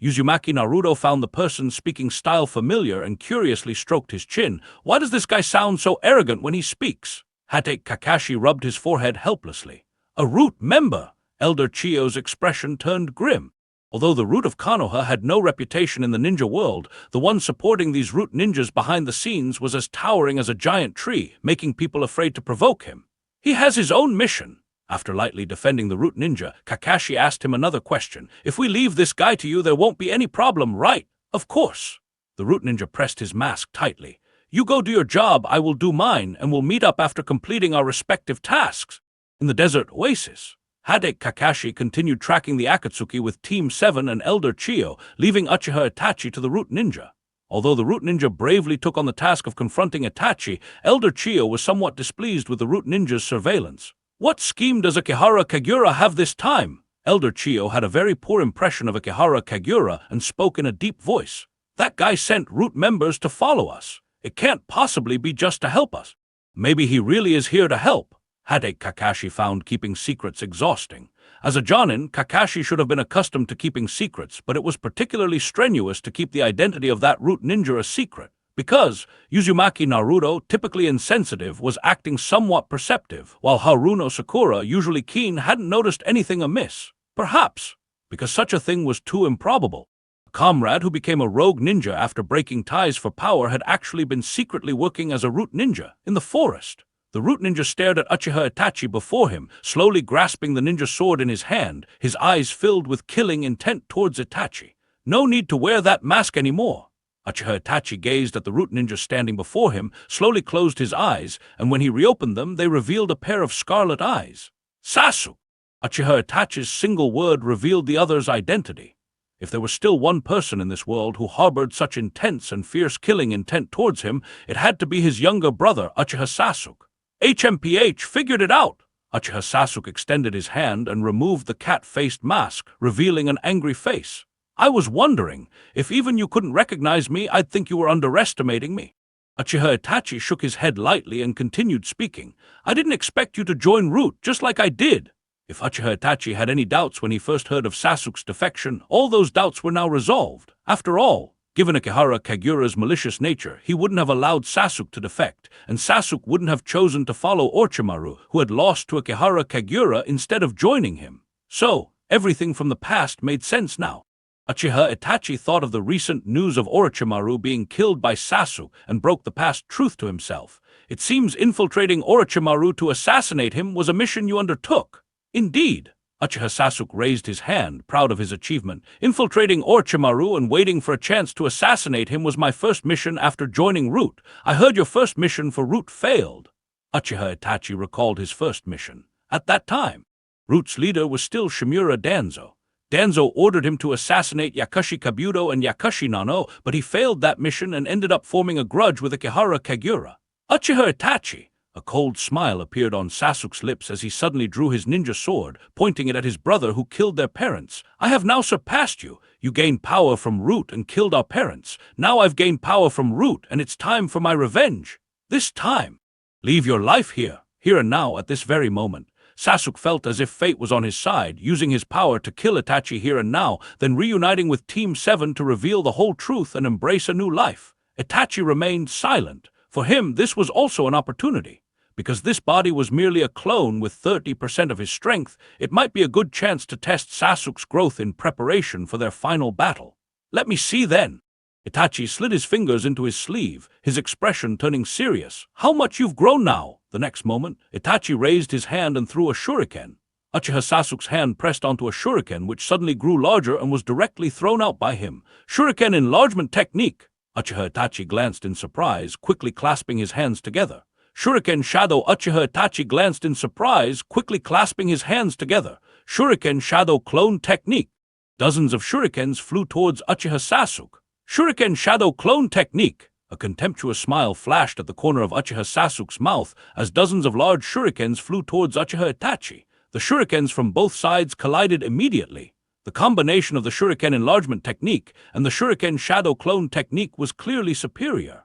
Uzumaki Naruto found the person's speaking style familiar and curiously stroked his chin. Why does this guy sound so arrogant when he speaks? Hade Kakashi rubbed his forehead helplessly. A root member! Elder Chiyo's expression turned grim. Although the root of Konoha had no reputation in the ninja world, the one supporting these root ninjas behind the scenes was as towering as a giant tree, making people afraid to provoke him. He has his own mission. After lightly defending the root ninja, Kakashi asked him another question. If we leave this guy to you, there won't be any problem, right? Of course. The root ninja pressed his mask tightly. You go do your job, I will do mine, and we'll meet up after completing our respective tasks. In the desert oasis, Hade Kakashi continued tracking the Akatsuki with Team 7 and Elder Chiyo, leaving Uchiha Itachi to the root ninja. Although the root ninja bravely took on the task of confronting Itachi, Elder Chiyo was somewhat displeased with the root ninja's surveillance. What scheme does Akihara Kagura have this time? Elder Chiyo had a very poor impression of Akihara Kagura and spoke in a deep voice. That guy sent root members to follow us. It can't possibly be just to help us. Maybe he really is here to help. Hade Kakashi found keeping secrets exhausting. As a Jonin, Kakashi should have been accustomed to keeping secrets, but it was particularly strenuous to keep the identity of that root ninja a secret. Because Uzumaki Naruto, typically insensitive, was acting somewhat perceptive, while Haruno Sakura, usually keen, hadn't noticed anything amiss. Perhaps because such a thing was too improbable. A comrade who became a rogue ninja after breaking ties for power had actually been secretly working as a root ninja in the forest. The root ninja stared at Uchiha Itachi before him, slowly grasping the ninja sword in his hand, his eyes filled with killing intent towards Itachi. No need to wear that mask anymore. Uchiha Itachi gazed at the root ninja standing before him, slowly closed his eyes, and when he reopened them, they revealed a pair of scarlet eyes. Sasuke! Uchiha Itachi's single word revealed the other's identity. If there was still one person in this world who harbored such intense and fierce killing intent towards him, it had to be his younger brother, Uchiha Sasuke. HMPH figured it out! Uchiha Sasuke extended his hand and removed the cat-faced mask, revealing an angry face. I was wondering, if even you couldn't recognize me, I'd think you were underestimating me. Uchiha Itachi shook his head lightly and continued speaking. I didn't expect you to join Root, just like I did. If Uchiha Itachi had any doubts when he first heard of Sasuke's defection, all those doubts were now resolved. After all, given Akihara Kagura's malicious nature, he wouldn't have allowed Sasuke to defect, and Sasuke wouldn't have chosen to follow Orochimaru, who had lost to Akihara Kagura instead of joining him. So, everything from the past made sense now. Uchiha Itachi thought of the recent news of Orochimaru being killed by Sasuke and broke the past truth to himself. It seems infiltrating Orochimaru to assassinate him was a mission you undertook. Indeed. Uchiha Sasuke raised his hand, proud of his achievement. Infiltrating Orochimaru and waiting for a chance to assassinate him was my first mission after joining Root. I heard your first mission for Root failed. Uchiha Itachi recalled his first mission. At that time, Root's leader was still Shimura Danzo. Danzo ordered him to assassinate Yakushi Kabuto and Yakushi Nano, but he failed that mission and ended up forming a grudge with Akihara Kagura. Uchiha Itachi! A cold smile appeared on Sasuke's lips as he suddenly drew his ninja sword, pointing it at his brother who killed their parents. I have now surpassed you. You gained power from Root and killed our parents. Now I've gained power from Root, and it's time for my revenge. This time. Leave your life here and now, at this very moment. Sasuke felt as if fate was on his side, using his power to kill Itachi here and now, then reuniting with Team 7 to reveal the whole truth and embrace a new life. Itachi remained silent. For him, this was also an opportunity. Because this body was merely a clone with 30% of his strength, it might be a good chance to test Sasuke's growth in preparation for their final battle. Let me see then. Itachi slid his fingers into his sleeve, his expression turning serious. How much you've grown now! The next moment, Itachi raised his hand and threw a shuriken. Uchiha Sasuke's hand pressed onto a shuriken which suddenly grew larger and was directly thrown out by him. Shuriken enlargement technique! Uchiha Itachi glanced in surprise, quickly clasping his hands together. Shuriken Shadow! Uchiha Itachi glanced in surprise, quickly clasping his hands together. Shuriken Shadow Clone Technique! Dozens of shurikens flew towards Uchiha Sasuke. Shuriken Shadow Clone Technique! A contemptuous smile flashed at the corner of Uchiha Sasuke's mouth as dozens of large shurikens flew towards Uchiha Itachi. The shurikens from both sides collided immediately. The combination of the Shuriken Enlargement Technique and the Shuriken Shadow Clone Technique was clearly superior.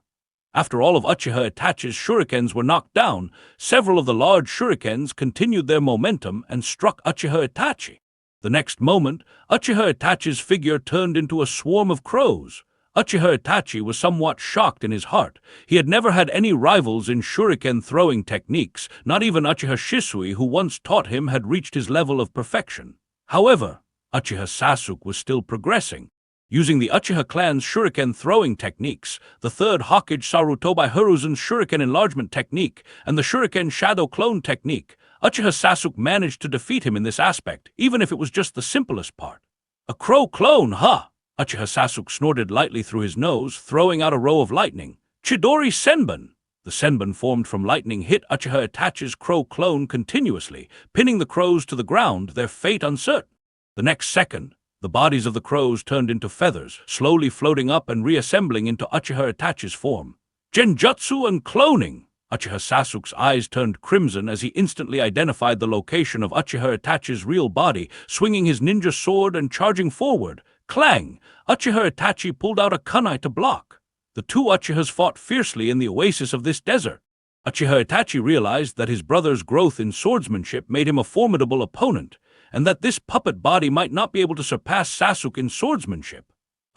After all of Uchiha Itachi's shurikens were knocked down, several of the large shurikens continued their momentum and struck Uchiha Itachi. The next moment, Uchiha Itachi's figure turned into a swarm of crows. Uchiha Itachi was somewhat shocked in his heart. He had never had any rivals in shuriken throwing techniques. Not even Uchiha Shisui, who once taught him, had reached his level of perfection. However, Uchiha Sasuke was still progressing. Using the Uchiha clan's shuriken throwing techniques, the third Hokage Sarutobi Hiruzen's shuriken enlargement technique, and the shuriken shadow clone technique, Uchiha Sasuke managed to defeat him in this aspect, even if it was just the simplest part. A crow clone, huh? Uchiha Sasuke snorted lightly through his nose, throwing out a row of lightning. Chidori Senbon! The Senbon formed from lightning hit Uchiha Itachi's crow clone continuously, pinning the crows to the ground, their fate uncertain. The next second, the bodies of the crows turned into feathers, slowly floating up and reassembling into Uchiha Itachi's form. Genjutsu and cloning! Uchiha Sasuke's eyes turned crimson as he instantly identified the location of Uchiha Itachi's real body, swinging his ninja sword and charging forward. Clang! Uchiha Itachi pulled out a kunai to block. The two Uchihas fought fiercely in the oasis of this desert. Uchiha Itachi realized that his brother's growth in swordsmanship made him a formidable opponent, and that this puppet body might not be able to surpass Sasuke in swordsmanship.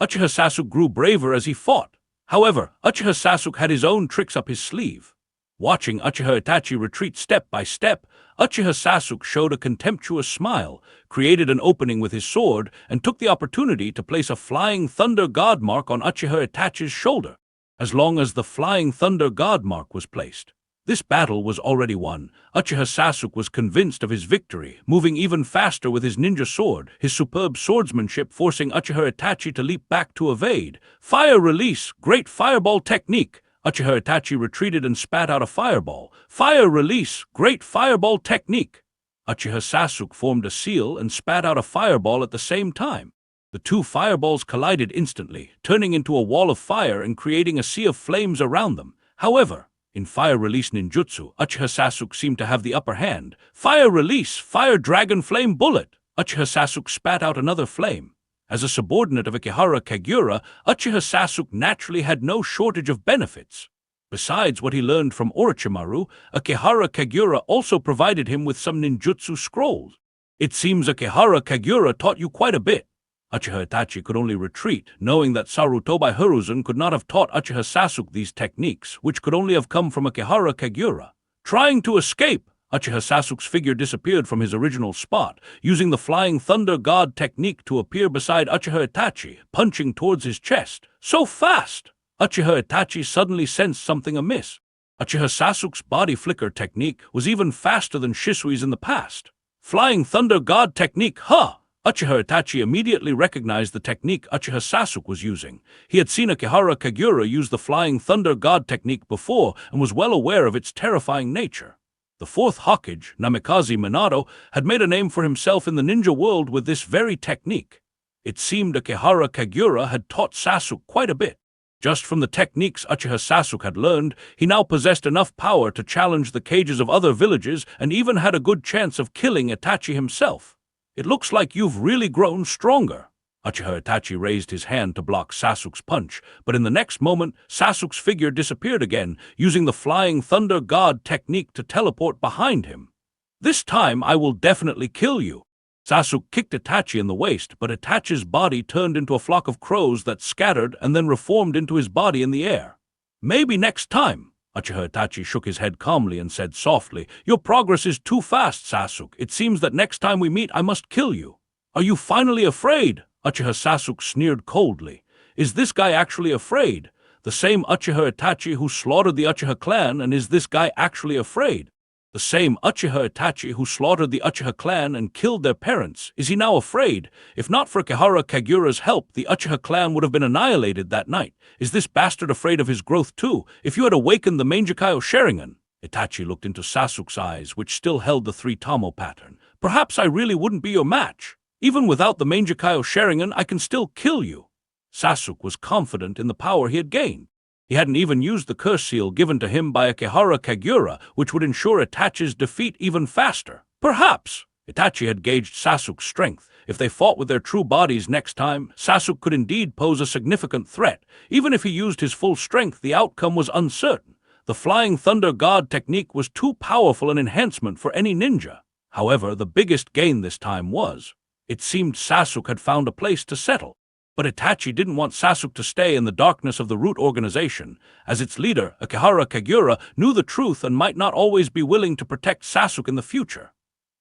Uchiha Sasuke grew braver as he fought. However, Uchiha Sasuke had his own tricks up his sleeve. Watching Uchiha Itachi retreat step by step, Uchiha Sasuke showed a contemptuous smile, created an opening with his sword, and took the opportunity to place a Flying Thunder God mark on Uchiha Itachi's shoulder. As long as the Flying Thunder God mark was placed, this battle was already won. Uchiha Sasuke was convinced of his victory, moving even faster with his ninja sword, his superb swordsmanship forcing Uchiha Itachi to leap back to evade. Fire release, great fireball technique. Uchiha Itachi retreated and spat out a fireball. Fire release, great fireball technique. Uchiha Sasuke formed a seal and spat out a fireball at the same time. The two fireballs collided instantly, turning into a wall of fire and creating a sea of flames around them. However, in fire release ninjutsu, Uchiha Sasuke seemed to have the upper hand. Fire release, fire dragon flame bullet. Uchiha Sasuke spat out another flame. As a subordinate of Ikehara Kageura, Uchiha Sasuke naturally had no shortage of benefits. Besides what he learned from Orochimaru, Ikehara Kageura also provided him with some ninjutsu scrolls. It seems Ikehara Kageura taught you quite a bit. Uchiha Itachi could only retreat, knowing that Sarutobi Hiruzen could not have taught Uchiha Sasuke these techniques, which could only have come from Ikehara Kageura. Trying to escape, Uchiha Sasuke's figure disappeared from his original spot, using the Flying Thunder God technique to appear beside Uchiha Itachi, punching towards his chest. So fast! Uchiha Itachi suddenly sensed something amiss. Uchiha Sasuke's body flicker technique was even faster than Shisui's in the past. Flying Thunder God technique, huh? Uchiha Itachi immediately recognized the technique Uchiha Sasuke was using. He had seen Ikehara Kageura use the Flying Thunder God technique before and was well aware of its terrifying nature. The fourth Hokage, Namikaze Minato, had made a name for himself in the ninja world with this very technique. It seemed Ikehara Kageura had taught Sasuke quite a bit. Just from the techniques Uchiha Sasuke had learned, he now possessed enough power to challenge the cages of other villages and even had a good chance of killing Itachi himself. It looks like you've really grown stronger. Uchiha Itachi raised his hand to block Sasuke's punch, but in the next moment, Sasuke's figure disappeared again, using the Flying Thunder God technique to teleport behind him. This time I will definitely kill you. Sasuke kicked Itachi in the waist, but Itachi's body turned into a flock of crows that scattered and then reformed into his body in the air. Maybe next time. Uchiha Itachi shook his head calmly and said softly, "Your progress is too fast, Sasuke. It seems that next time we meet I must kill you." "Are you finally afraid?" Uchiha Sasuke sneered coldly. "Is this guy actually afraid? The same Uchiha Itachi who slaughtered the Uchiha clan, and is this guy actually afraid? The same Uchiha Itachi who slaughtered the Uchiha clan and killed their parents, is he now afraid? If not for Ikehara Kageura's help, the Uchiha clan would have been annihilated that night. Is this bastard afraid of his growth too? If you had awakened the Mangekyo Sharingan..." Itachi looked into Sasuke's eyes, which still held the three Tomo pattern. "Perhaps I really wouldn't be your match. Even without the Mangekyo Sharingan, I can still kill you." Sasuke was confident in the power he had gained. He hadn't even used the curse seal given to him by Ikehara Kageura, which would ensure Itachi's defeat even faster. Perhaps Itachi had gauged Sasuke's strength. If they fought with their true bodies next time, Sasuke could indeed pose a significant threat. Even if he used his full strength, the outcome was uncertain. The Flying Thunder God technique was too powerful an enhancement for any ninja. However, the biggest gain this time was, it seemed Sasuke had found a place to settle. But Itachi didn't want Sasuke to stay in the darkness of the Root organization. As its leader, Ikehara Kageura knew the truth and might not always be willing to protect Sasuke in the future.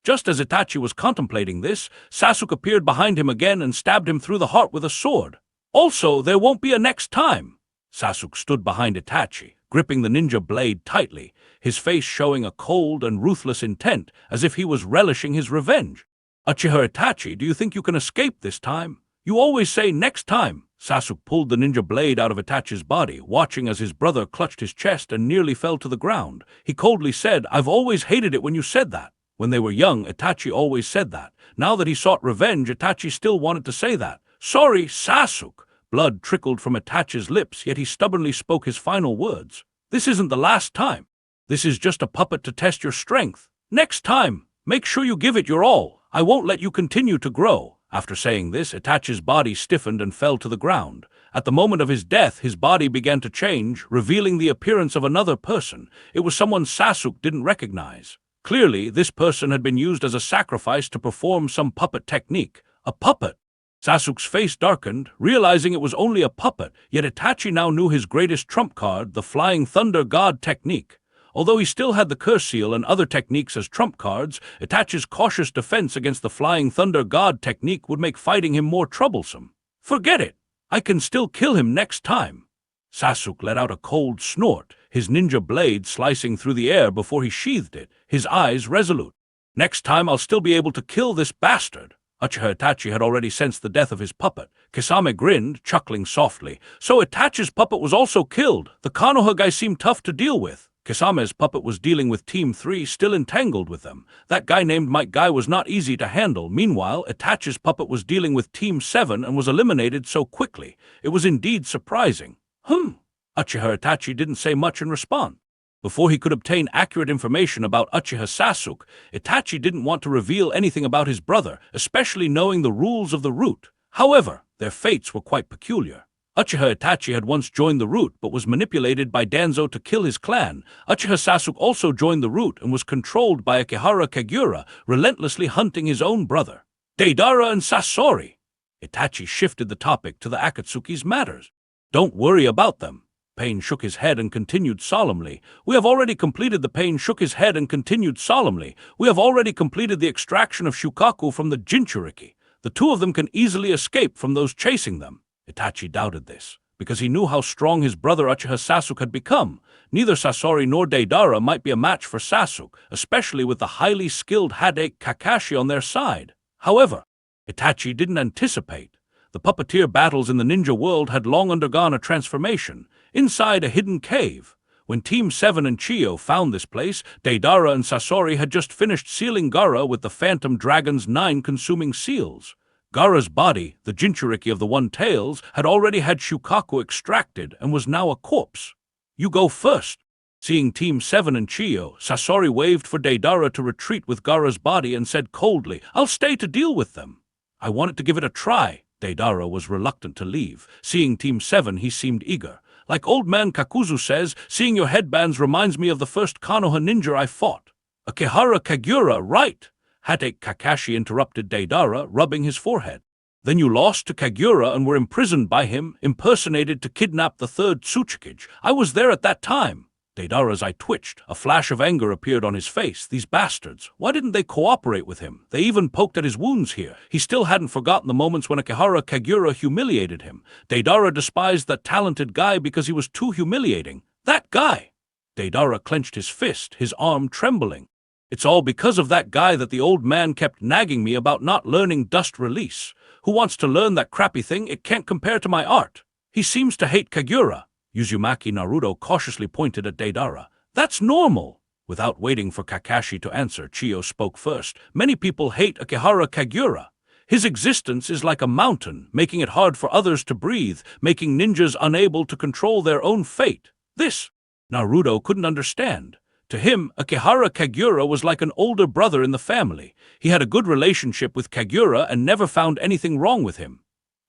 Just as Itachi was contemplating this, Sasuke appeared behind him again and stabbed him through the heart with a sword. "Also, there won't be a next time." Sasuke stood behind Itachi, gripping the ninja blade tightly, his face showing a cold and ruthless intent, as if he was relishing his revenge. "Uchiha Itachi, do you think you can escape this time? You always say next time." Sasuke pulled the ninja blade out of Itachi's body, watching as his brother clutched his chest and nearly fell to the ground. He coldly said, "I've always hated it when you said that." When they were young, Itachi always said that. Now that he sought revenge, Itachi still wanted to say that. "Sorry, Sasuke." Blood trickled from Itachi's lips, yet he stubbornly spoke his final words. "This isn't the last time. This is just a puppet to test your strength. Next time, make sure you give it your all. I won't let you continue to grow." After saying this, Itachi's body stiffened and fell to the ground. At the moment of his death, his body began to change, revealing the appearance of another person. It was someone Sasuke didn't recognize. Clearly, this person had been used as a sacrifice to perform some puppet technique. A puppet! Sasuke's face darkened, realizing it was only a puppet, yet Itachi now knew his greatest trump card, the Flying Thunder God technique. Although he still had the Curse Seal and other techniques as trump cards, Itachi's cautious defense against the Flying Thunder God technique would make fighting him more troublesome. Forget it! I can still kill him next time. Sasuke let out a cold snort, his ninja blade slicing through the air before he sheathed it, his eyes resolute. Next time I'll still be able to kill this bastard. Uchiha Itachi had already sensed the death of his puppet. Kisame grinned, chuckling softly. So Itachi's puppet was also killed. The Konoha guy seemed tough to deal with. Kisame's puppet was dealing with Team 3, still entangled with them. That guy named Mike Guy was not easy to handle. Meanwhile, Itachi's puppet was dealing with Team 7 and was eliminated so quickly. It was indeed surprising. Uchiha Itachi didn't say much in response. Before he could obtain accurate information about Uchiha Sasuke, Itachi didn't want to reveal anything about his brother, especially knowing the rules of the root. However, their fates were quite peculiar. Uchiha Itachi had once joined the root but was manipulated by Danzo to kill his clan. Uchiha Sasuke also joined the root and was controlled by Akihara Kagura, relentlessly hunting his own brother. Deidara and Sasori. Itachi shifted the topic to the Akatsuki's matters. Don't worry about them. Pain shook his head and continued solemnly. We have already completed the extraction of Shukaku from the Jinchuriki. The two of them can easily escape from those chasing them. Itachi doubted this, because he knew how strong his brother Uchiha Sasuke had become. Neither Sasori nor Deidara might be a match for Sasuke, especially with the highly skilled Hadate Kakashi on their side. However, Itachi didn't anticipate. The puppeteer battles in the ninja world had long undergone a transformation. Inside a hidden cave. When Team 7 and Chiyo found this place, Deidara and Sasori had just finished sealing Gaara with the Phantom Dragon's 9 consuming seals. Gaara's body, the Jinchuriki of the One Tails, had already had Shukaku extracted and was now a corpse. You go first. Seeing Team 7 and Chiyo, Sasori waved for Deidara to retreat with Gaara's body and said coldly, I'll stay to deal with them. I wanted to give it a try. Deidara was reluctant to leave. Seeing Team 7, he seemed eager. Like old man Kakuzu says, seeing your headbands reminds me of the first Konoha ninja I fought. Akihara Kagura, right? Hadate Kakashi interrupted Deidara, rubbing his forehead. Then you lost to Kagura and were imprisoned by him, impersonated to kidnap the third Tsuchikage. I was there at that time. Deidara's eye twitched. A flash of anger appeared on his face. These bastards. Why didn't they cooperate with him? They even poked at his wounds here. He still hadn't forgotten the moments when Akihara Kagura humiliated him. Deidara despised that talented guy because he was too humiliating. That guy! Deidara clenched his fist, his arm trembling. It's all because of that guy that the old man kept nagging me about not learning dust release. Who wants to learn that crappy thing? It can't compare to my art. He seems to hate Kagura. Uzumaki Naruto cautiously pointed at Deidara. That's normal. Without waiting for Kakashi to answer, Chiyo spoke first. Many people hate Akihara Kagura. His existence is like a mountain, making it hard for others to breathe, making ninjas unable to control their own fate. This, Naruto couldn't understand. To him, Akihara Kagura was like an older brother in the family. He had a good relationship with Kagura and never found anything wrong with him.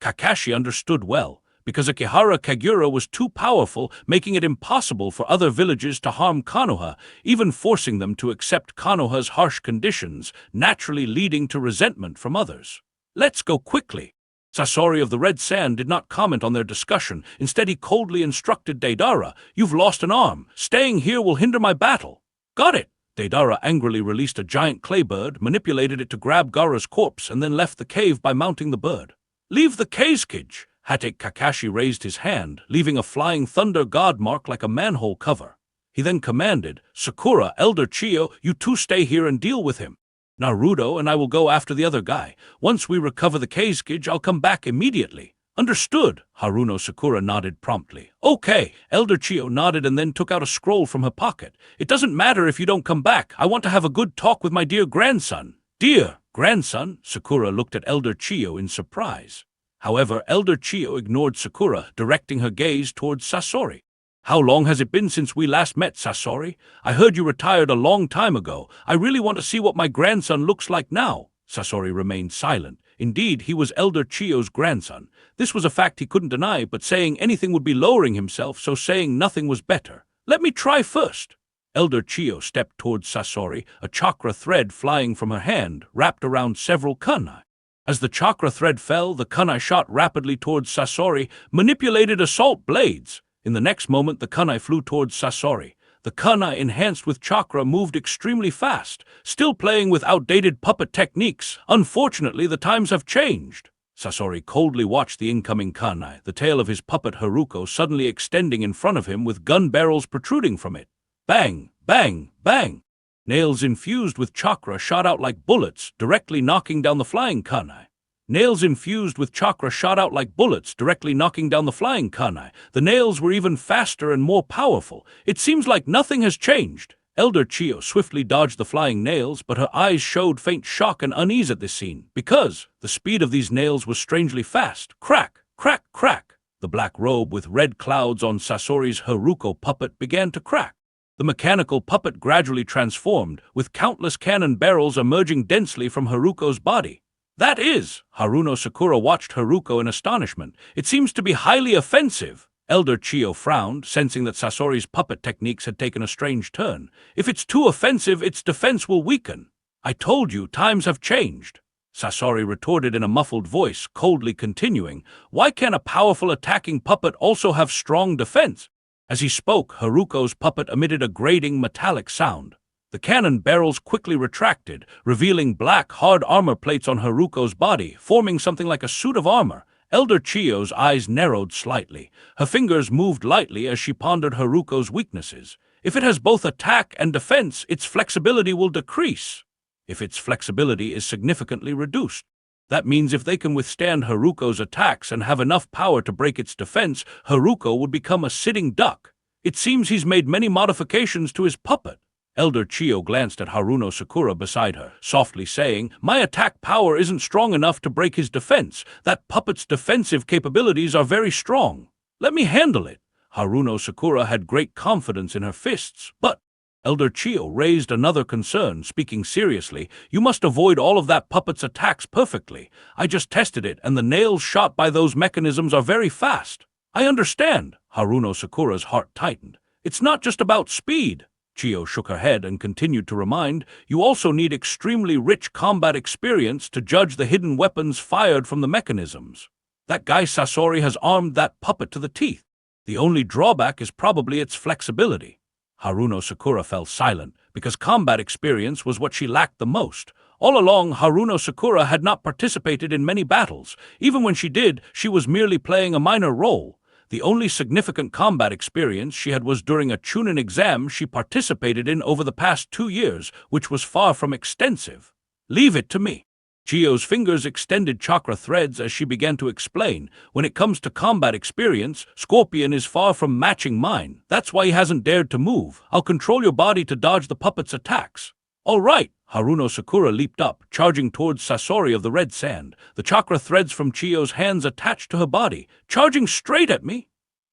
Kakashi understood well. Because Akihara Kagura was too powerful, making it impossible for other villages to harm Konoha, even forcing them to accept Konoha's harsh conditions, naturally leading to resentment from others. Let's go quickly. Sasori of the Red Sand did not comment on their discussion. Instead, he coldly instructed Deidara, You've lost an arm. Staying here will hinder my battle. Got it. Deidara angrily released a giant clay bird, manipulated it to grab Gaara's corpse, and then left the cave by mounting the bird. Leave the Kazekage. Hadate Kakashi raised his hand, leaving a flying thunder god mark like a manhole cover. He then commanded, Sakura, Elder Chiyo, you two stay here and deal with him. Naruto and I will go after the other guy. Once we recover the Kazekage, I'll come back immediately. Understood. Haruno Sakura nodded promptly. Okay. Elder Chiyo nodded and then took out a scroll from her pocket. It doesn't matter if you don't come back. I want to have a good talk with my dear grandson. Dear grandson? Sakura looked at Elder Chiyo in surprise. However, Elder Chiyo ignored Sakura, directing her gaze towards Sasori. How long has it been since we last met, Sasori? I heard you retired a long time ago. I really want to see what my grandson looks like now. Sasori remained silent. Indeed, he was Elder Chiyo's grandson. This was a fact he couldn't deny, but saying anything would be lowering himself, so saying nothing was better. Let me try first. Elder Chiyo stepped towards Sasori, a chakra thread flying from her hand, wrapped around several kunai. As the chakra thread fell, the kunai shot rapidly towards Sasori, manipulated assault blades. In the next moment, the kunai flew towards Sasori. The kunai, enhanced with chakra, moved extremely fast, still playing with outdated puppet techniques. Unfortunately, the times have changed. Sasori coldly watched the incoming kunai, the tail of his puppet Haruko suddenly extending in front of him with gun barrels protruding from it. Bang! Bang! Bang! Nails infused with chakra shot out like bullets, directly knocking down the flying kunai. Nails infused with chakra shot out like bullets, directly knocking down the flying kunai. The nails were even faster and more powerful. It seems like nothing has changed. Elder Chiyo swiftly dodged the flying nails, but her eyes showed faint shock and unease at this scene, because the speed of these nails was strangely fast. Crack! Crack! Crack! The black robe with red clouds on Sasori's Haruko puppet began to crack. The mechanical puppet gradually transformed, with countless cannon barrels emerging densely from Haruko's body. That is! Haruno Sakura watched Haruko in astonishment. It seems to be highly offensive. Elder Chiyo frowned, sensing that Sasori's puppet techniques had taken a strange turn. If it's too offensive, its defense will weaken. I told you, times have changed. Sasori retorted in a muffled voice, coldly continuing, "Why can't a powerful attacking puppet also have strong defense?" As he spoke, Haruko's puppet emitted a grating metallic sound. The cannon barrels quickly retracted, revealing black, hard armor plates on Haruko's body, forming something like a suit of armor. Elder Chiyo's eyes narrowed slightly. Her fingers moved lightly as she pondered Haruko's weaknesses. If it has both attack and defense, its flexibility will decrease. If its flexibility is significantly reduced, that means if they can withstand Haruko's attacks and have enough power to break its defense, Haruko would become a sitting duck. It seems he's made many modifications to his puppet. Elder Chiyo glanced at Haruno Sakura beside her, softly saying, "My attack power isn't strong enough to break his defense. That puppet's defensive capabilities are very strong. Let me handle it." Haruno Sakura had great confidence in her fists, but Elder Chiyo raised another concern, speaking seriously. "You must avoid all of that puppet's attacks perfectly. I just tested it, and the nails shot by those mechanisms are very fast." "I understand." Haruno Sakura's heart tightened. "It's not just about speed." Chiyo shook her head and continued to remind, "You also need extremely rich combat experience to judge the hidden weapons fired from the mechanisms. That guy Sasori has armed that puppet to the teeth. The only drawback is probably its flexibility." Haruno Sakura fell silent, because combat experience was what she lacked the most. All along, Haruno Sakura had not participated in many battles. Even when she did, she was merely playing a minor role. The only significant combat experience she had was during a Chunin exam she participated in over the past 2 years, which was far from extensive. "Leave it to me." Chiyo's fingers extended chakra threads as she began to explain. "When it comes to combat experience, Scorpion is far from matching mine. That's why he hasn't dared to move. I'll control your body to dodge the puppet's attacks." "All right." Haruno Sakura leaped up, charging towards Sasori of the red sand, the chakra threads from Chiyo's hands attached to her body, charging straight at me.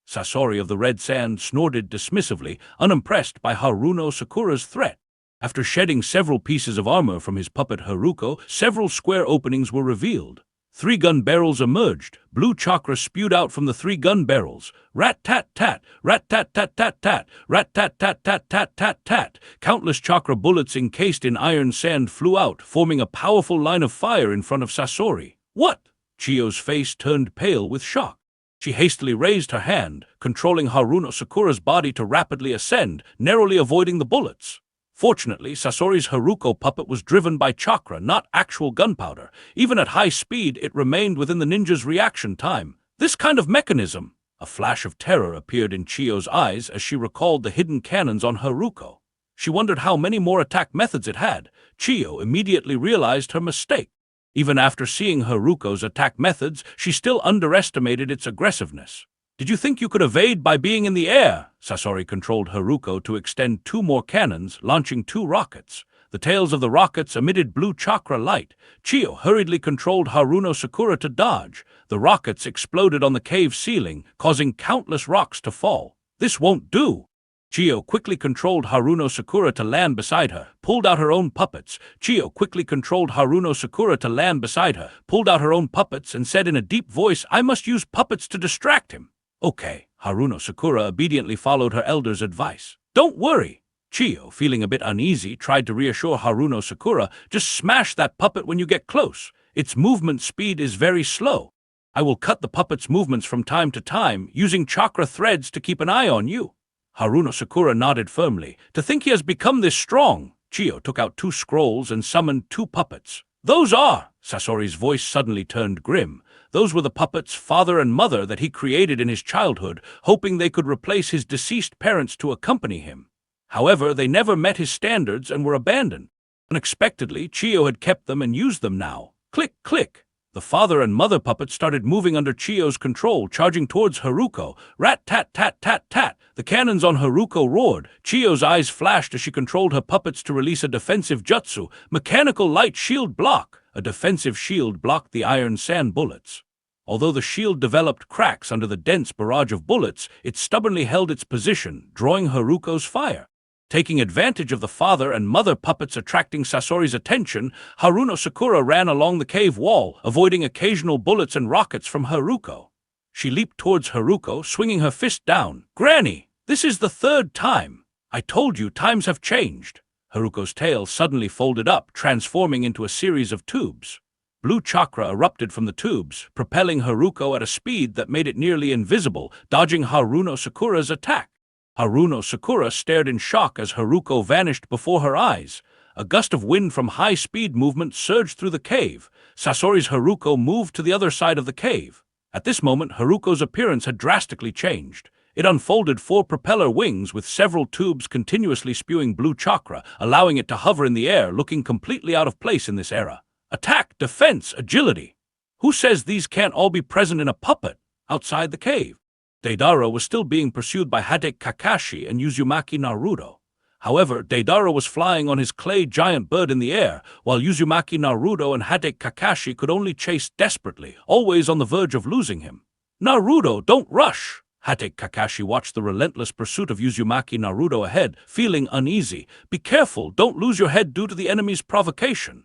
Sasori of the red sand snorted dismissively, unimpressed by Haruno Sakura's threat. After shedding several pieces of armor from his puppet Haruko, several square openings were revealed. 3 gun barrels emerged. Blue chakra spewed out from the 3 gun barrels. Rat-tat-tat, rat-tat-tat-tat-tat, rat-tat-tat-tat-tat-tat. Countless chakra bullets encased in iron sand flew out, forming a powerful line of fire in front of Sasori. "What?" Chiyo's face turned pale with shock. She hastily raised her hand, controlling Haruno Sakura's body to rapidly ascend, narrowly avoiding the bullets. Fortunately, Sasori's Haruko puppet was driven by chakra, not actual gunpowder. Even at high speed, it remained within the ninja's reaction time. This kind of mechanism! A flash of terror appeared in Chiyo's eyes as she recalled the hidden cannons on Haruko. She wondered how many more attack methods it had. Chiyo immediately realized her mistake. Even after seeing Haruko's attack methods, she still underestimated its aggressiveness. "Did you think you could evade by being in the air?" Sasori controlled Haruko to extend 2 more cannons, launching 2 rockets. The tails of the rockets emitted blue chakra light. Chiyo hurriedly controlled Haruno Sakura to dodge. The rockets exploded on the cave ceiling, causing countless rocks to fall. "This won't do." Chiyo quickly controlled Haruno Sakura to land beside her, pulled out her own puppets. Chiyo quickly controlled Haruno Sakura to land beside her, pulled out her own puppets, and said in a deep voice, "I must use puppets to distract him." "Okay." Haruno Sakura obediently followed her elder's advice. "Don't worry." Chiyo, feeling a bit uneasy, tried to reassure Haruno Sakura, "Just smash that puppet when you get close. Its movement speed is very slow. I will cut the puppet's movements from time to time, using chakra threads to keep an eye on you." Haruno Sakura nodded firmly. "To think he has become this strong." Chiyo took out 2 scrolls and summoned 2 puppets. "Those are—" Sasori's voice suddenly turned grim. Those were the puppets' father and mother that he created in his childhood, hoping they could replace his deceased parents to accompany him. However, they never met his standards and were abandoned. Unexpectedly, Chiyo had kept them and used them now. Click, click. The father and mother puppets started moving under Chiyo's control, charging towards Haruko. Rat-tat-tat-tat-tat. The cannons on Haruko roared. Chiyo's eyes flashed as she controlled her puppets to release a defensive jutsu. Mechanical light shield block. A defensive shield blocked the iron sand bullets. Although the shield developed cracks under the dense barrage of bullets, it stubbornly held its position, drawing Haruko's fire. Taking advantage of the father and mother puppets attracting Sasori's attention, Haruno Sakura ran along the cave wall, avoiding occasional bullets and rockets from Haruko. She leaped towards Haruko, swinging her fist down. "Granny, this is the 3rd time. I told you times have changed." Haruko's tail suddenly folded up, transforming into a series of tubes. Blue chakra erupted from the tubes, propelling Haruko at a speed that made it nearly invisible, dodging Haruno Sakura's attack. Haruno Sakura stared in shock as Haruko vanished before her eyes. A gust of wind from high-speed movement surged through the cave. Sasori's Haruko moved to the other side of the cave. At this moment, Haruko's appearance had drastically changed. It unfolded 4 propeller wings with several tubes continuously spewing blue chakra, allowing it to hover in the air, looking completely out of place in this era. Attack, defense, agility. Who says these can't all be present in a puppet outside the cave? Deidara was still being pursued by Hade Kakashi and Uzumaki Naruto. However, Deidara was flying on his clay giant bird in the air, while Uzumaki Naruto and Hade Kakashi could only chase desperately, always on the verge of losing him. "Naruto, don't rush!" Hade Kakashi watched the relentless pursuit of Uzumaki Naruto ahead, feeling uneasy. "Be careful, don't lose your head due to the enemy's provocation."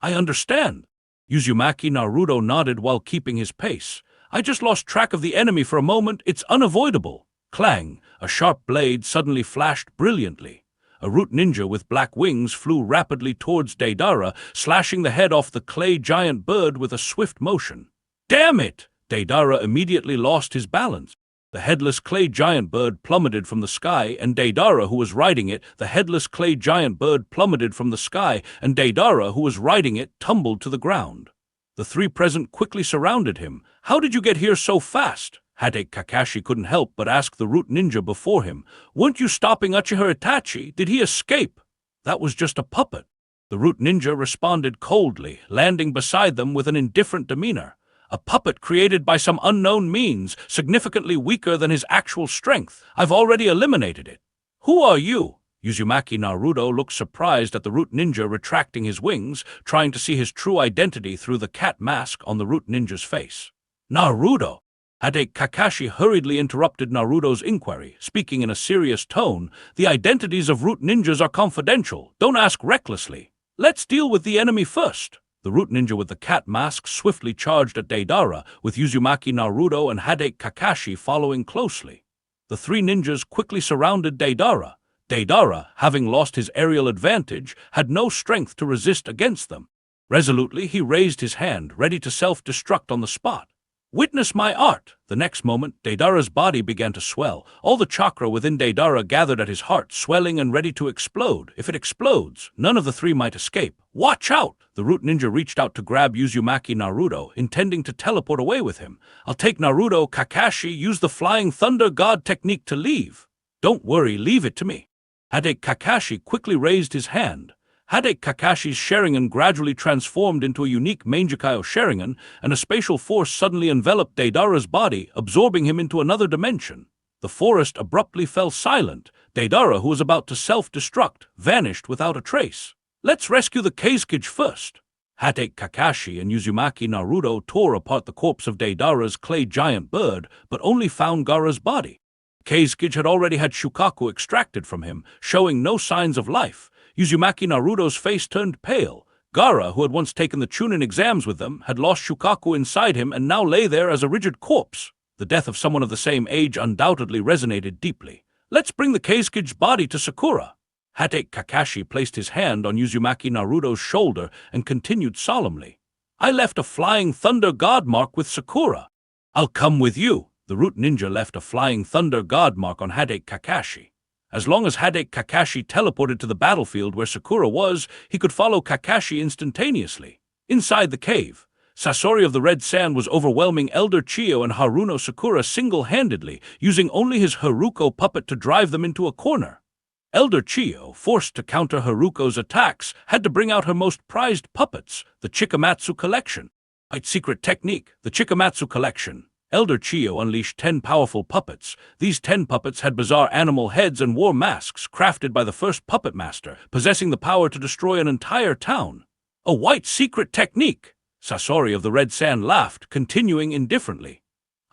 "I understand." Uzumaki Naruto nodded while keeping his pace. "I just lost track of the enemy for a moment. It's unavoidable." Clang! A sharp blade suddenly flashed brilliantly. A root ninja with black wings flew rapidly towards Deidara, slashing the head off the clay giant bird with a swift motion. "Damn it!" Deidara immediately lost his balance. The headless clay giant bird plummeted from the sky, and Deidara, who was riding it, tumbled to the ground. The 3 present quickly surrounded him. "How did you get here so fast?" Hade Kakashi couldn't help but ask the root ninja before him. "Weren't you stopping Uchiha Itachi? Did he escape?" "That was just a puppet." The root ninja responded coldly, landing beside them with an indifferent demeanor. "A puppet created by some unknown means, significantly weaker than his actual strength. I've already eliminated it." "Who are you?" Uzumaki Naruto looked surprised at the root ninja retracting his wings, trying to see his true identity through the cat mask on the root ninja's face. "Naruto!" Hade Kakashi hurriedly interrupted Naruto's inquiry, speaking in a serious tone. "The identities of root ninjas are confidential. Don't ask recklessly. Let's deal with the enemy first." The root ninja with the cat mask swiftly charged at Deidara, with Uzumaki Naruto and Hade Kakashi following closely. The 3 ninjas quickly surrounded Deidara. Deidara, having lost his aerial advantage, had no strength to resist against them. Resolutely, he raised his hand, ready to self-destruct on the spot. "Witness my art!" The next moment, Deidara's body began to swell. All the chakra within Deidara gathered at his heart, swelling and ready to explode. If it explodes, none of the 3 might escape. "Watch out!" The root ninja reached out to grab Uzumaki Naruto, intending to teleport away with him. "I'll take Naruto. Kakashi, use the Flying Thunder God technique to leave." "Don't worry, leave it to me." Hade Kakashi quickly raised his hand. Hade Kakashi's Sharingan gradually transformed into a unique Mangekyo Sharingan, and a spatial force suddenly enveloped Deidara's body, absorbing him into another dimension. The forest abruptly fell silent. Deidara, who was about to self-destruct, vanished without a trace. "Let's rescue the Kazekage first." Hade Kakashi and Uzumaki Naruto tore apart the corpse of Deidara's clay giant bird, but only found Gaara's body. Kazekage had already had Shukaku extracted from him, showing no signs of life. Uzumaki Naruto's face turned pale. Gaara, who had once taken the Chunin exams with them, had lost Shukaku inside him and now lay there as a rigid corpse. The death of someone of the same age undoubtedly resonated deeply. "Let's bring the Kazekage body to Sakura." Hade Kakashi placed his hand on Uzumaki Naruto's shoulder and continued solemnly. I left a flying thunder god mark with Sakura. I'll come with you. The root ninja left a flying thunder god mark on Hadate Kakashi. As long as Hadate Kakashi teleported to the battlefield where Sakura was, he could follow Kakashi instantaneously. Inside the cave, Sasori of the Red Sand was overwhelming Elder Chiyo and Haruno Sakura single-handedly, using only his Haruko puppet to drive them into a corner. Elder Chiyo, forced to counter Haruko's attacks, had to bring out her most prized puppets, the Chikamatsu Collection. Its secret technique, the Chikamatsu Collection. Elder Chiyo unleashed 10 powerful puppets. These 10 puppets had bizarre animal heads and wore masks crafted by the first puppet master, possessing the power to destroy an entire town. A white secret technique! Sasori of the Red Sand laughed, continuing indifferently.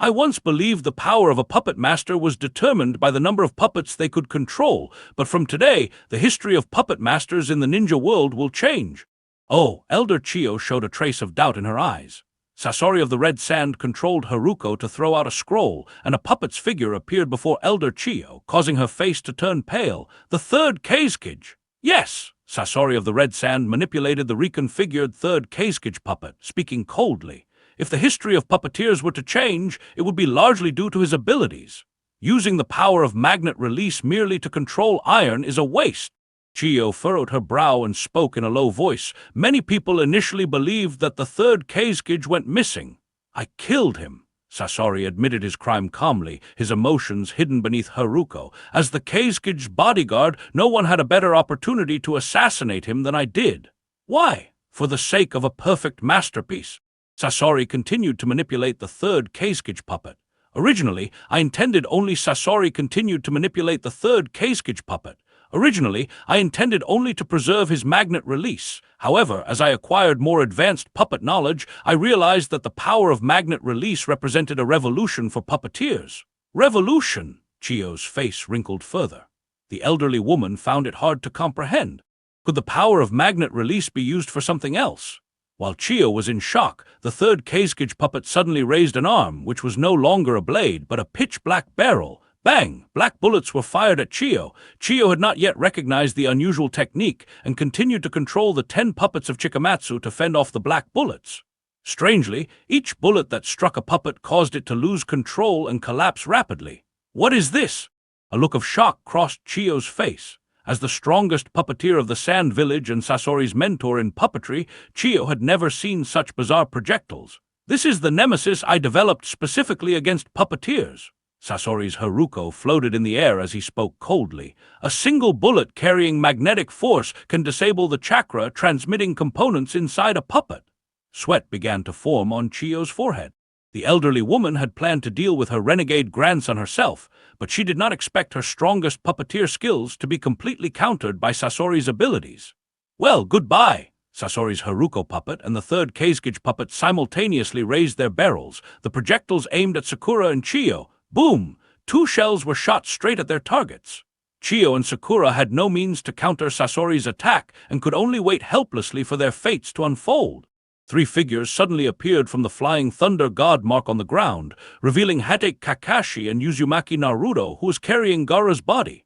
I once believed the power of a puppet master was determined by the number of puppets they could control, but from today, the history of puppet masters in the ninja world will change. Oh, Elder Chiyo showed a trace of doubt in her eyes. Sasori of the Red Sand controlled Haruko to throw out a scroll, and a puppet's figure appeared before Elder Chiyo, causing her face to turn pale. The third Kazekage! Yes! Sasori of the Red Sand manipulated the reconfigured third Kazekage puppet, speaking coldly. If the history of puppeteers were to change, it would be largely due to his abilities. Using the power of magnet release merely to control iron is a waste. Chiyo furrowed her brow and spoke in a low voice. Many people initially believed that the third Kazekage went missing. I killed him. Sasori admitted his crime calmly, his emotions hidden beneath Haruko. As the Kazekage's bodyguard, no one had a better opportunity to assassinate him than I did. Why? For the sake of a perfect masterpiece. Sasori continued to manipulate the third Kazekage puppet. Originally, I intended only Sasori continued to manipulate the third Kazekage puppet. Originally, I intended only to preserve his magnet release. However, as I acquired more advanced puppet knowledge, I realized that the power of magnet release represented a revolution for puppeteers. Revolution? Chiyo's face wrinkled further. The elderly woman found it hard to comprehend. Could the power of magnet release be used for something else? While Chiyo was in shock, the third Kazekage puppet suddenly raised an arm, which was no longer a blade, but a pitch-black barrel. Bang! Black bullets were fired at Chiyo. Chiyo had not yet recognized the unusual technique and continued to control the 10 puppets of Chikamatsu to fend off the black bullets. Strangely, each bullet that struck a puppet caused it to lose control and collapse rapidly. What is this? A look of shock crossed Chiyo's face. As the strongest puppeteer of the Sand Village and Sasori's mentor in puppetry, Chiyo had never seen such bizarre projectiles. This is the nemesis I developed specifically against puppeteers. Sasori's Haruko floated in the air as he spoke coldly. A single bullet carrying magnetic force can disable the chakra transmitting components inside a puppet. Sweat began to form on Chiyo's forehead. The elderly woman had planned to deal with her renegade grandson herself, but she did not expect her strongest puppeteer skills to be completely countered by Sasori's abilities. Well, goodbye! Sasori's Haruko puppet and the third Kazekage puppet simultaneously raised their barrels, the projectiles aimed at Sakura and Chiyo. Boom! 2 shells were shot straight at their targets. Chiyo and Sakura had no means to counter Sasori's attack and could only wait helplessly for their fates to unfold. 3 figures suddenly appeared from the flying thunder god mark on the ground, revealing Hadate Kakashi and Uzumaki Naruto, who was carrying Gaara's body.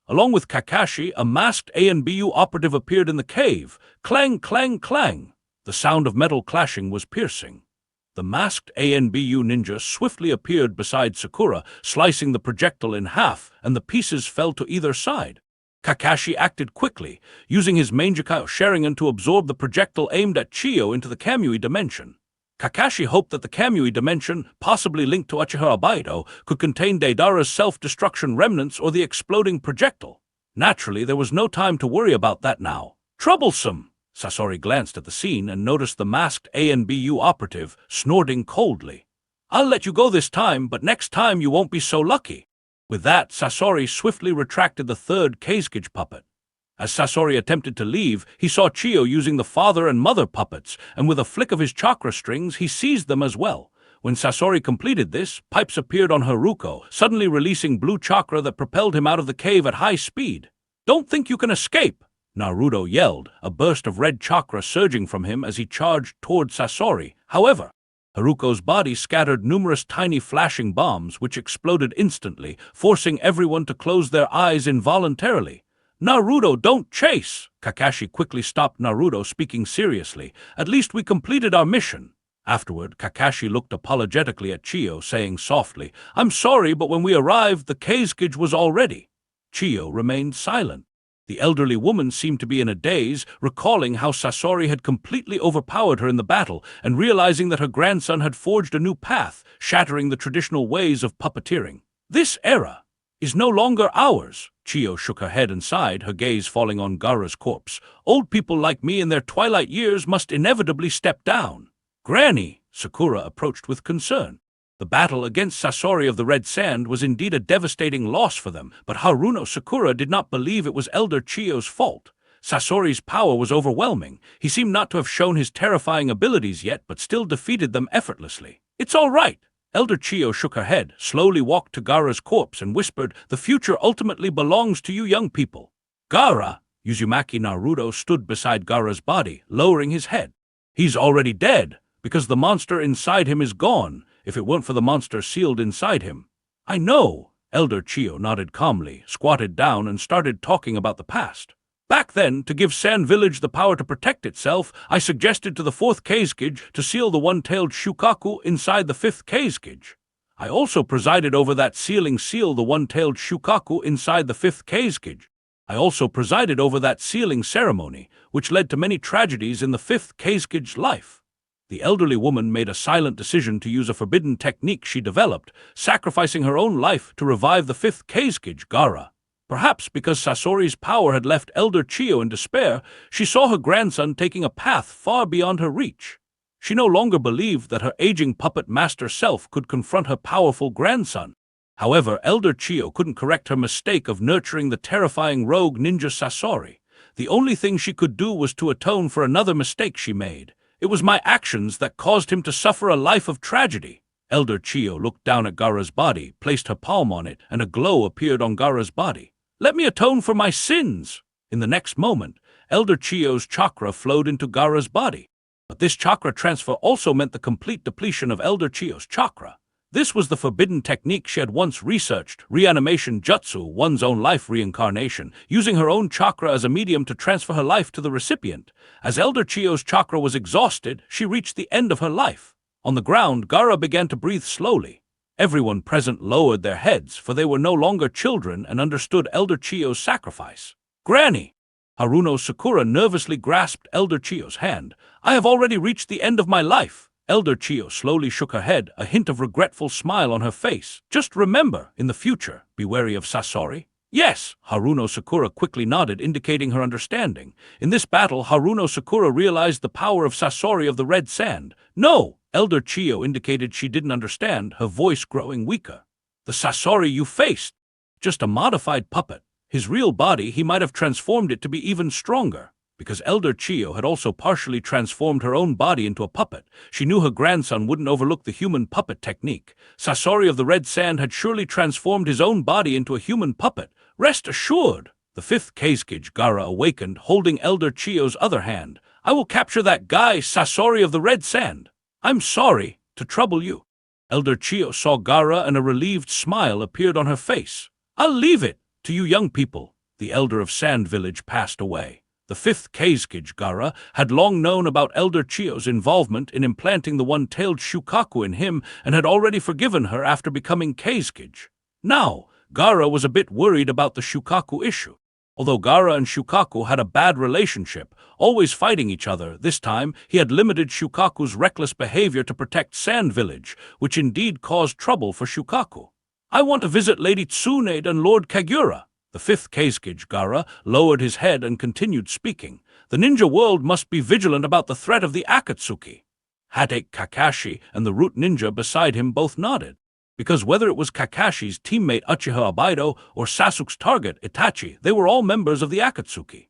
Along with Kakashi, a masked ANBU operative appeared in the cave. Clang, clang, clang! The sound of metal clashing was piercing. The masked ANBU ninja swiftly appeared beside Sakura, slicing the projectile in half, and the pieces fell to either side. Kakashi acted quickly, using his Mangekyou Sharingan to absorb the projectile aimed at Chiyo into the Kamui dimension. Kakashi hoped that the Kamui dimension, possibly linked to Uchiha Obaido, could contain Deidara's self-destruction remnants or the exploding projectile. Naturally, there was no time to worry about that now. Troublesome! Sasori glanced at the scene and noticed the masked ANBU operative, snorting coldly. I'll let you go this time, but next time you won't be so lucky. With that, Sasori swiftly retracted the third Kazekage puppet. As Sasori attempted to leave, he saw Chiyo using the father and mother puppets, and with a flick of his chakra strings, he seized them as well. When Sasori completed this, pipes appeared on Haruko, suddenly releasing blue chakra that propelled him out of the cave at high speed. Don't think you can escape! Naruto yelled, a burst of red chakra surging from him as he charged toward Sasori. However, Haruko's body scattered numerous tiny flashing bombs which exploded instantly, forcing everyone to close their eyes involuntarily. Naruto, don't chase! Kakashi quickly stopped Naruto, speaking seriously. At least we completed our mission. Afterward, Kakashi looked apologetically at Chiyo, saying softly, I'm sorry, but when we arrived, the Kazekage was all ready. Chiyo remained silent. The elderly woman seemed to be in a daze, recalling how Sasori had completely overpowered her in the battle, and realizing that her grandson had forged a new path, shattering the traditional ways of puppeteering. This era is no longer ours. Chiyo shook her head and sighed, her gaze falling on Gaara's corpse. Old people like me in their twilight years must inevitably step down. Granny, Sakura approached with concern. The battle against Sasori of the Red Sand was indeed a devastating loss for them, but Haruno Sakura did not believe it was Elder Chiyo's fault. Sasori's power was overwhelming. He seemed not to have shown his terrifying abilities yet, but still defeated them effortlessly. It's all right. Elder Chiyo shook her head, slowly walked to Gaara's corpse, and whispered, the future ultimately belongs to you young people. Gaara, Uzumaki Naruto stood beside Gaara's body, lowering his head. He's already dead, because the monster inside him is gone, if it weren't for the monster sealed inside him. I know. Elder Chiyo nodded calmly, squatted down, and started talking about the past. Back then, to give Sand Village the power to protect itself, I suggested to the 4th Kazekage to seal the one-tailed Shukaku inside the 5th Kazekage. I also presided over that sealing the one-tailed Shukaku inside the 5th Kazekage. I also presided over that sealing ceremony, which led to many tragedies in the 5th Kazecage's life. The elderly woman made a silent decision to use a forbidden technique she developed, sacrificing her own life to revive the 5th Kazekage, Gaara. Perhaps because Sasori's power had left Elder Chiyo in despair, she saw her grandson taking a path far beyond her reach. She no longer believed that her aging puppet master self could confront her powerful grandson. However, Elder Chiyo couldn't correct her mistake of nurturing the terrifying rogue ninja Sasori. The only thing she could do was to atone for another mistake she made. It was my actions that caused him to suffer a life of tragedy. Elder Chiyo looked down at Gaara's body, placed her palm on it, and a glow appeared on Gaara's body. Let me atone for my sins! In the next moment, Elder Chiyo's chakra flowed into Gaara's body. But this chakra transfer also meant the complete depletion of Elder Chiyo's chakra. This was the forbidden technique she had once researched, reanimation jutsu, one's own life reincarnation, using her own chakra as a medium to transfer her life to the recipient. As Elder Chiyo's chakra was exhausted, she reached the end of her life. On the ground, Gaara began to breathe slowly. Everyone present lowered their heads, for they were no longer children and understood Elder Chiyo's sacrifice. Granny! Haruno Sakura nervously grasped Elder Chiyo's hand. I have already reached the end of my life. Elder Chiyo slowly shook her head, a hint of regretful smile on her face. Just remember, in the future, be wary of Sasori. Yes, Haruno Sakura quickly nodded, indicating her understanding. In this battle, Haruno Sakura realized the power of Sasori of the Red Sand. No! Elder Chiyo indicated she didn't understand, her voice growing weaker. The Sasori you faced, just a modified puppet. His real body, he might have transformed it to be even stronger. Because Elder Chiyo had also partially transformed her own body into a puppet, she knew her grandson wouldn't overlook the human puppet technique. Sasori of the Red Sand had surely transformed his own body into a human puppet. Rest assured. The 5th Kazekage, Gaara awakened, holding Elder Chiyo's other hand. I will capture that guy, Sasori of the Red Sand. I'm sorry to trouble you. Elder Chiyo saw Gaara and a relieved smile appeared on her face. I'll leave it to you young people. The elder of Sand Village passed away. The 5th Kazekage, Gaara, had long known about Elder Chiyo's involvement in implanting the one-tailed Shukaku in him and had already forgiven her after becoming Kazekage. Now, Gaara was a bit worried about the Shukaku issue. Although Gaara and Shukaku had a bad relationship, always fighting each other, this time he had limited Shukaku's reckless behavior to protect Sand Village, which indeed caused trouble for Shukaku. I want to visit Lady Tsunade and Lord Kagura. The 5th Kazekage, Gaara, lowered his head and continued speaking. The ninja world must be vigilant about the threat of the Akatsuki. Hatake Kakashi and the root ninja beside him both nodded. Because whether it was Kakashi's teammate Uchiha Obaido or Sasuke's target, Itachi, they were all members of the Akatsuki.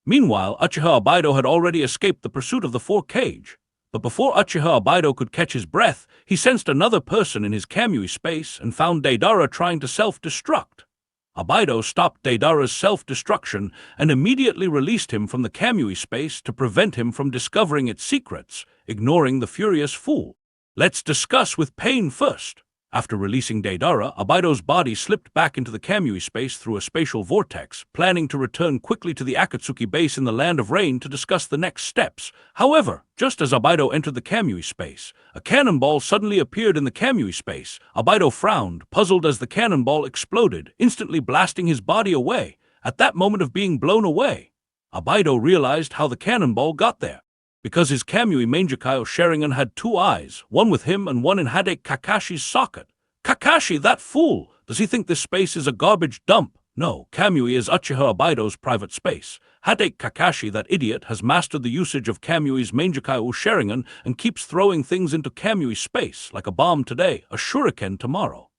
Meanwhile, Uchiha Obaido had already escaped the pursuit of the 4-Kage. But before Uchiha Obaido could catch his breath, he sensed another person in his Kamui space and found Deidara trying to self-destruct. Obaido stopped Deidara's self-destruction and immediately released him from the Kamui space to prevent him from discovering its secrets, ignoring the furious fool. Let's discuss with Pain first. After releasing Deidara, Abido's body slipped back into the Kamui space through a spatial vortex, planning to return quickly to the Akatsuki base in the Land of Rain to discuss the next steps. However, just as Abido entered the Kamui space, a cannonball suddenly appeared in the Kamui space. Abido frowned, puzzled as the cannonball exploded, instantly blasting his body away. At that moment of being blown away, Abido realized how the cannonball got there. Because his Kamui Mangekyo Sharingan had two eyes, one with him and one in Hade Kakashi's socket. Kakashi, that fool! Does he think this space is a garbage dump? No, Kamui is Uchiha Abido's private space. Hade Kakashi, that idiot, has mastered the usage of Kamui's Mangekyo Sharingan and keeps throwing things into Kamui space, like a bomb today, a shuriken tomorrow.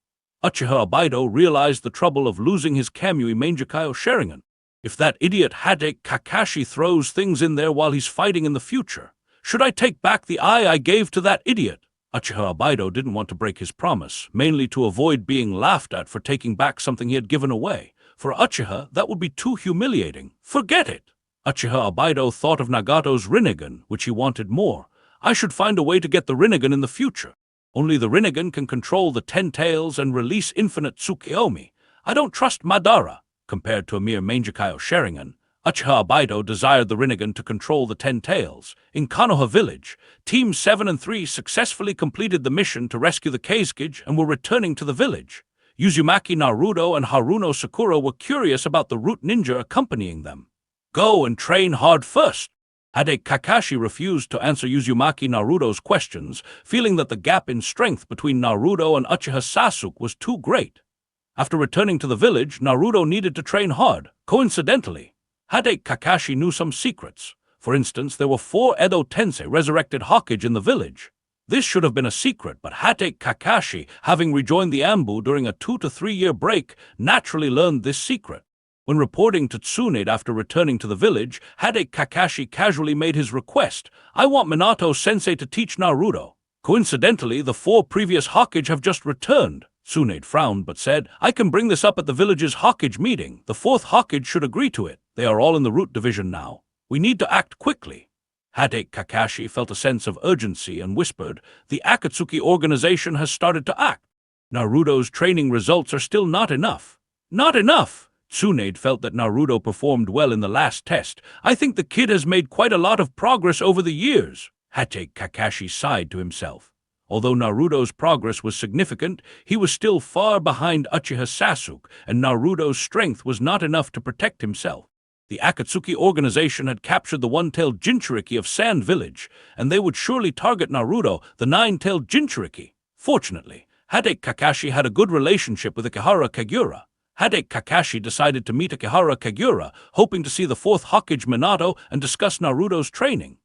Uchiha Abido realized the trouble of losing his Kamui Mangekyo Sharingan. If that idiot Hade Kakashi throws things in there while he's fighting in the future, should I take back the eye I gave to that idiot? Uchiha Abido didn't want to break his promise, mainly to avoid being laughed at for taking back something he had given away. For Uchiha, that would be too humiliating. Forget it! Uchiha Abido thought of Nagato's Rinnegan, which he wanted more. I should find a way to get the Rinnegan in the future. Only the Rinnegan can control the 10 tails and release infinite Tsukiyomi. I don't trust Madara. Compared to a mere Mangekyo Sharingan, Uchiha Abido desired the Rinnegan to control the 10 tails. In Konoha village, Teams 7 and 3 successfully completed the mission to rescue the Kazekage and were returning to the village. Uzumaki Naruto and Haruno Sakura were curious about the root ninja accompanying them. Go and train hard first. Hade Kakashi refused to answer Uzumaki Naruto's questions, feeling that the gap in strength between Naruto and Uchiha Sasuke was too great. After returning to the village, Naruto needed to train hard. Coincidentally, Hade Kakashi knew some secrets. For instance, there were 4 Edo Tensei resurrected Hokage in the village. This should have been a secret, but Hade Kakashi, having rejoined the Anbu during a 2 to 3 year break, naturally learned this secret. When reporting to Tsunade after returning to the village, Hade Kakashi casually made his request. I want Minato-sensei to teach Naruto. Coincidentally, the 4 previous Hokage have just returned. Tsunade frowned but said, I can bring this up at the village's Hokage meeting. The 4th Hokage should agree to it. They are all in the root division now. We need to act quickly. Hade Kakashi felt a sense of urgency and whispered, the Akatsuki organization has started to act. Naruto's training results are still not enough. Not enough! Tsunade felt that Naruto performed well in the last test. I think the kid has made quite a lot of progress over the years. Hade Kakashi sighed to himself. Although Naruto's progress was significant, he was still far behind Uchiha Sasuke, and Naruto's strength was not enough to protect himself. The Akatsuki organization had captured the one-tailed Jinchuriki of Sand Village, and they would surely target Naruto, the 9-tailed Jinchuriki. Fortunately, Hade Kakashi had a good relationship with Akihara Kagura. Hade Kakashi decided to meet Akihara Kagura, hoping to see the 4th Hokage Minato and discuss Naruto's training.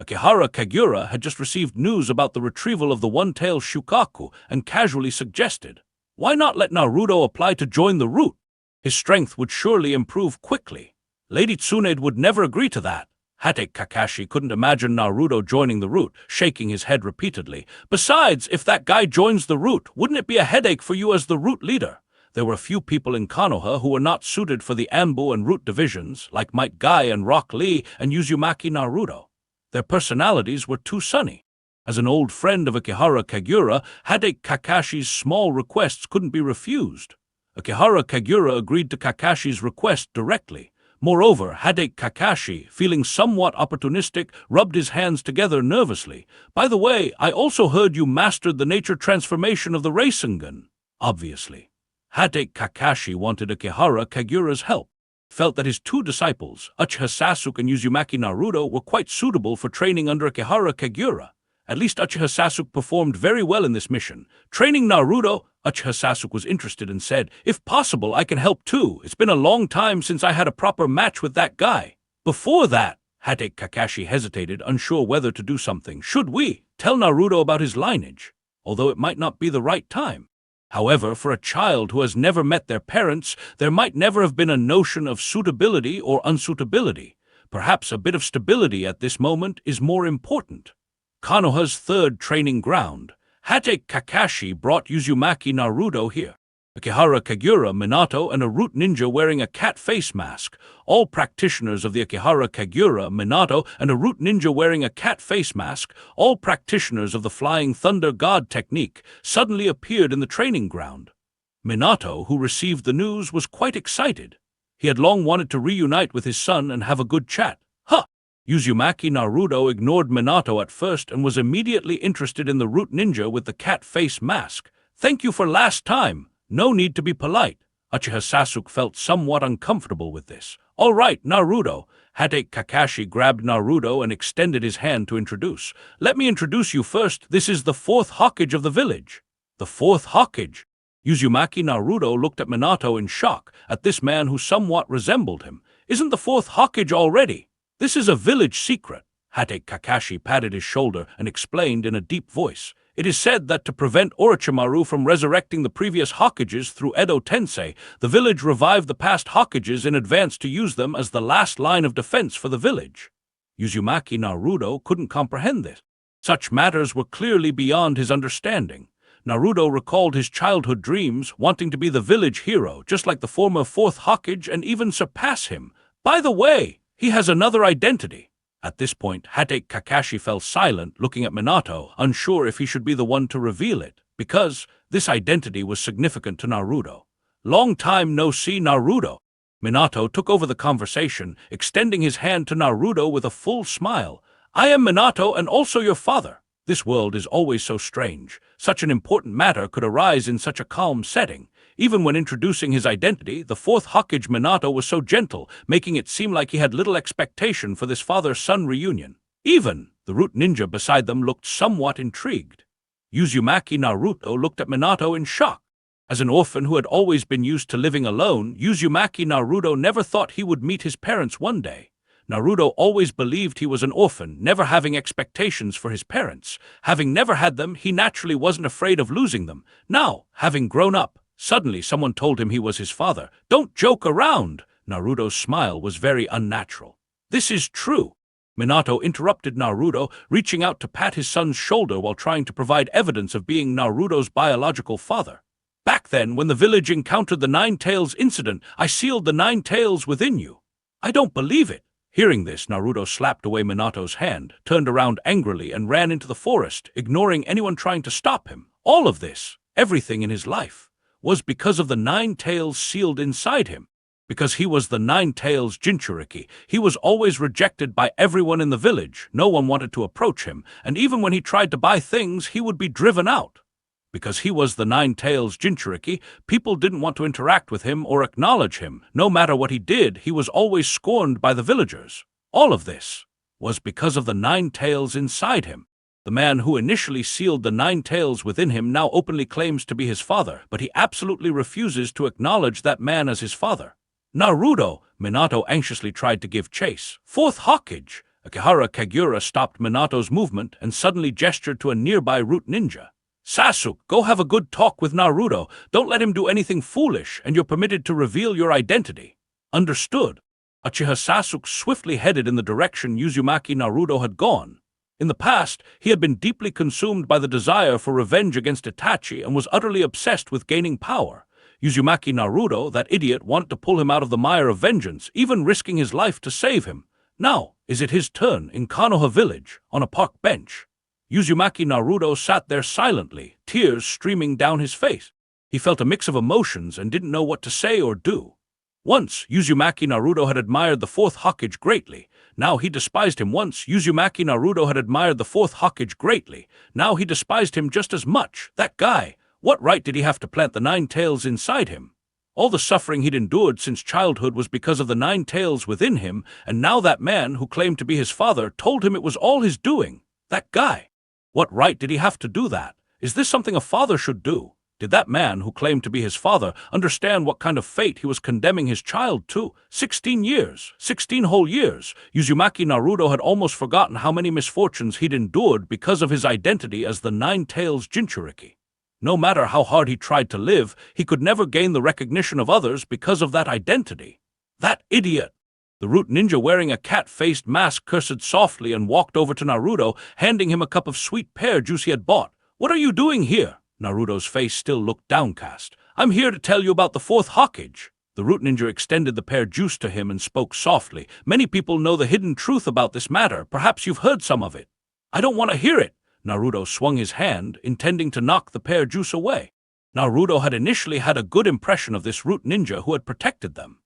Akihara Kagura had just received news about the retrieval of the one-tailed Shukaku and casually suggested, why not let Naruto apply to join the root? His strength would surely improve quickly. Lady Tsunade would never agree to that. Hade Kakashi couldn't imagine Naruto joining the root, shaking his head repeatedly. Besides, if that guy joins the root, wouldn't it be a headache for you as the root leader? There were a few people in Konoha who were not suited for the Anbu and root divisions, like Might Guy and Rock Lee and Uzumaki Naruto. Their personalities were too sunny. As an old friend of Akihara Kagura, Hade Kakashi's small requests couldn't be refused. Akihara Kagura agreed to Kakashi's request directly. Moreover, Hade Kakashi, feeling somewhat opportunistic, rubbed his hands together nervously. By the way, I also heard you mastered the nature transformation of the Rasengan. Obviously, Hade Kakashi wanted Akihara Kagura's help. Felt that his 2 disciples, Uchiha Sasuke and Uzumaki Naruto, were quite suitable for training under Akihara Kagura. At least Uchiha Sasuke performed very well in this mission. Training Naruto, Uchiha Sasuke was interested and said, if possible, I can help too. It's been a long time since I had a proper match with that guy. Before that, Hade Kakashi hesitated, unsure whether to do something. Should we tell Naruto about his lineage? Although it might not be the right time. However, for a child who has never met their parents, there might never have been a notion of suitability or unsuitability. Perhaps a bit of stability at this moment is more important. Konoha's 3rd training ground. Hade Kakashi brought Uzumaki Naruto here. Akihara Kagura, Minato, and a root ninja wearing a cat face mask. All practitioners of the Akihara Kagura, Minato, and a root ninja wearing a cat face mask, all practitioners of the Flying Thunder God technique, suddenly appeared in the training ground. Minato, who received the news, was quite excited. He had long wanted to reunite with his son and have a good chat. Uzumaki Naruto ignored Minato at first and was immediately interested in the root ninja with the cat face mask. "Thank you for last time. No need to be polite." Uchiha Sasuke felt somewhat uncomfortable with this. "All right, Naruto." Hatake Kakashi grabbed Naruto and extended his hand to introduce. "Let me introduce you first. This is the fourth Hokage of the village." The fourth Hokage? Uzumaki Naruto looked at Minato in shock at this man who somewhat resembled him. "Isn't the fourth Hokage already? This is a village secret." Hatake Kakashi patted his shoulder and explained in a deep voice. "It is said that to prevent Orochimaru from resurrecting the previous Hokages through Edo Tensei, the village revived the past Hokages in advance to use them as the last line of defense for the village." Uzumaki Naruto couldn't comprehend this. Such matters were clearly beyond his understanding. Naruto recalled his childhood dreams, wanting to be the village hero, just like the former fourth Hokage, and even surpass him. "By the way, he has another identity." At this point, Hatake Kakashi fell silent, looking at Minato, unsure if he should be the one to reveal it, because this identity was significant to Naruto. "Long time no see, Naruto." Minato took over the conversation, extending his hand to Naruto with a full smile. "I am Minato and also your father. This world is always so strange. Such an important matter could arise in such a calm setting. Even when introducing his identity, the fourth Hokage Minato was so gentle, making it seem like he had little expectation for this father-son reunion. Even the root ninja beside them looked somewhat intrigued. Uzumaki Naruto looked at Minato in shock. As an orphan who had always been used to living alone, Uzumaki Naruto never thought he would meet his parents one day. Naruto always believed he was an orphan, never having expectations for his parents. Having never had them, he naturally wasn't afraid of losing them. Now, having grown up, suddenly someone told him he was his father. "Don't joke around." Naruto's smile was very unnatural. "This is true." Minato interrupted Naruto, reaching out to pat his son's shoulder while trying to provide evidence of being Naruto's biological father. "Back then, when the village encountered the Nine Tails incident, I sealed the Nine Tails within you." "I don't believe it." Hearing this, Naruto slapped away Minato's hand, turned around angrily, and ran into the forest, ignoring anyone trying to stop him. All of this, everything in his life, was because of the Nine Tails sealed inside him. Because he was the Nine Tails Jinchuriki, he was always rejected by everyone in the village. No one wanted to approach him, and even when he tried to buy things, he would be driven out. Because he was the Nine Tails Jinchuriki, people didn't want to interact with him or acknowledge him. No matter what he did, he was always scorned by the villagers. All of this was because of the Nine Tails inside him. The man who initially sealed the Nine Tails within him now openly claims to be his father, but he absolutely refuses to acknowledge that man as his father. "Naruto!" Minato anxiously tried to give chase. "Fourth Hokage!" Akihara Kagura stopped Minato's movement and suddenly gestured to a nearby root ninja. "Sasuke, go have a good talk with Naruto. Don't let him do anything foolish, and you're permitted to reveal your identity." "Understood." Uchiha Sasuke swiftly headed in the direction Uzumaki Naruto had gone. In the past, he had been deeply consumed by the desire for revenge against Itachi and was utterly obsessed with gaining power. Uzumaki Naruto, that idiot, wanted to pull him out of the mire of vengeance, even risking his life to save him. Now, is it his turn in Konoha village, on a park bench? Uzumaki Naruto sat there silently, tears streaming down his face. He felt a mix of emotions and didn't know what to say or do. Once, Uzumaki Naruto had admired the fourth Hokage greatly. Now he despised him. Once, Uzumaki Naruto had admired the fourth Hokage greatly. Now he despised him just as much. That guy, what right did he have to plant the Nine Tails inside him? All the suffering he'd endured since childhood was because of the Nine Tails within him, and now that man who claimed to be his father told him it was all his doing. That guy. What right did he have to do that? Is this something a father should do? Did that man who claimed to be his father understand what kind of fate he was condemning his child to? 16 years, 16 whole years. Uzumaki Naruto had almost forgotten how many misfortunes he'd endured because of his identity as the Nine Tails Jinchuriki. No matter how hard he tried to live, he could never gain the recognition of others because of that identity. That idiot! The root ninja wearing a cat-faced mask cursed softly and walked over to Naruto, handing him a cup of sweet pear juice he had bought. "What are you doing here?" Naruto's face still looked downcast. I'm here to tell you about the fourth Hokage. The root ninja extended the pear juice to him and spoke softly. Many people know the hidden truth about this matter. Perhaps you've heard some of it. I don't want to hear it. Naruto swung his hand, intending to knock the pear juice away. Naruto had initially had a good impression of this root ninja who had protected them.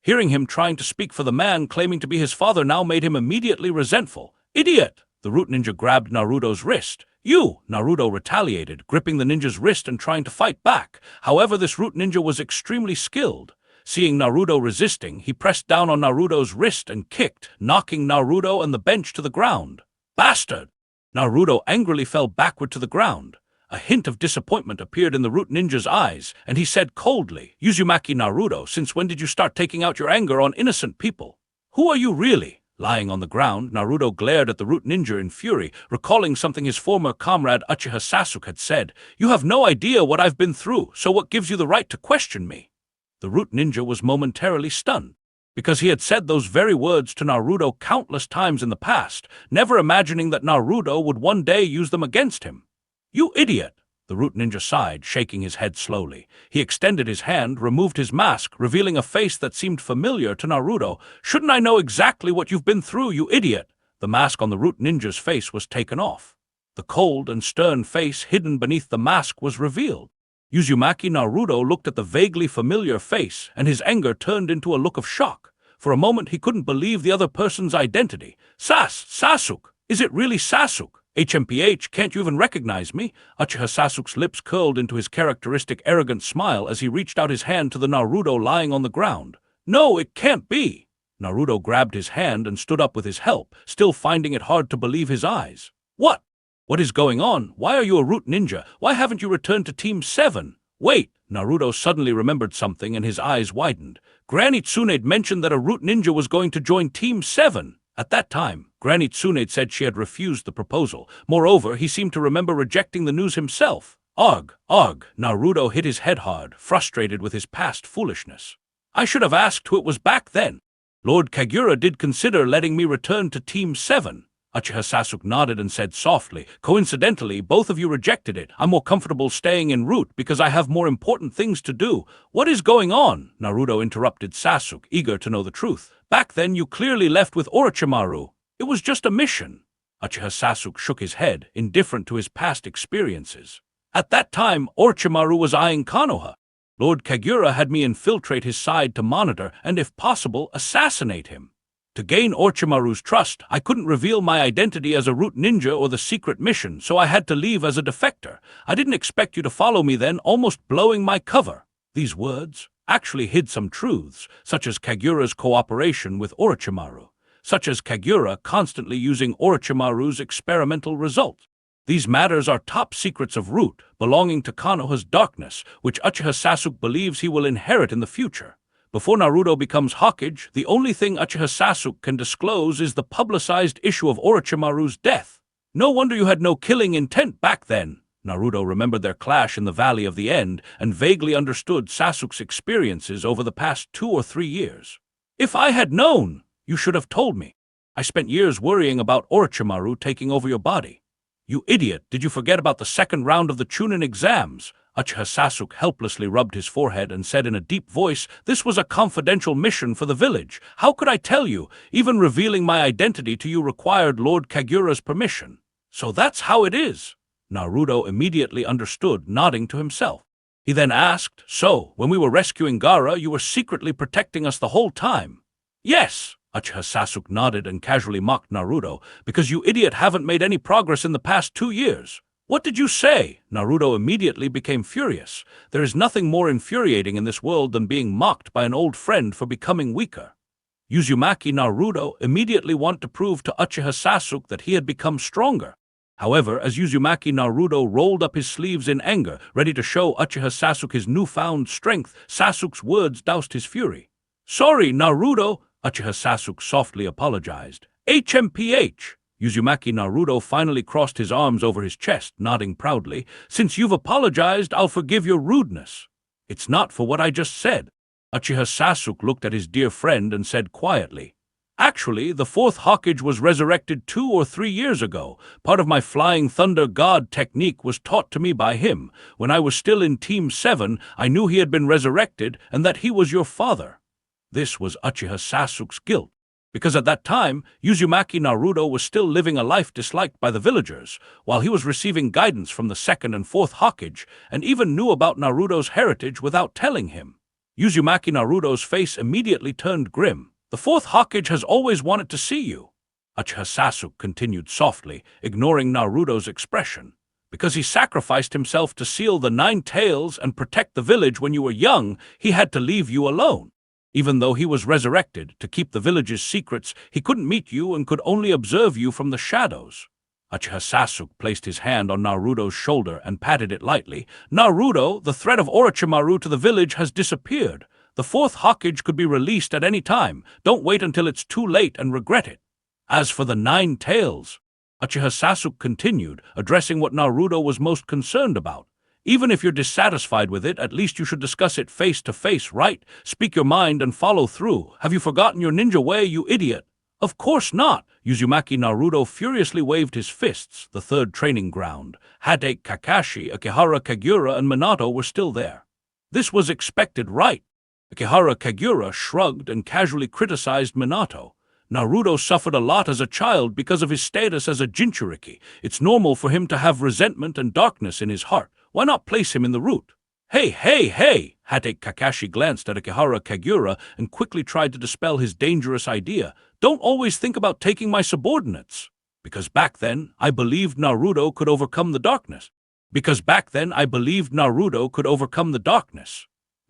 Hearing him trying to speak for the man claiming to be his father now made him immediately resentful. Idiot! The root ninja grabbed Naruto's wrist. You! Naruto retaliated, gripping the ninja's wrist and trying to fight back. However, this root ninja was extremely skilled. Seeing Naruto resisting, he pressed down on Naruto's wrist and kicked, knocking Naruto and the bench to the ground. Bastard! Naruto angrily fell backward to the ground. A hint of disappointment appeared in the root ninja's eyes, and he said coldly, Uzumaki Naruto, since when did you start taking out your anger on innocent people? Who are you really? Lying on the ground, Naruto glared at the root ninja in fury, recalling something his former comrade Uchiha Sasuke had said. You have no idea what I've been through, so what gives you the right to question me? The root ninja was momentarily stunned, because he had said those very words to Naruto countless times in the past, never imagining that Naruto would one day use them against him. You idiot! The root ninja sighed, shaking his head slowly. He extended his hand, removed his mask, revealing a face that seemed familiar to Naruto. Shouldn't I know exactly what you've been through, you idiot? The mask on the root ninja's face was taken off. The cold and stern face hidden beneath the mask was revealed. Uzumaki Naruto looked at the vaguely familiar face, and his anger turned into a look of shock. For a moment he couldn't believe the other person's identity. Sasuke! Is it really Sasuke? HMPH, can't you even recognize me? Uchiha Sasuke's lips curled into his characteristic arrogant smile as he reached out his hand to the Naruto lying on the ground. No, it can't be! Naruto grabbed his hand and stood up with his help, still finding it hard to believe his eyes. What? What is going on? Why are you a root ninja? Why haven't you returned to Team 7? Wait! Naruto suddenly remembered something and his eyes widened. Granny Tsunade mentioned that a root ninja was going to join Team 7. At that time, Granny Tsunade said she had refused the proposal. Moreover, he seemed to remember rejecting the news himself. Ugh! Naruto hit his head hard, frustrated with his past foolishness. I should have asked who it was back then. Lord Kagura did consider letting me return to Team 7. Uchiha Sasuke nodded and said softly, Coincidentally, both of you rejected it. I'm more comfortable staying en route because I have more important things to do. What is going on? Naruto interrupted Sasuke, eager to know the truth. Back then you clearly left with Orochimaru. It was just a mission. Uchiha Sasuke shook his head, indifferent to his past experiences. At that time, Orochimaru was eyeing Konoha. Lord Kagura had me infiltrate his side to monitor and, if possible, assassinate him. To gain Orochimaru's trust, I couldn't reveal my identity as a root ninja or the secret mission, so I had to leave as a defector. I didn't expect you to follow me then, almost blowing my cover. These words actually hid some truths, such as Kagura's cooperation with Orochimaru, such as Kagura constantly using Orochimaru's experimental results. These matters are top secrets of Root, belonging to Konoha's darkness, which Uchiha Sasuke believes he will inherit in the future. Before Naruto becomes Hokage, the only thing Uchiha Sasuke can disclose is the publicized issue of Orochimaru's death. No wonder you had no killing intent back then. Naruto remembered their clash in the Valley of the End and vaguely understood Sasuke's experiences over the past 2 or 3 years. If I had known, you should have told me. I spent years worrying about Orochimaru taking over your body. You idiot, did you forget about the second round of the Chunin exams? Uchiha Sasuke helplessly rubbed his forehead and said in a deep voice, This was a confidential mission for the village. How could I tell you? Even revealing my identity to you required Lord Kagura's permission. So that's how it is. Naruto immediately understood, nodding to himself. He then asked, So, when we were rescuing Gaara, you were secretly protecting us the whole time? Yes. Uchiha Sasuke nodded and casually mocked Naruto, because you idiot haven't made any progress in the past 2 years. What did you say? Naruto immediately became furious. There is nothing more infuriating in this world than being mocked by an old friend for becoming weaker. Uzumaki Naruto immediately wanted to prove to Uchiha Sasuke that he had become stronger. However, as Uzumaki Naruto rolled up his sleeves in anger, ready to show Uchiha Sasuke his newfound strength, Sasuke's words doused his fury. Sorry, Naruto, Uchiha Sasuke softly apologized. HMPH. Uzumaki Naruto finally crossed his arms over his chest, nodding proudly. Since you've apologized, I'll forgive your rudeness. It's not for what I just said. Uchiha Sasuke looked at his dear friend and said quietly, Actually, the fourth Hawkage was resurrected 2 or 3 years ago. Part of my Flying Thunder God technique was taught to me by him. When I was still in Team 7, I knew he had been resurrected and that he was your father. This was Uchiha Sasuke's guilt, because at that time, Uzumaki Naruto was still living a life disliked by the villagers, while he was receiving guidance from the second and fourth Hokage, and even knew about Naruto's heritage without telling him. Uzumaki Naruto's face immediately turned grim. The fourth Hokage has always wanted to see you, Uchiha Sasuke continued softly, ignoring Naruto's expression. Because he sacrificed himself to seal the 9 tails and protect the village when you were young, he had to leave you alone. Even though he was resurrected to keep the village's secrets, he couldn't meet you and could only observe you from the shadows. Uchiha Sasuke placed his hand on Naruto's shoulder and patted it lightly. Naruto, the threat of Orochimaru to the village has disappeared. The fourth Hokage could be released at any time. Don't wait until it's too late and regret it. As for the 9 tails, Uchiha Sasuke continued, addressing what Naruto was most concerned about. Even if you're dissatisfied with it, at least you should discuss it face to face, right? Speak your mind and follow through. Have you forgotten your ninja way, you idiot? Of course not. Uzumaki Naruto furiously waved his fists. The third training ground. Hatake Kakashi, Akihara Kagura, and Minato were still there. This was expected, right? Akihara Kagura shrugged and casually criticized Minato. Naruto suffered a lot as a child because of his status as a Jinchuriki. It's normal for him to have resentment and darkness in his heart. Why not place him in the root? Hey! Hatake Kakashi glanced at Akihara Kagura and quickly tried to dispel his dangerous idea. Don't always think about taking my subordinates. Because back then, I believed Naruto could overcome the darkness.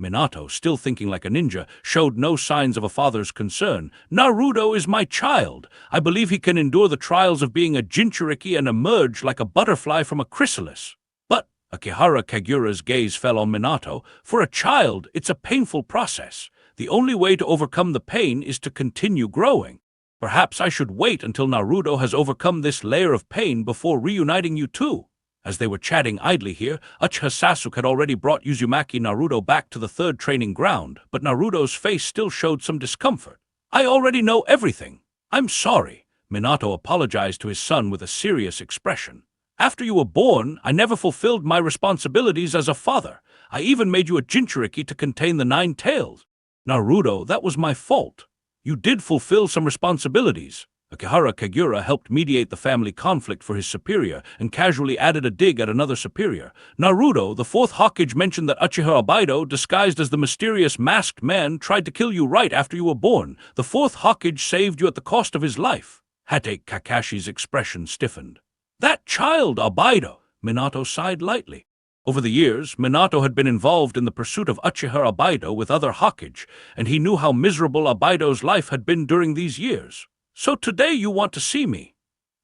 Minato, still thinking like a ninja, showed no signs of a father's concern. Naruto is my child. I believe he can endure the trials of being a Jinchuriki and emerge like a butterfly from a chrysalis. But Akihara Kagura's gaze fell on Minato. For a child, it's a painful process. The only way to overcome the pain is to continue growing. Perhaps I should wait until Naruto has overcome this layer of pain before reuniting you two. As they were chatting idly here, Uchiha Sasuke had already brought Uzumaki Naruto back to the third training ground, but Naruto's face still showed some discomfort. I already know everything. I'm sorry. Minato apologized to his son with a serious expression. After you were born, I never fulfilled my responsibilities as a father. I even made you a Jinchuriki to contain the 9 tails. Naruto, that was my fault. You did fulfill some responsibilities. Akihara Kagura helped mediate the family conflict for his superior and casually added a dig at another superior. Naruto, the fourth Hokage, mentioned that Uchiha Obaido, disguised as the mysterious masked man, tried to kill you right after you were born. The fourth Hokage saved you at the cost of his life. Hatake Kakashi's expression stiffened. That child, Obaido! Minato sighed lightly. Over the years, Minato had been involved in the pursuit of Uchiha Obaido with other Hokage, and he knew how miserable Obaido's life had been during these years. So today you want to see me?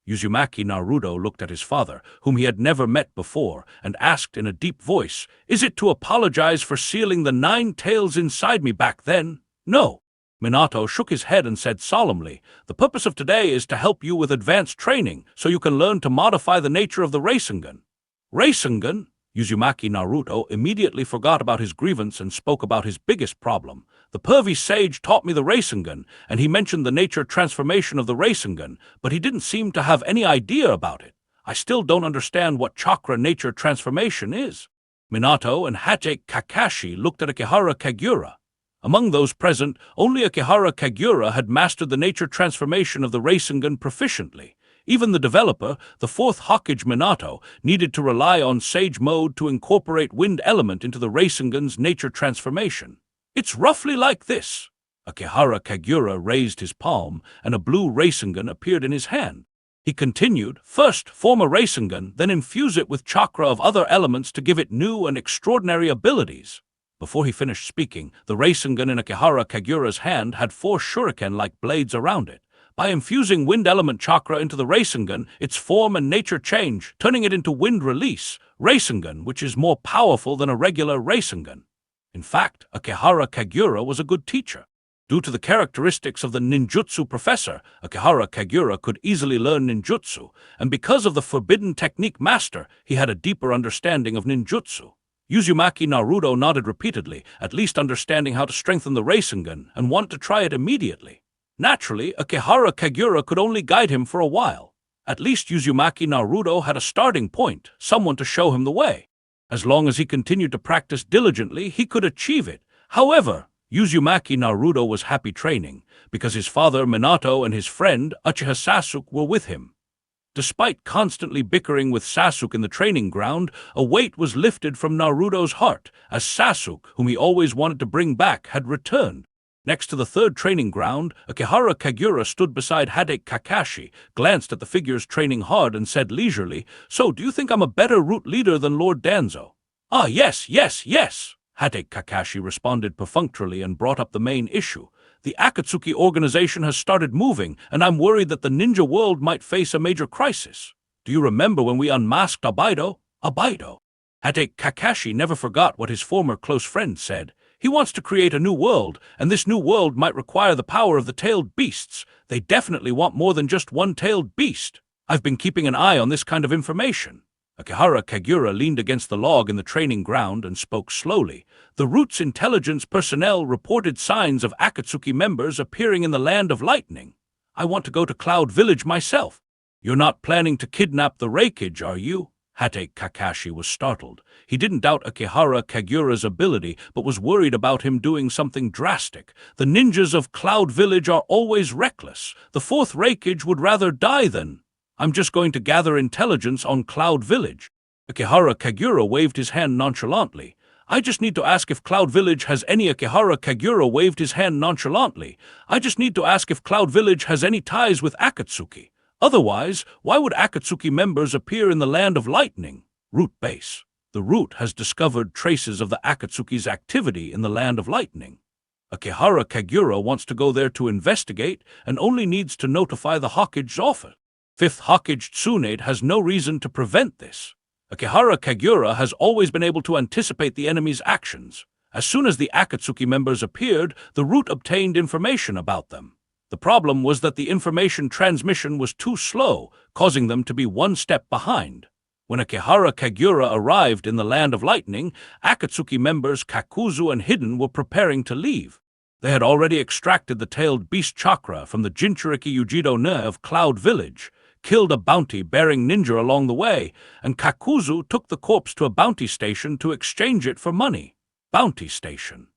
Uzumaki Naruto looked at his father, whom he had never met before, and asked in a deep voice, Is it to apologize for sealing the 9 tails inside me back then? No. Minato shook his head and said solemnly, The purpose of today is to help you with advanced training, so you can learn to modify the nature of the Rasengan. Rasengan? Uzumaki Naruto immediately forgot about his grievance and spoke about his biggest problem. The pervy sage taught me the Rasengan, and he mentioned the nature transformation of the Rasengan, but he didn't seem to have any idea about it. I still don't understand what chakra nature transformation is. Minato and Hatake Kakashi looked at Akihara Kagura. Among those present, only Akihara Kagura had mastered the nature transformation of the Rasengan proficiently. Even the developer, the fourth Hokage Minato, needed to rely on Sage Mode to incorporate wind element into the Rasengan's nature transformation. It's roughly like this. Akihara Kagura raised his palm, and a blue Rasengan appeared in his hand. He continued, First, form a Rasengan, then infuse it with chakra of other elements to give it new and extraordinary abilities. Before he finished speaking, the Rasengan in Akihara Kagura's hand had 4 shuriken-like blades around it. By infusing wind element chakra into the Rasengan, its form and nature change, turning it into wind release, Rasengan, which is more powerful than a regular Rasengan. In fact, Akihara Kagura was a good teacher. Due to the characteristics of the ninjutsu professor, Akihara Kagura could easily learn ninjutsu, and because of the forbidden technique master, he had a deeper understanding of ninjutsu. Uzumaki Naruto nodded repeatedly, at least understanding how to strengthen the Rasengan, and wanted to try it immediately. Naturally, Akihara Kagura could only guide him for a while. At least Uzumaki Naruto had a starting point, someone to show him the way. As long as he continued to practice diligently, he could achieve it. However, Uzumaki Naruto was happy training, because his father Minato and his friend Uchiha Sasuke were with him. Despite constantly bickering with Sasuke in the training ground, a weight was lifted from Naruto's heart, as Sasuke, whom he always wanted to bring back, had returned. Next to the third training ground, Akihara Kagura stood beside Hade Kakashi, glanced at the figures training hard, and said leisurely, "So, do you think I'm a better route leader than Lord Danzo?" "Ah, yes, yes, yes!" Hade Kakashi responded perfunctorily and brought up the main issue. "The Akatsuki organization has started moving, and I'm worried that the ninja world might face a major crisis. Do you remember when we unmasked Abaido?" Abaido. Hade Kakashi never forgot what his former close friend said. He wants to create a new world, and this new world might require the power of the tailed beasts. They definitely want more than just one tailed beast. I've been keeping an eye on this kind of information. Akihara Kagura leaned against the log in the training ground and spoke slowly. The Root's intelligence personnel reported signs of Akatsuki members appearing in the Land of Lightning. I want to go to Cloud Village myself. You're not planning to kidnap the Reikage, are you? Hade Kakashi was startled. He didn't doubt Akihara Kagura's ability, but was worried about him doing something drastic. The ninjas of Cloud Village are always reckless. The fourth Reikage would rather die than... I'm just going to gather intelligence on Cloud Village. Akihara Kagura waved his hand nonchalantly. I just need to ask if Cloud Village has any Akihara Kagura waved his hand nonchalantly. I just need to ask if Cloud Village has any ties with Akatsuki. Otherwise, why would Akatsuki members appear in the Land of Lightning? Root Base. The Root has discovered traces of the Akatsuki's activity in the Land of Lightning. Akihara Kagura wants to go there to investigate and only needs to notify the Hokage's office. Fifth Hokage Tsunade has no reason to prevent this. Akihara Kagura has always been able to anticipate the enemy's actions. As soon as the Akatsuki members appeared, the Root obtained information about them. The problem was that the information transmission was too slow, causing them to be one step behind. When Akihara Kagura arrived in the Land of Lightning, Akatsuki members Kakuzu and Hidden were preparing to leave. They had already extracted the tailed beast chakra from the Jinchuriki Ujido Ne of Cloud Village, killed a bounty-bearing ninja along the way, and Kakuzu took the corpse to a bounty station to exchange it for money. Bounty station.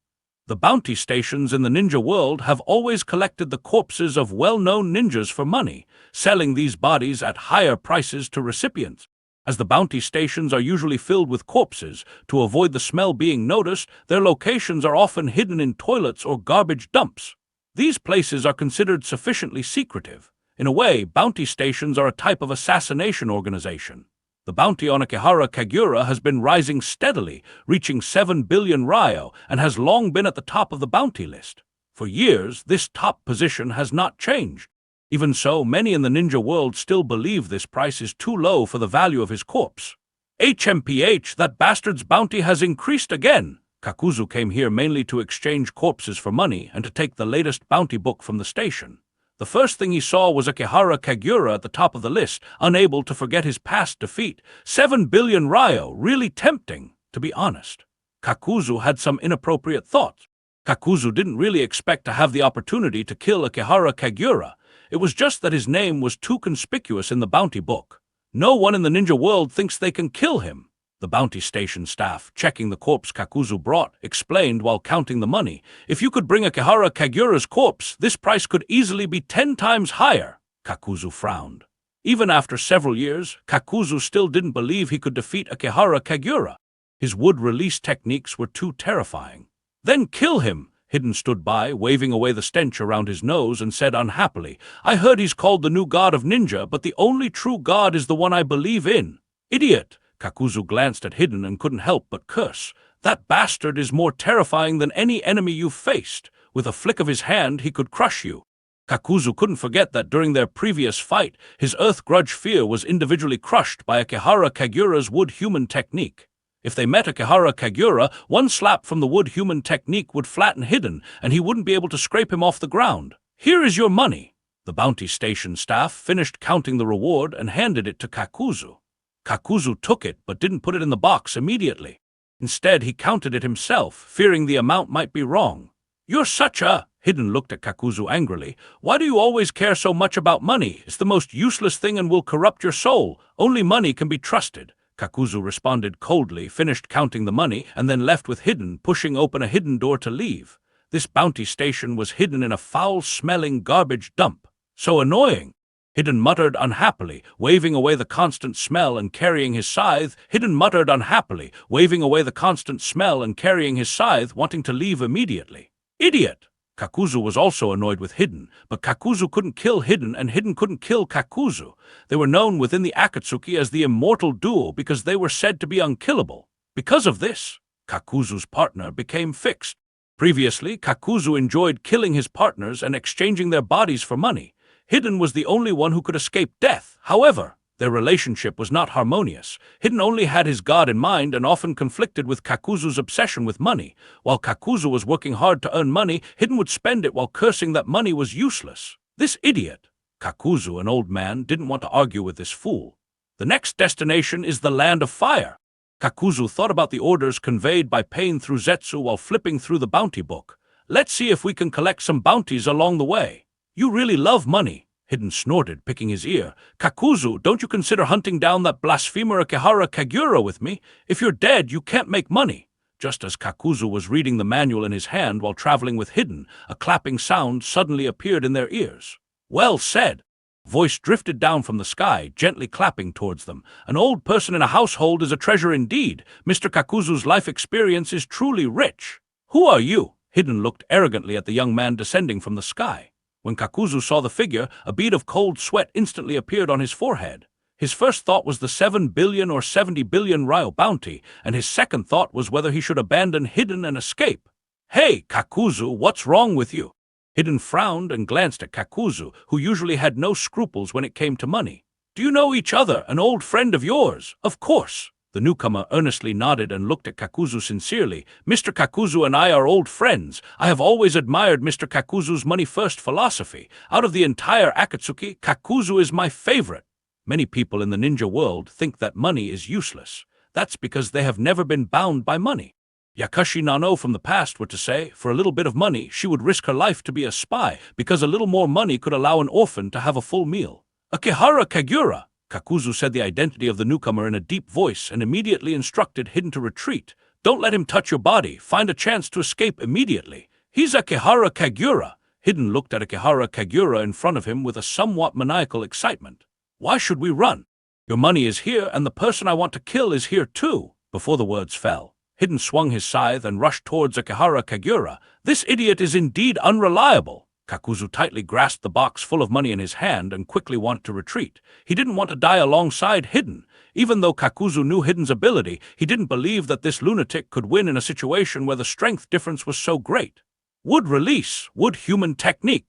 The bounty stations in the ninja world have always collected the corpses of well-known ninjas for money, selling these bodies at higher prices to recipients. As the bounty stations are usually filled with corpses, to avoid the smell being noticed, their locations are often hidden in toilets or garbage dumps. These places are considered sufficiently secretive. In a way, bounty stations are a type of assassination organization. The bounty on Akihara Kagura has been rising steadily, reaching 7 billion ryo, and has long been at the top of the bounty list. For years, this top position has not changed. Even so, many in the ninja world still believe this price is too low for the value of his corpse. HMPH, that bastard's bounty has increased again. Kakuzu came here mainly to exchange corpses for money and to take the latest bounty book from the station. The first thing he saw was Akihara Kagura at the top of the list, unable to forget his past defeat. 7 billion ryo, really tempting, to be honest. Kakuzu had some inappropriate thoughts. Kakuzu didn't really expect to have the opportunity to kill Akihara Kagura. It was just that his name was too conspicuous in the bounty book. No one in the ninja world thinks they can kill him. The bounty station staff, checking the corpse Kakuzu brought, explained while counting the money. If you could bring Akihara Kagura's corpse, this price could easily be 10 times higher. Kakuzu frowned. Even after several years, Kakuzu still didn't believe he could defeat Akihara Kagura. His wood release techniques were too terrifying. Then kill him! Hidden stood by, waving away the stench around his nose, and said unhappily, I heard he's called the new god of ninja, but the only true god is the one I believe in. Idiot! Kakuzu glanced at Hidden and couldn't help but curse. That bastard is more terrifying than any enemy you've faced. With a flick of his hand, he could crush you. Kakuzu couldn't forget that during their previous fight, his Earth Grudge Fear was individually crushed by Akihara Kagura's Wood Human technique. If they met Akihara Kagura, one slap from the Wood Human technique would flatten Hidden, and he wouldn't be able to scrape him off the ground. Here is your money. The bounty station staff finished counting the reward and handed it to Kakuzu. Kakuzu took it but didn't put it in the box immediately. Instead, he counted it himself, fearing the amount might be wrong. You're such a... Hidden looked at Kakuzu angrily. Why do you always care so much about money? It's the most useless thing and will corrupt your soul. Only money can be trusted. Kakuzu responded coldly, finished counting the money, and then left with Hidden, pushing open a hidden door to leave. This bounty station was hidden in a foul-smelling garbage dump. So annoying. Hidden muttered unhappily, waving away the constant smell and carrying his scythe. Hidden muttered unhappily, waving away the constant smell and carrying his scythe, wanting to leave immediately. Idiot! Kakuzu was also annoyed with Hidden, but Kakuzu couldn't kill Hidden and Hidden couldn't kill Kakuzu. They were known within the Akatsuki as the immortal duo because they were said to be unkillable. Because of this, Kakuzu's partner became fixed. Previously, Kakuzu enjoyed killing his partners and exchanging their bodies for money. Hidden was the only one who could escape death. However, their relationship was not harmonious. Hidden only had his god in mind and often conflicted with Kakuzu's obsession with money. While Kakuzu was working hard to earn money, Hidden would spend it while cursing that money was useless. This idiot! Kakuzu, an old man, didn't want to argue with this fool. The next destination is the Land of Fire. Kakuzu thought about the orders conveyed by Pain through Zetsu while flipping through the bounty book. Let's see if we can collect some bounties along the way. You really love money. Hidden snorted, picking his ear. Kakuzu, don't you consider hunting down that blasphemer Akihara Kagura with me? If you're dead, you can't make money. Just as Kakuzu was reading the manual in his hand while traveling with Hidden, a clapping sound suddenly appeared in their ears. Well said. Voice drifted down from the sky, gently clapping towards them. An old person in a household is a treasure indeed. Mr. Kakuzu's life experience is truly rich. Who are you? Hidden looked arrogantly at the young man descending from the sky. When Kakuzu saw the figure, a bead of cold sweat instantly appeared on his forehead. His first thought was the 7 billion or 70 billion Ryo bounty, and his second thought was whether he should abandon Hidden and escape. Hey, Kakuzu, what's wrong with you? Hidden frowned and glanced at Kakuzu, who usually had no scruples when it came to money. Do you know each other, an old friend of yours? Of course. The newcomer earnestly nodded and looked at Kakuzu sincerely. Mr. Kakuzu and I are old friends. I have always admired Mr. Kakuzu's money-first philosophy. Out of the entire Akatsuki, Kakuzu is my favorite. Many people in the ninja world think that money is useless. That's because they have never been bound by money. Yakushi Nano from the past were to say, for a little bit of money, she would risk her life to be a spy, because a little more money could allow an orphan to have a full meal. Akihara Kagura! Kakuzu said the identity of the newcomer in a deep voice and immediately instructed Hidden to retreat. Don't let him touch your body. Find a chance to escape immediately. He's Akihara Kagura. Hidden looked at Akihara Kagura in front of him with a somewhat maniacal excitement. Why should we run? Your money is here and the person I want to kill is here too. Before the words fell, Hidden swung his scythe and rushed towards Akihara Kagura. This idiot is indeed unreliable. Kakuzu tightly grasped the box full of money in his hand and quickly wanted to retreat. He didn't want to die alongside Hidden. Even though Kakuzu knew Hidden's ability, he didn't believe that this lunatic could win in a situation where the strength difference was so great. Wood release, wood human technique.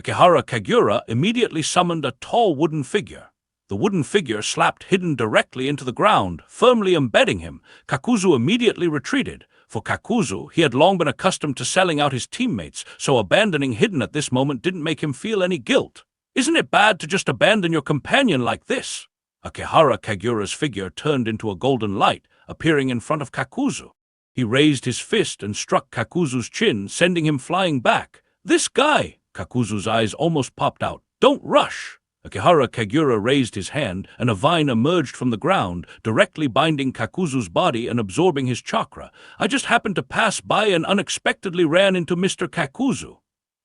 Akihara Kagura immediately summoned a tall wooden figure. The wooden figure slapped Hidden directly into the ground, firmly embedding him. Kakuzu immediately retreated. For Kakuzu, he had long been accustomed to selling out his teammates, so abandoning Hidden at this moment didn't make him feel any guilt. Isn't it bad to just abandon your companion like this? Akihara Kagura's figure turned into a golden light, appearing in front of Kakuzu. He raised his fist and struck Kakuzu's chin, sending him flying back. This guy! Kakuzu's eyes almost popped out. Don't rush! Akihara Kagura raised his hand, and a vine emerged from the ground, directly binding Kakuzu's body and absorbing his chakra. I just happened to pass by and unexpectedly ran into Mr. Kakuzu.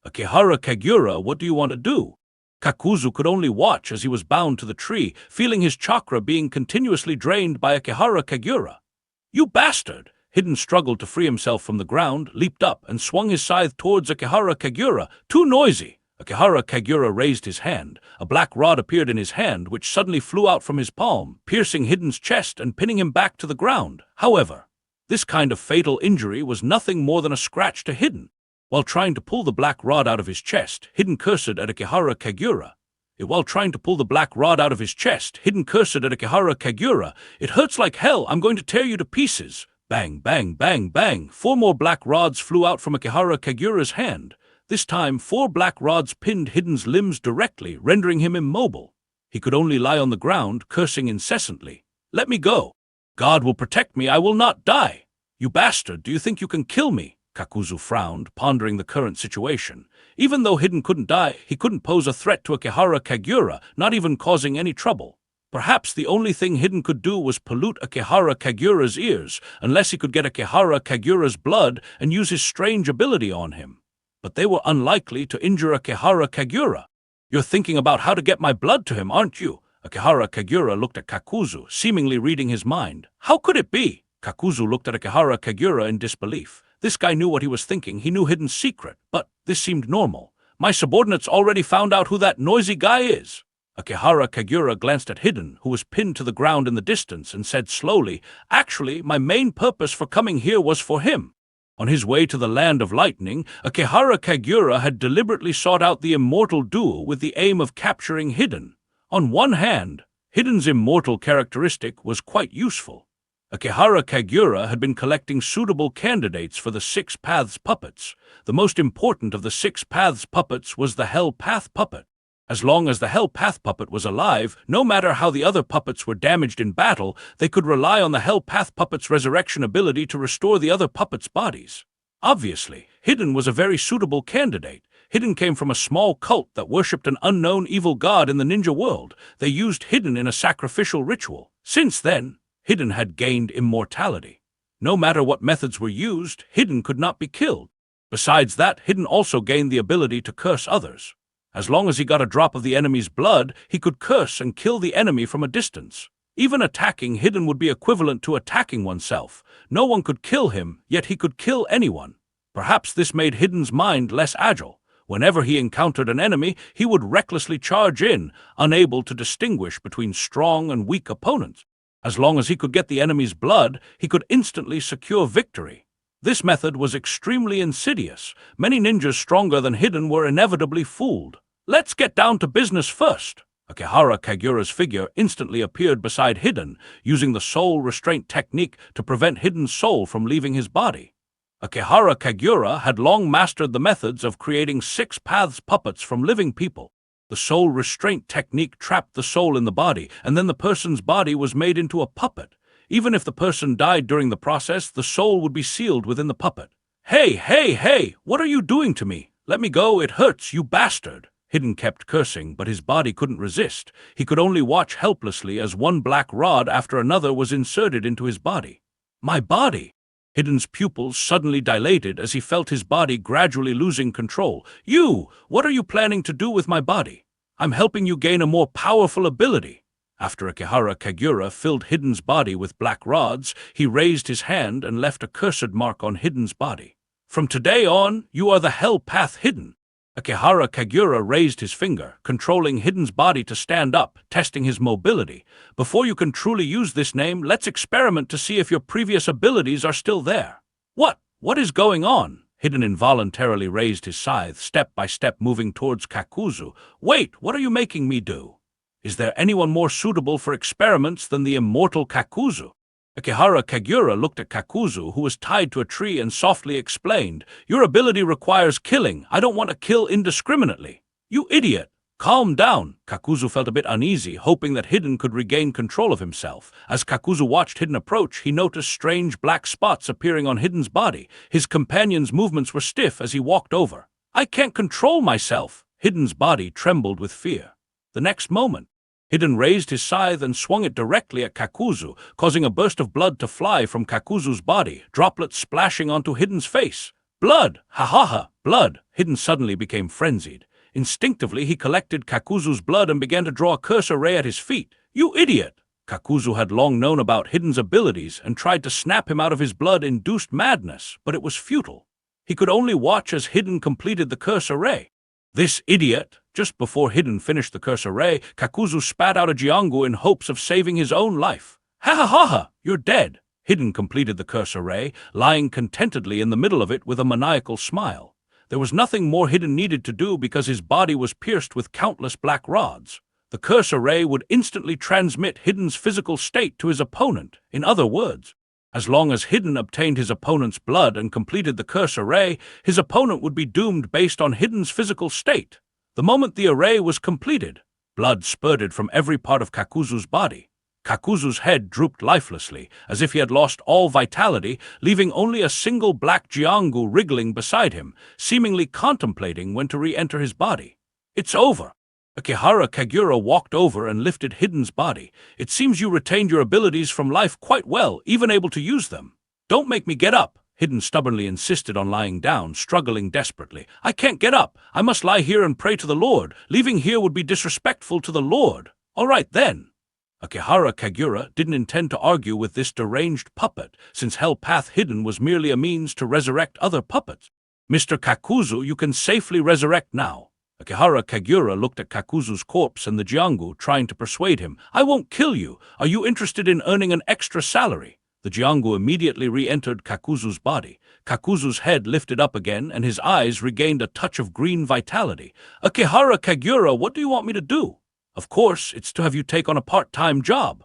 Akihara Kagura, what do you want to do? Kakuzu could only watch as he was bound to the tree, feeling his chakra being continuously drained by Akihara Kagura. You bastard! Hidden struggled to free himself from the ground, leaped up, and swung his scythe towards Akihara Kagura. Too noisy! Akihara Kagura raised his hand. A black rod appeared in his hand, which suddenly flew out from his palm, piercing Hidden's chest and pinning him back to the ground. However, this kind of fatal injury was nothing more than a scratch to Hidden. While trying to pull the black rod out of his chest, Hidden cursed at Akihara Kagura. It hurts like hell. I'm going to tear you to pieces. Bang, bang, bang, bang. 4 more black rods flew out from Akihara Kagura's hand. This time, 4 black rods pinned Hidden's limbs directly, rendering him immobile. He could only lie on the ground, cursing incessantly. Let me go. God will protect me. I will not die. You bastard, do you think you can kill me? Kakuzu frowned, pondering the current situation. Even though Hidden couldn't die, he couldn't pose a threat to Akihara Kagura, not even causing any trouble. Perhaps the only thing Hidden could do was pollute Akihara Kagura's ears, unless he could get Akihara Kagura's blood and use his strange ability on him. But they were unlikely to injure Akihara Kagura. "You're thinking about how to get my blood to him, aren't you?" Akihara Kagura looked at Kakuzu, seemingly reading his mind. "How could it be?" Kakuzu looked at Akihara Kagura in disbelief. This guy knew what he was thinking. He knew Hidden's secret, but this seemed normal. "My subordinates already found out who that noisy guy is." Akihara Kagura glanced at Hidden, who was pinned to the ground in the distance, and said slowly, "Actually, my main purpose for coming here was for him." On his way to the Land of Lightning, Akihara Kagura had deliberately sought out the immortal duo with the aim of capturing Hidden. On one hand, Hidden's immortal characteristic was quite useful. Akihara Kagura had been collecting suitable candidates for the Six Paths puppets. The most important of the Six Paths puppets was the Hell Path puppet. As long as the Hell Path puppet was alive, no matter how the other puppets were damaged in battle, they could rely on the Hell Path puppet's resurrection ability to restore the other puppets' bodies. Obviously, Hidden was a very suitable candidate. Hidden came from a small cult that worshipped an unknown evil god in the ninja world. They used Hidden in a sacrificial ritual. Since then, Hidden had gained immortality. No matter what methods were used, Hidden could not be killed. Besides that, Hidden also gained the ability to curse others. As long as he got a drop of the enemy's blood, he could curse and kill the enemy from a distance. Even attacking Hidden would be equivalent to attacking oneself. No one could kill him, yet he could kill anyone. Perhaps this made Hidden's mind less agile. Whenever he encountered an enemy, he would recklessly charge in, unable to distinguish between strong and weak opponents. As long as he could get the enemy's blood, he could instantly secure victory. This method was extremely insidious. Many ninjas stronger than Hidden were inevitably fooled. "Let's get down to business first." Akihara Kagura's figure instantly appeared beside Hidden, using the soul restraint technique to prevent Hidden's soul from leaving his body. Akihara Kagura had long mastered the methods of creating Six Paths puppets from living people. The soul restraint technique trapped the soul in the body, and then the person's body was made into a puppet. Even if the person died during the process, the soul would be sealed within the puppet. "Hey, hey, hey! What are you doing to me? Let me go, it hurts, you bastard!" Hidden kept cursing, but his body couldn't resist. He could only watch helplessly as one black rod after another was inserted into his body. "My body!" Hidden's pupils suddenly dilated as he felt his body gradually losing control. "You! What are you planning to do with my body? I'm helping you gain a more powerful ability." After Akihara Kagura filled Hidden's body with black rods, he raised his hand and left a cursed mark on Hidden's body. "From today on, you are the Hell Path Hidden." Akihara Kagura raised his finger, controlling Hidden's body to stand up, testing his mobility. "Before you can truly use this name, let's experiment to see if your previous abilities are still there." What is going on?" Hidden involuntarily raised his scythe, step by step moving towards Kakuzu. "Wait, what are you making me do? Is there anyone more suitable for experiments than the immortal Kakuzu?" Akihara Kagura looked at Kakuzu, who was tied to a tree, and softly explained, "Your ability requires killing. I don't want to kill indiscriminately." "You idiot! Calm down." Kakuzu felt a bit uneasy, hoping that Hidden could regain control of himself. As Kakuzu watched Hidden approach, he noticed strange black spots appearing on Hidden's body. His companion's movements were stiff as he walked over. "I can't control myself." Hidden's body trembled with fear. The next moment, Hidden raised his scythe and swung it directly at Kakuzu, causing a burst of blood to fly from Kakuzu's body, droplets splashing onto Hidden's face. "Blood! Ha ha ha! Blood!" Hidden suddenly became frenzied. Instinctively, he collected Kakuzu's blood and began to draw a cursor ray at his feet. "You idiot!" Kakuzu had long known about Hidden's abilities and tried to snap him out of his blood-induced madness, but it was futile. He could only watch as Hidden completed the cursor ray. "This idiot!" Just before Hidden finished the cursor ray, Kakuzu spat out a jiangu in hopes of saving his own life. "Ha ha ha ha! You're dead!" Hidden completed the cursor ray, lying contentedly in the middle of it with a maniacal smile. There was nothing more Hidden needed to do because his body was pierced with countless black rods. The cursor ray would instantly transmit Hidden's physical state to his opponent. In other words, as long as Hidden obtained his opponent's blood and completed the cursor ray, his opponent would be doomed based on Hidden's physical state. The moment the array was completed, blood spurted from every part of Kakuzu's body. Kakuzu's head drooped lifelessly, as if he had lost all vitality, leaving only a single black jiangu wriggling beside him, seemingly contemplating when to re-enter his body. "It's over." Akihara Kagura walked over and lifted Hidden's body. "It seems you retained your abilities from life quite well, even able to use them." "Don't make me get up." Hidden stubbornly insisted on lying down, struggling desperately. "I can't get up. I must lie here and pray to the Lord. Leaving here would be disrespectful to the Lord." "All right, then." Akihara Kagura didn't intend to argue with this deranged puppet, since Hell Path Hidden was merely a means to resurrect other puppets. "Mr. Kakuzu, you can safely resurrect now." Akihara Kagura looked at Kakuzu's corpse and the jiangu, trying to persuade him. "I won't kill you. Are you interested in earning an extra salary?" The jiangu immediately re-entered Kakuzu's body. Kakuzu's head lifted up again, and his eyes regained a touch of green vitality. "Akihara Kagura, what do you want me to do?" "Of course, it's to have you take on a part-time job."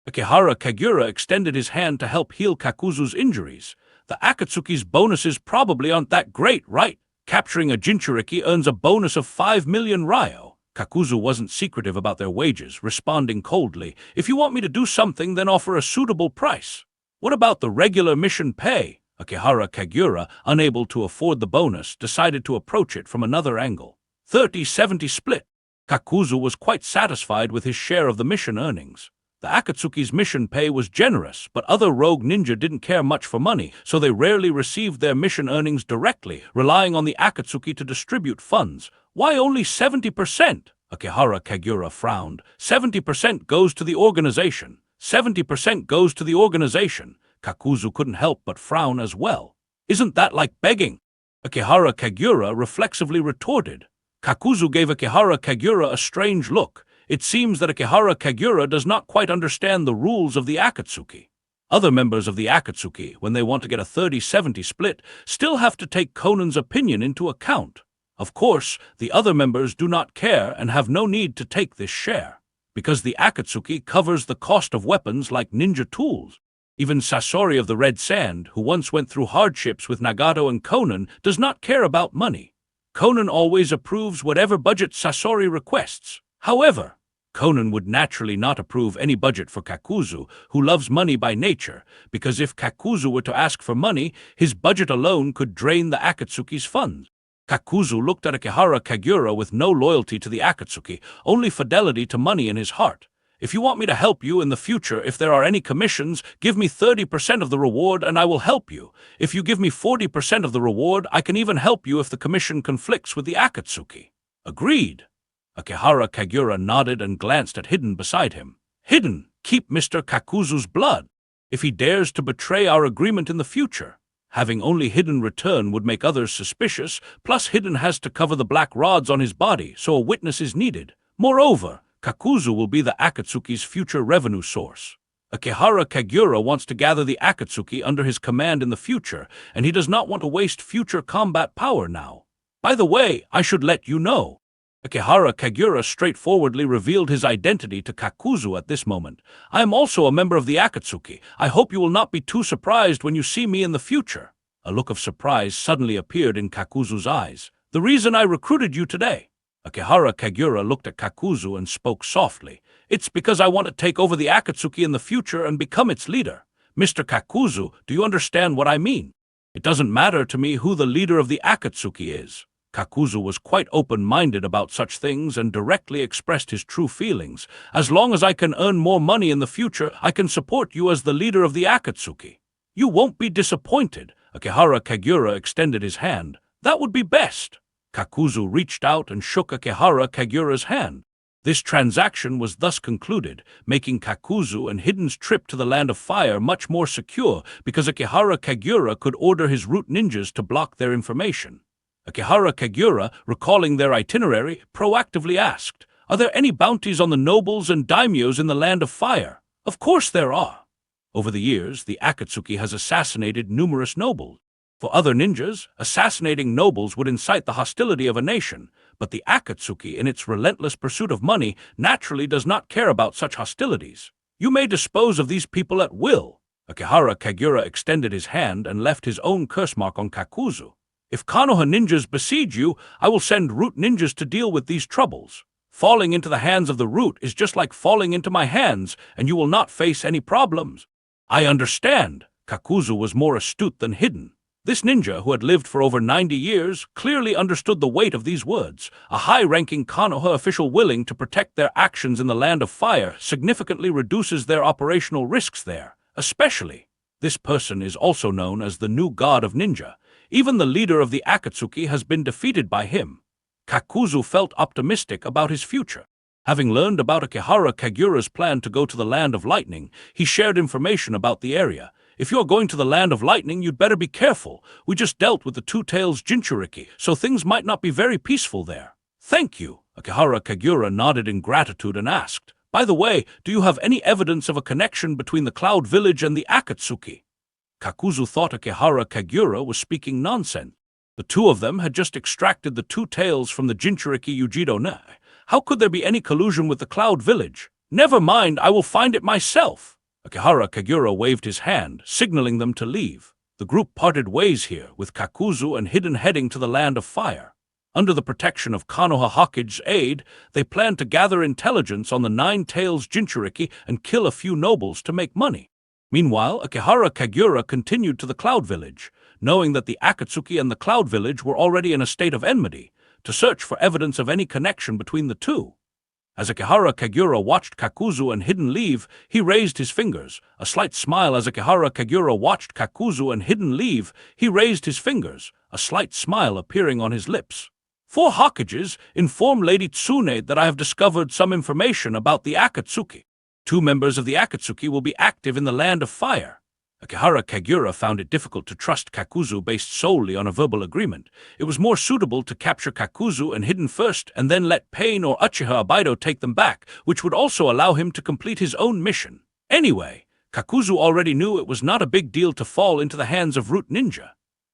Akihara Kagura extended his hand to help heal Kakuzu's injuries. "The Akatsuki's bonuses probably aren't that great, right? Capturing a Jinchuriki earns a bonus of 5 million ryo." Kakuzu wasn't secretive about their wages, responding coldly. "If you want me to do something, then offer a suitable price." "What about the regular mission pay?" Akihara Kagura, unable to afford the bonus, decided to approach it from another angle. 30-70 split. Kakuzu was quite satisfied with his share of the mission earnings. The Akatsuki's mission pay was generous, but other rogue ninja didn't care much for money, so they rarely received their mission earnings directly, relying on the Akatsuki to distribute funds. "Why only 70%? Akihara Kagura frowned. 70% goes to the organization. 70% goes to the organization. Kakuzu couldn't help but frown as well. "Isn't that like begging?" Akihara Kagura reflexively retorted. Kakuzu gave Akihara Kagura a strange look. It seems that Akihara Kagura does not quite understand the rules of the Akatsuki. Other members of the Akatsuki, when they want to get a 30-70 split, still have to take Conan's opinion into account. Of course, the other members do not care and have no need to take this share, because the Akatsuki covers the cost of weapons like ninja tools. Even Sasori of the Red Sand, who once went through hardships with Nagato and Conan, does not care about money. Conan always approves whatever budget Sasori requests. However, Conan would naturally not approve any budget for Kakuzu, who loves money by nature, because if Kakuzu were to ask for money, his budget alone could drain the Akatsuki's funds. Kakuzu looked at Akihara Kagura with no loyalty to the Akatsuki, only fidelity to money in his heart. "If you want me to help you in the future, if there are any commissions, give me 30% of the reward and I will help you. If you give me 40% of the reward, I can even help you if the commission conflicts with the Akatsuki." "Agreed." Akihara Kagura nodded and glanced at Hidden beside him. "Hidden, keep Mr. Kakuzu's blood. If he dares to betray our agreement in the future." Having only Hidden return would make others suspicious, plus Hidden has to cover the black rods on his body, so a witness is needed. Moreover, Kakuzu will be the Akatsuki's future revenue source. Akihara Kagura wants to gather the Akatsuki under his command in the future, and he does not want to waste future combat power now. "By the way, I should let you know." Akihara Kagura straightforwardly revealed his identity to Kakuzu at this moment. "I am also a member of the Akatsuki. I hope you will not be too surprised when you see me in the future." A look of surprise suddenly appeared in Kakuzu's eyes. "The reason I recruited you today." Akihara Kagura looked at Kakuzu and spoke softly. "It's because I want to take over the Akatsuki in the future and become its leader. Mr. Kakuzu, do you understand what I mean? It doesn't matter to me who the leader of the Akatsuki is." Kakuzu was quite open-minded about such things and directly expressed his true feelings. "As long as I can earn more money in the future, I can support you as the leader of the Akatsuki." "You won't be disappointed." Akihara Kagura extended his hand. "That would be best." Kakuzu reached out and shook Akihara Kagura's hand. This transaction was thus concluded, making Kakuzu and Hidden's trip to the Land of Fire much more secure because Akihara Kagura could order his root ninjas to block their information. Akihara Kagura, recalling their itinerary, proactively asked, "Are there any bounties on the nobles and daimyos in the Land of Fire?" "Of course there are." Over the years, the Akatsuki has assassinated numerous nobles. For other ninjas, assassinating nobles would incite the hostility of a nation, but the Akatsuki, in its relentless pursuit of money, naturally does not care about such hostilities. "You may dispose of these people at will." Akihara Kagura extended his hand and left his own curse mark on Kakuzu. "If Konoha ninjas besiege you, I will send root ninjas to deal with these troubles." Falling into the hands of the root is just like falling into my hands, and you will not face any problems." "I understand." Kakuzu was more astute than hidden. This ninja, who had lived for over 90 years, clearly understood the weight of these words. A high-ranking Konoha official willing to protect their actions in the Land of Fire significantly reduces their operational risks there, especially. This person is also known as the new god of ninja. Even the leader of the Akatsuki has been defeated by him. Kakuzu felt optimistic about his future. Having learned about Akihara Kagura's plan to go to the Land of Lightning, he shared information about the area. "If you're going to the Land of Lightning, you'd better be careful. We just dealt with the Two Tails Jinchuriki, so things might not be very peaceful there." "Thank you." Akihara Kagura nodded in gratitude and asked, "By the way, do you have any evidence of a connection between the Cloud Village and the Akatsuki?" Kakuzu thought Akihara Kagura was speaking nonsense. The two of them had just extracted the two tails from the Jinchuriki Ujido Ne. How could there be any collusion with the Cloud Village? "Never mind, I will find it myself." Akihara Kagura waved his hand, signaling them to leave. The group parted ways here, with Kakuzu and Hidden heading to the Land of Fire. Under the protection of Konoha Hokage's aid, they planned to gather intelligence on the Nine Tails Jinchuriki and kill a few nobles to make money. Meanwhile, Akihara Kagura continued to the Cloud Village, knowing that the Akatsuki and the Cloud Village were already in a state of enmity, to search for evidence of any connection between the two. As Akihara Kagura watched Kakuzu and Hidden leave, he raised his fingers. A slight smile as Akihara Kagura watched Kakuzu and Hidden leave, he raised his fingers, a slight smile appearing on his lips. "Four Hokages, inform Lady Tsunade that I have discovered some information about the Akatsuki. 2 members of the Akatsuki will be active in the Land of Fire." Akihara Kagura found it difficult to trust Kakuzu based solely on a verbal agreement. It was more suitable to capture Kakuzu and Hidden first and then let Pain or Uchiha Abido take them back, which would also allow him to complete his own mission. Anyway, Kakuzu already knew it was not a big deal to fall into the hands of Root Ninja.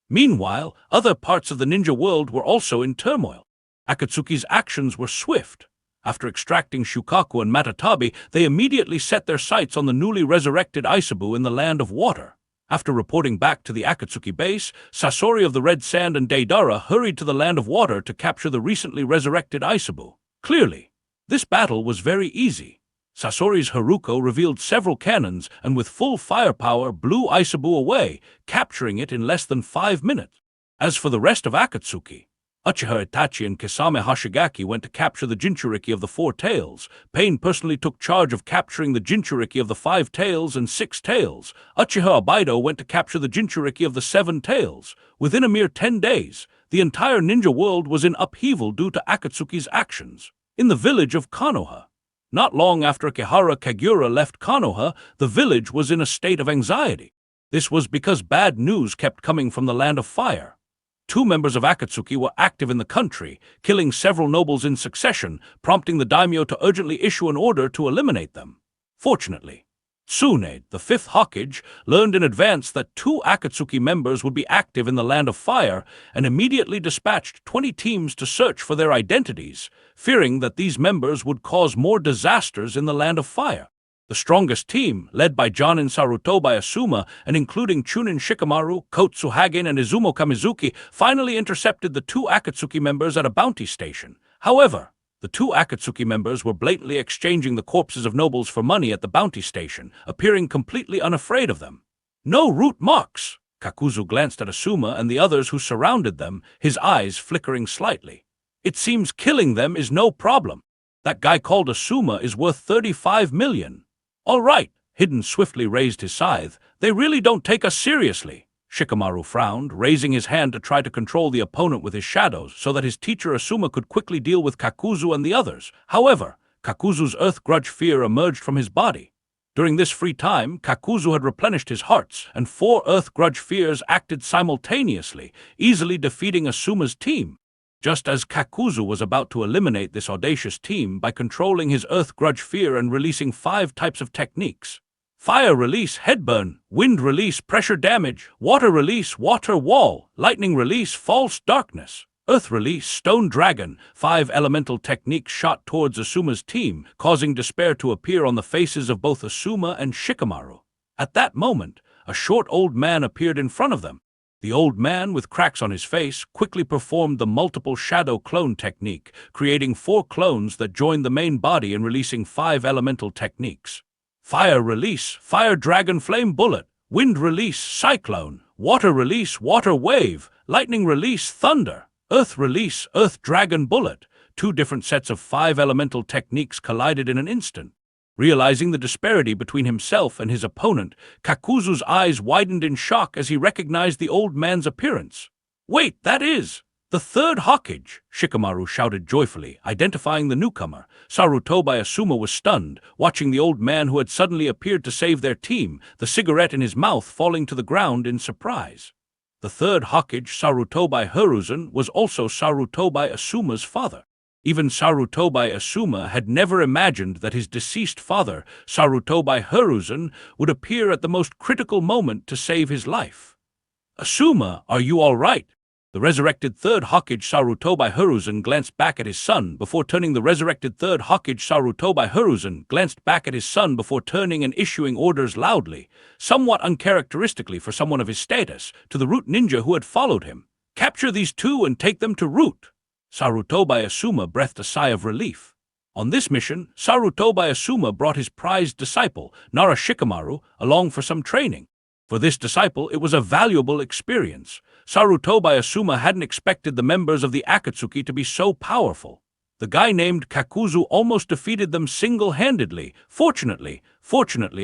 Meanwhile, other parts of the ninja world were also in turmoil. Akatsuki's actions were swift. After extracting Shukaku and Matatabi, they immediately set their sights on the newly resurrected Isabu in the Land of Water. After reporting back to the Akatsuki base, Sasori of the Red Sand and Deidara hurried to the Land of Water to capture the recently resurrected Isabu. Clearly, this battle was very easy. Sasori's Haruko revealed several cannons and with full firepower blew Isabu away, capturing it in less than 5 minutes. As for the rest of Akatsuki, Uchiha Itachi and Kisame Hashigaki went to capture the Jinchuriki of the 4 Tails. Pain personally took charge of capturing the Jinchuriki of the 5 Tails and 6 Tails. Uchiha Abido went to capture the Jinchuriki of the 7 Tails. Within a mere 10 days, the entire ninja world was in upheaval due to Akatsuki's actions. In the village of Konoha. Not long after Akihara Kagura left Konoha, the village was in a state of anxiety. This was because bad news kept coming from the Land of Fire. 2 members of Akatsuki were active in the country, killing several nobles in succession, prompting the daimyo to urgently issue an order to eliminate them. Fortunately, Tsunade, the 5th Hokage, learned in advance that 2 Akatsuki members would be active in the Land of Fire and immediately dispatched 20 teams to search for their identities, fearing that these members would cause more disasters in the Land of Fire. The strongest team, led by Jonin Sarutobi Asuma and including Chunin Shikamaru, Kotsu Hagen, and Izumo Kamizuki, finally intercepted the 2 Akatsuki members at a bounty station. However, the 2 Akatsuki members were blatantly exchanging the corpses of nobles for money at the bounty station, appearing completely unafraid of them. "No root marks!" Kakuzu glanced at Asuma and the others who surrounded them, his eyes flickering slightly. "It seems killing them is no problem. That guy called Asuma is worth 35 million. "All right," Hidden swiftly raised his scythe. "They really don't take us seriously." Shikamaru frowned, raising his hand to try to control the opponent with his shadows so that his teacher Asuma could quickly deal with Kakuzu and the others. However, Kakuzu's Earth Grudge fear emerged from his body. During this free time, Kakuzu had replenished his hearts, and 4 Earth Grudge fears acted simultaneously, easily defeating Asuma's team. Just as Kakuzu was about to eliminate this audacious team by controlling his Earth Grudge fear and releasing 5 types of techniques. Fire release, headburn; wind release, pressure damage; water release, water wall; lightning release, false darkness; earth release, stone dragon. 5 elemental techniques shot towards Asuma's team, causing despair to appear on the faces of both Asuma and Shikamaru. At that moment, a short old man appeared in front of them. The old man, with cracks on his face, quickly performed the multiple shadow clone technique, creating 4 clones that joined the main body and releasing 5 elemental techniques. Fire release, fire dragon flame bullet, wind release, cyclone, water release, water wave, lightning release, thunder, earth release, earth dragon bullet. 2 different sets of 5 elemental techniques collided in an instant. Realizing the disparity between himself and his opponent, Kakuzu's eyes widened in shock as he recognized the old man's appearance. "Wait, that is the third Hokage!" Shikamaru shouted joyfully, identifying the newcomer. Sarutobi Asuma was stunned, watching the old man who had suddenly appeared to save their team, the cigarette in his mouth falling to the ground in surprise. The third Hokage, Sarutobi Hiruzen, was also Sarutobi Asuma's father. Even Sarutobi Asuma had never imagined that his deceased father, Sarutobi Hiruzen, would appear at the most critical moment to save his life. "Asuma, are you all right?" The resurrected third Hokage Sarutobi Hiruzen glanced back at his son before turning and issuing orders loudly, somewhat uncharacteristically for someone of his status, to the Root Ninja who had followed him. "Capture these 2 and take them to Root." Sarutobi Asuma breathed a sigh of relief. On this mission, Sarutobi Asuma brought his prized disciple, Nara Shikamaru, along for some training. For this disciple, it was a valuable experience. Sarutobi Asuma hadn't expected the members of the Akatsuki to be so powerful. The guy named Kakuzu almost defeated them single-handedly. Fortunately,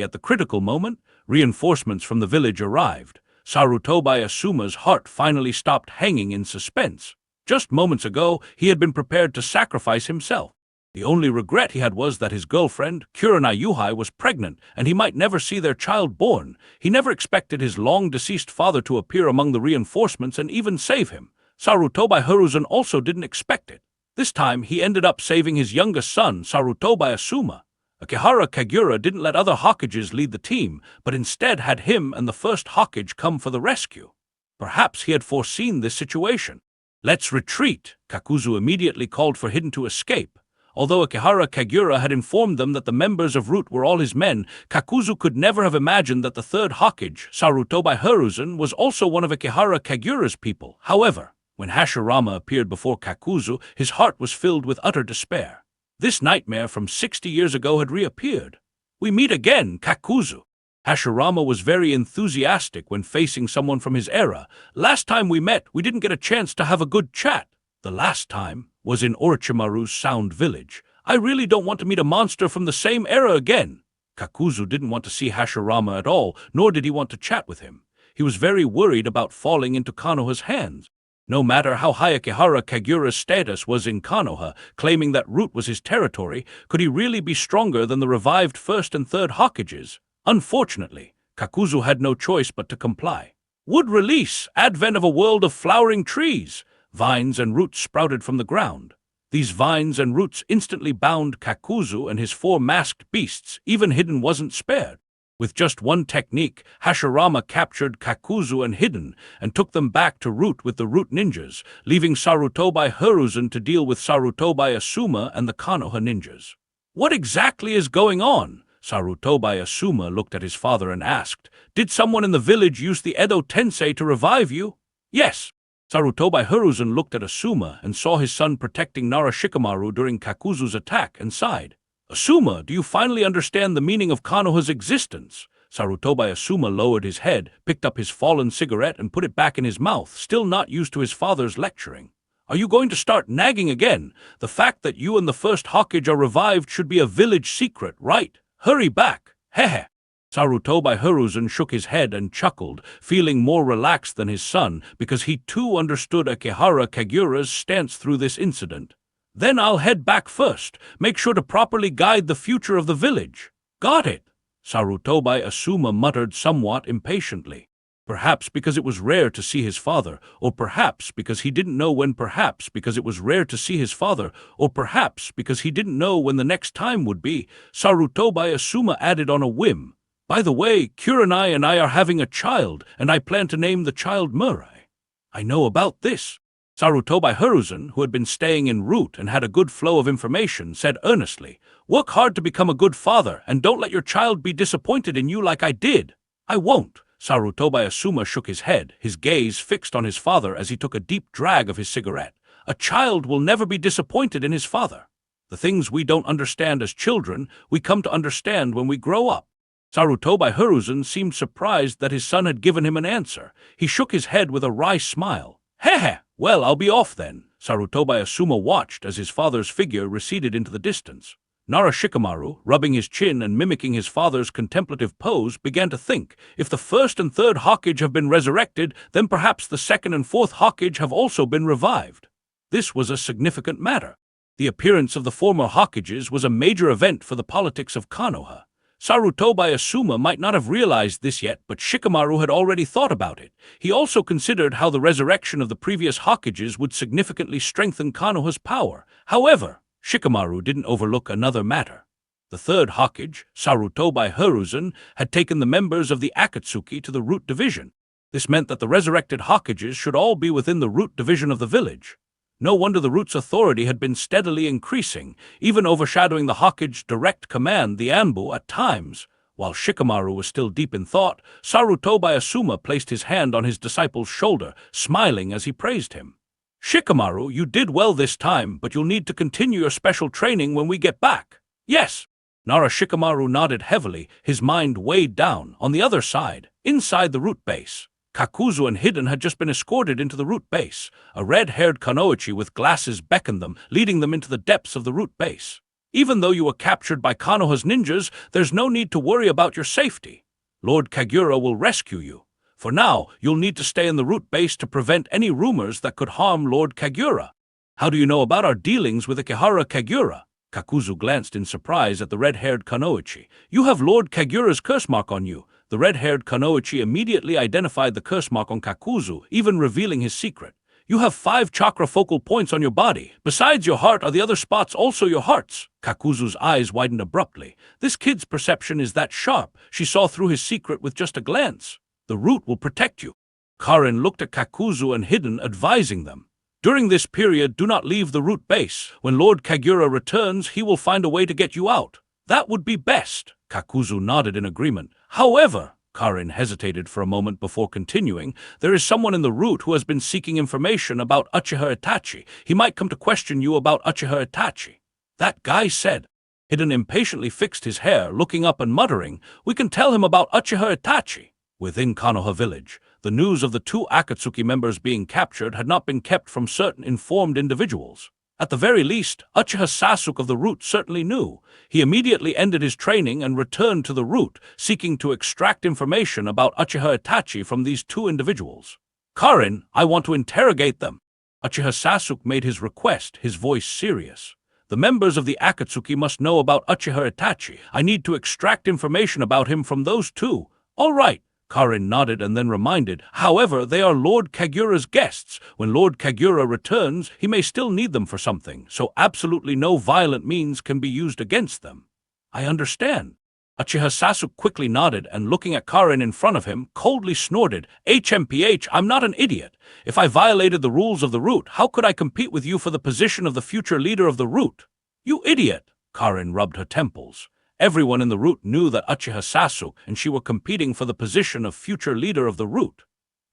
at the critical moment, reinforcements from the village arrived. Sarutobi Asuma's heart finally stopped hanging in suspense. Just moments ago, he had been prepared to sacrifice himself. The only regret he had was that his girlfriend, Kurenai Yuhai, was pregnant, and he might never see their child born. He never expected his long-deceased father to appear among the reinforcements and even save him. Sarutobi Hiruzen also didn't expect it. This time, he ended up saving his youngest son, Sarutobi Asuma. Akihara Kagura didn't let other Hokages lead the team, but instead had him and the first Hokage come for the rescue. Perhaps he had foreseen this situation. "Let's retreat!" Kakuzu immediately called for Hidden to escape. Although Akihara Kagura had informed them that the members of Root were all his men, Kakuzu could never have imagined that the third Hokage, Sarutobi Hiruzen, was also one of Akihara Kagura's people. However, when Hashirama appeared before Kakuzu, his heart was filled with utter despair. This nightmare from 60 years ago had reappeared. "We meet again, Kakuzu." Hashirama was very enthusiastic when facing someone from his era. "Last time we met, we didn't get a chance to have a good chat." The last time was in Orochimaru's Sound Village. "I really don't want to meet a monster from the same era again." Kakuzu didn't want to see Hashirama at all, nor did he want to chat with him. He was very worried about falling into Konoha's hands. No matter how high Akihara Kagura's status was in Konoha, claiming that Root was his territory, could he really be stronger than the revived first and third Hokages? Unfortunately, Kakuzu had no choice but to comply. Wood release, advent of a world of flowering trees. Vines and roots sprouted from the ground. These vines and roots instantly bound Kakuzu and his 4 masked beasts. Even Hidden wasn't spared. With just one technique, Hashirama captured Kakuzu and Hidden and took them back to Root with the Root ninjas, leaving Sarutobi Hiruzen to deal with Sarutobi Asuma and the Konoha ninjas. "What exactly is going on?" Sarutobi Asuma looked at his father and asked, "Did someone in the village use the Edo Tensei to revive you?" "Yes." Sarutobi Hiruzen looked at Asuma and saw his son protecting Nara Shikamaru during Kakuzu's attack and sighed. "Asuma, do you finally understand the meaning of Konoha's existence?" Sarutobi Asuma lowered his head, picked up his fallen cigarette and put it back in his mouth, still not used to his father's lecturing. "Are you going to start nagging again? The fact that you and the first Hokage are revived should be a village secret, right? Hurry back, hehe." Sarutobi Hiruzen shook his head and chuckled, feeling more relaxed than his son because he too understood Akihara Kagura's stance through this incident. "Then I'll head back first. Make sure to properly guide the future of the village." "Got it," Sarutobi Asuma muttered somewhat impatiently. Perhaps because it was rare to see his father, or perhaps because he didn't know when, perhaps because it was rare to see his father, or perhaps because he didn't know when the next time would be, Sarutobi Asuma added on a whim, "By the way, Kurenai and I are having a child, and I plan to name the child Murai." "I know about this." Sarutobi Hiruzen, who had been staying en route and had a good flow of information, said earnestly, "Work hard to become a good father, and don't let your child be disappointed in you like I did." "I won't." Sarutobi Asuma shook his head, his gaze fixed on his father as he took a deep drag of his cigarette. A child will never be disappointed in his father. The things we don't understand as children, we come to understand when we grow up. Sarutobi Hiruzen seemed surprised that his son had given him an answer. He shook his head with a wry smile. Heh, well, I'll be off then. Sarutobi Asuma watched as his father's figure receded into the distance. Nara Shikamaru, rubbing his chin and mimicking his father's contemplative pose, began to think, if the first and third Hokage have been resurrected, then perhaps the second and fourth Hokage have also been revived. This was a significant matter. The appearance of the former Hokages was a major event for the politics of Konoha. Sarutobi Asuma might not have realized this yet, but Shikamaru had already thought about it. He also considered how the resurrection of the previous Hokages would significantly strengthen Konoha's power. However, Shikamaru didn't overlook another matter. The third Hokage, Sarutobi Hiruzen, had taken the members of the Akatsuki to the Root Division. This meant that the resurrected Hokages should all be within the Root Division of the village. No wonder the Root's authority had been steadily increasing, even overshadowing the Hokage's direct command, the Anbu, at times. While Shikamaru was still deep in thought, Sarutobi Asuma placed his hand on his disciple's shoulder, smiling as he praised him. Shikamaru, you did well this time, but you'll need to continue your special training when we get back. Yes. Nara Shikamaru nodded heavily, his mind weighed down. On the other side, inside the Root base, Kakuzu and Hiden had just been escorted into the Root base. A red-haired Kunoichi with glasses beckoned them, leading them into the depths of the Root base. Even though you were captured by Konoha's ninjas, there's no need to worry about your safety. Lord Kagura will rescue you. For now, you'll need to stay in the Root base to prevent any rumors that could harm Lord Kagura. How do you know about our dealings with Ikehara Kagura? Kakuzu glanced in surprise at the red-haired Kunoichi. You have Lord Kagura's curse mark on you. The red-haired Kunoichi immediately identified the curse mark on Kakuzu, even revealing his secret. You have 5 chakra focal points on your body. Besides your heart, are the other spots also your hearts? Kakuzu's eyes widened abruptly. This kid's perception is that sharp. She saw through his secret with just a glance. The Root will protect you. Karin looked at Kakuzu and Hiden, advising them. During this period, do not leave the Root base. When Lord Kagura returns, he will find a way to get you out. That would be best. Kakuzu nodded in agreement. However, Karin hesitated for a moment before continuing, there is someone in the Root who has been seeking information about Uchiha Itachi. He might come to question you about Uchiha Itachi. That guy said. Hiden impatiently fixed his hair, looking up and muttering, we can tell him about Uchiha Itachi. Within Konoha village, the news of the 2 Akatsuki members being captured had not been kept from certain informed individuals. At the very least, Uchiha Sasuke of the Root certainly knew. He immediately ended his training and returned to the Root, seeking to extract information about Uchiha Itachi from these 2 individuals. Karin, I want to interrogate them. Uchiha Sasuke made his request, his voice serious. The members of the Akatsuki must know about Uchiha Itachi. I need to extract information about him from those 2. All right. Karin nodded and then reminded, however, they are Lord Kagura's guests. When Lord Kagura returns, he may still need them for something, so absolutely no violent means can be used against them. I understand. Uchiha Sasuke quickly nodded and, looking at Karin in front of him, coldly snorted, HMPH, I'm not an idiot. If I violated the rules of the Root, how could I compete with you for the position of the future leader of the Root? You idiot! Karin rubbed her temples. Everyone in the Root knew that Uchiha Sasuke and she were competing for the position of future leader of the Root.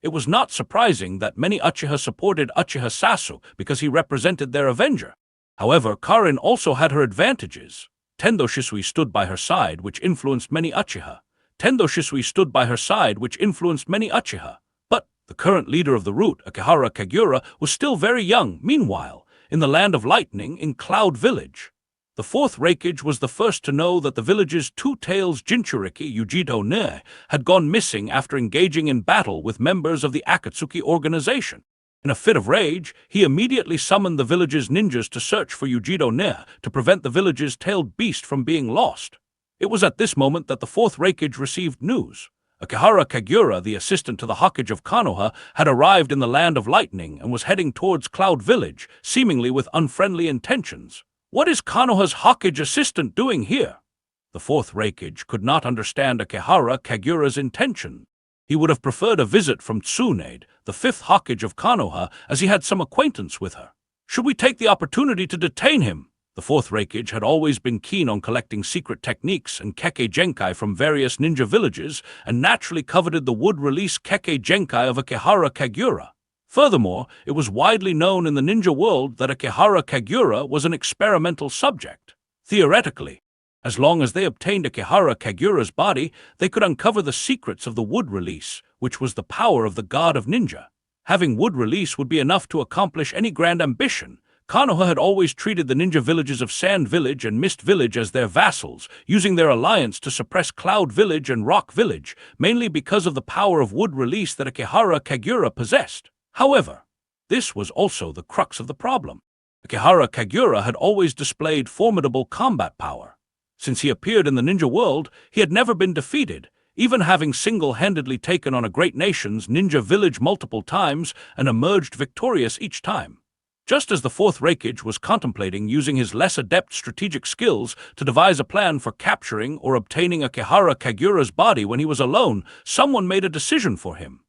It was not surprising that many Uchiha supported Uchiha Sasuke because he represented their avenger. However, Karin also had her advantages. Tendo Shisui stood by her side, which influenced many Uchiha. But the current leader of the Root, Ikehara Kagura, was still very young. Meanwhile, in the Land of Lightning, in Cloud Village, the 4th Raikage was the first to know that the village's 2 Tails Jinchuriki, Yujito Ne, had gone missing after engaging in battle with members of the Akatsuki organization. In a fit of rage, he immediately summoned the village's ninjas to search for Yujito Ne to prevent the village's tailed beast from being lost. It was at this moment that the 4th Raikage received news. Ikehara Kagura, the assistant to the Hokage of Konoha, had arrived in the Land of Lightning and was heading towards Cloud Village, seemingly with unfriendly intentions. What is Konoha's Hokage assistant doing here? The 4th Raikage could not understand Ikehara Kagura's intention. He would have preferred a visit from Tsunade, the 5th Hokage of Konoha, as he had some acquaintance with her. Should we take the opportunity to detain him? The fourth Reikage had always been keen on collecting secret techniques and Kekkei Genkai from various ninja villages and naturally coveted the wood-release Kekkei Genkai of Akihara Kagura. Furthermore, it was widely known in the ninja world that Akihara Kagura was an experimental subject. Theoretically, as long as they obtained Akihara Kagura's body, they could uncover the secrets of the wood release, which was the power of the god of ninja. Having wood release would be enough to accomplish any grand ambition. Konoha had always treated the ninja villages of Sand Village and Mist Village as their vassals, using their alliance to suppress Cloud Village and Rock Village, mainly because of the power of wood release that Akihara Kagura possessed. However, this was also the crux of the problem. Akihara Kagura had always displayed formidable combat power. Since he appeared in the ninja world, he had never been defeated, even having single-handedly taken on a great nation's ninja village multiple times and emerged victorious each time. Just as the fourth Reikage was contemplating using his less adept strategic skills to devise a plan for capturing or obtaining Akihara Kagura's body when he was alone, someone made a decision for him.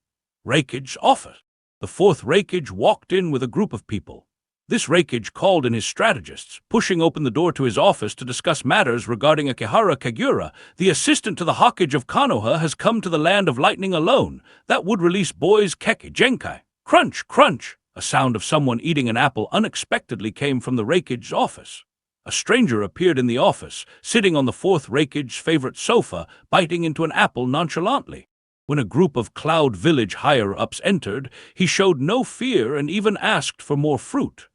Reikage's office. The fourth Reikage walked in with a group of people. This Reikage called in his strategists, pushing open the door to his office to discuss matters regarding Akihara Kagura. The assistant to the Hokage of Konoha has come to the Land of Lightning alone. That would release boys Kekkei Genkai. Crunch, crunch! A sound of someone eating an apple unexpectedly came from the Reikage's office. A stranger appeared in the office, sitting on the fourth Reikage's favorite sofa, biting into an apple nonchalantly. When a group of Cloud Village higher-ups entered, he showed no fear and even asked for more fruit.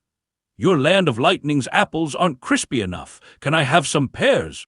"Your Land of Lightning's apples aren't crispy enough. Can I have some pears?"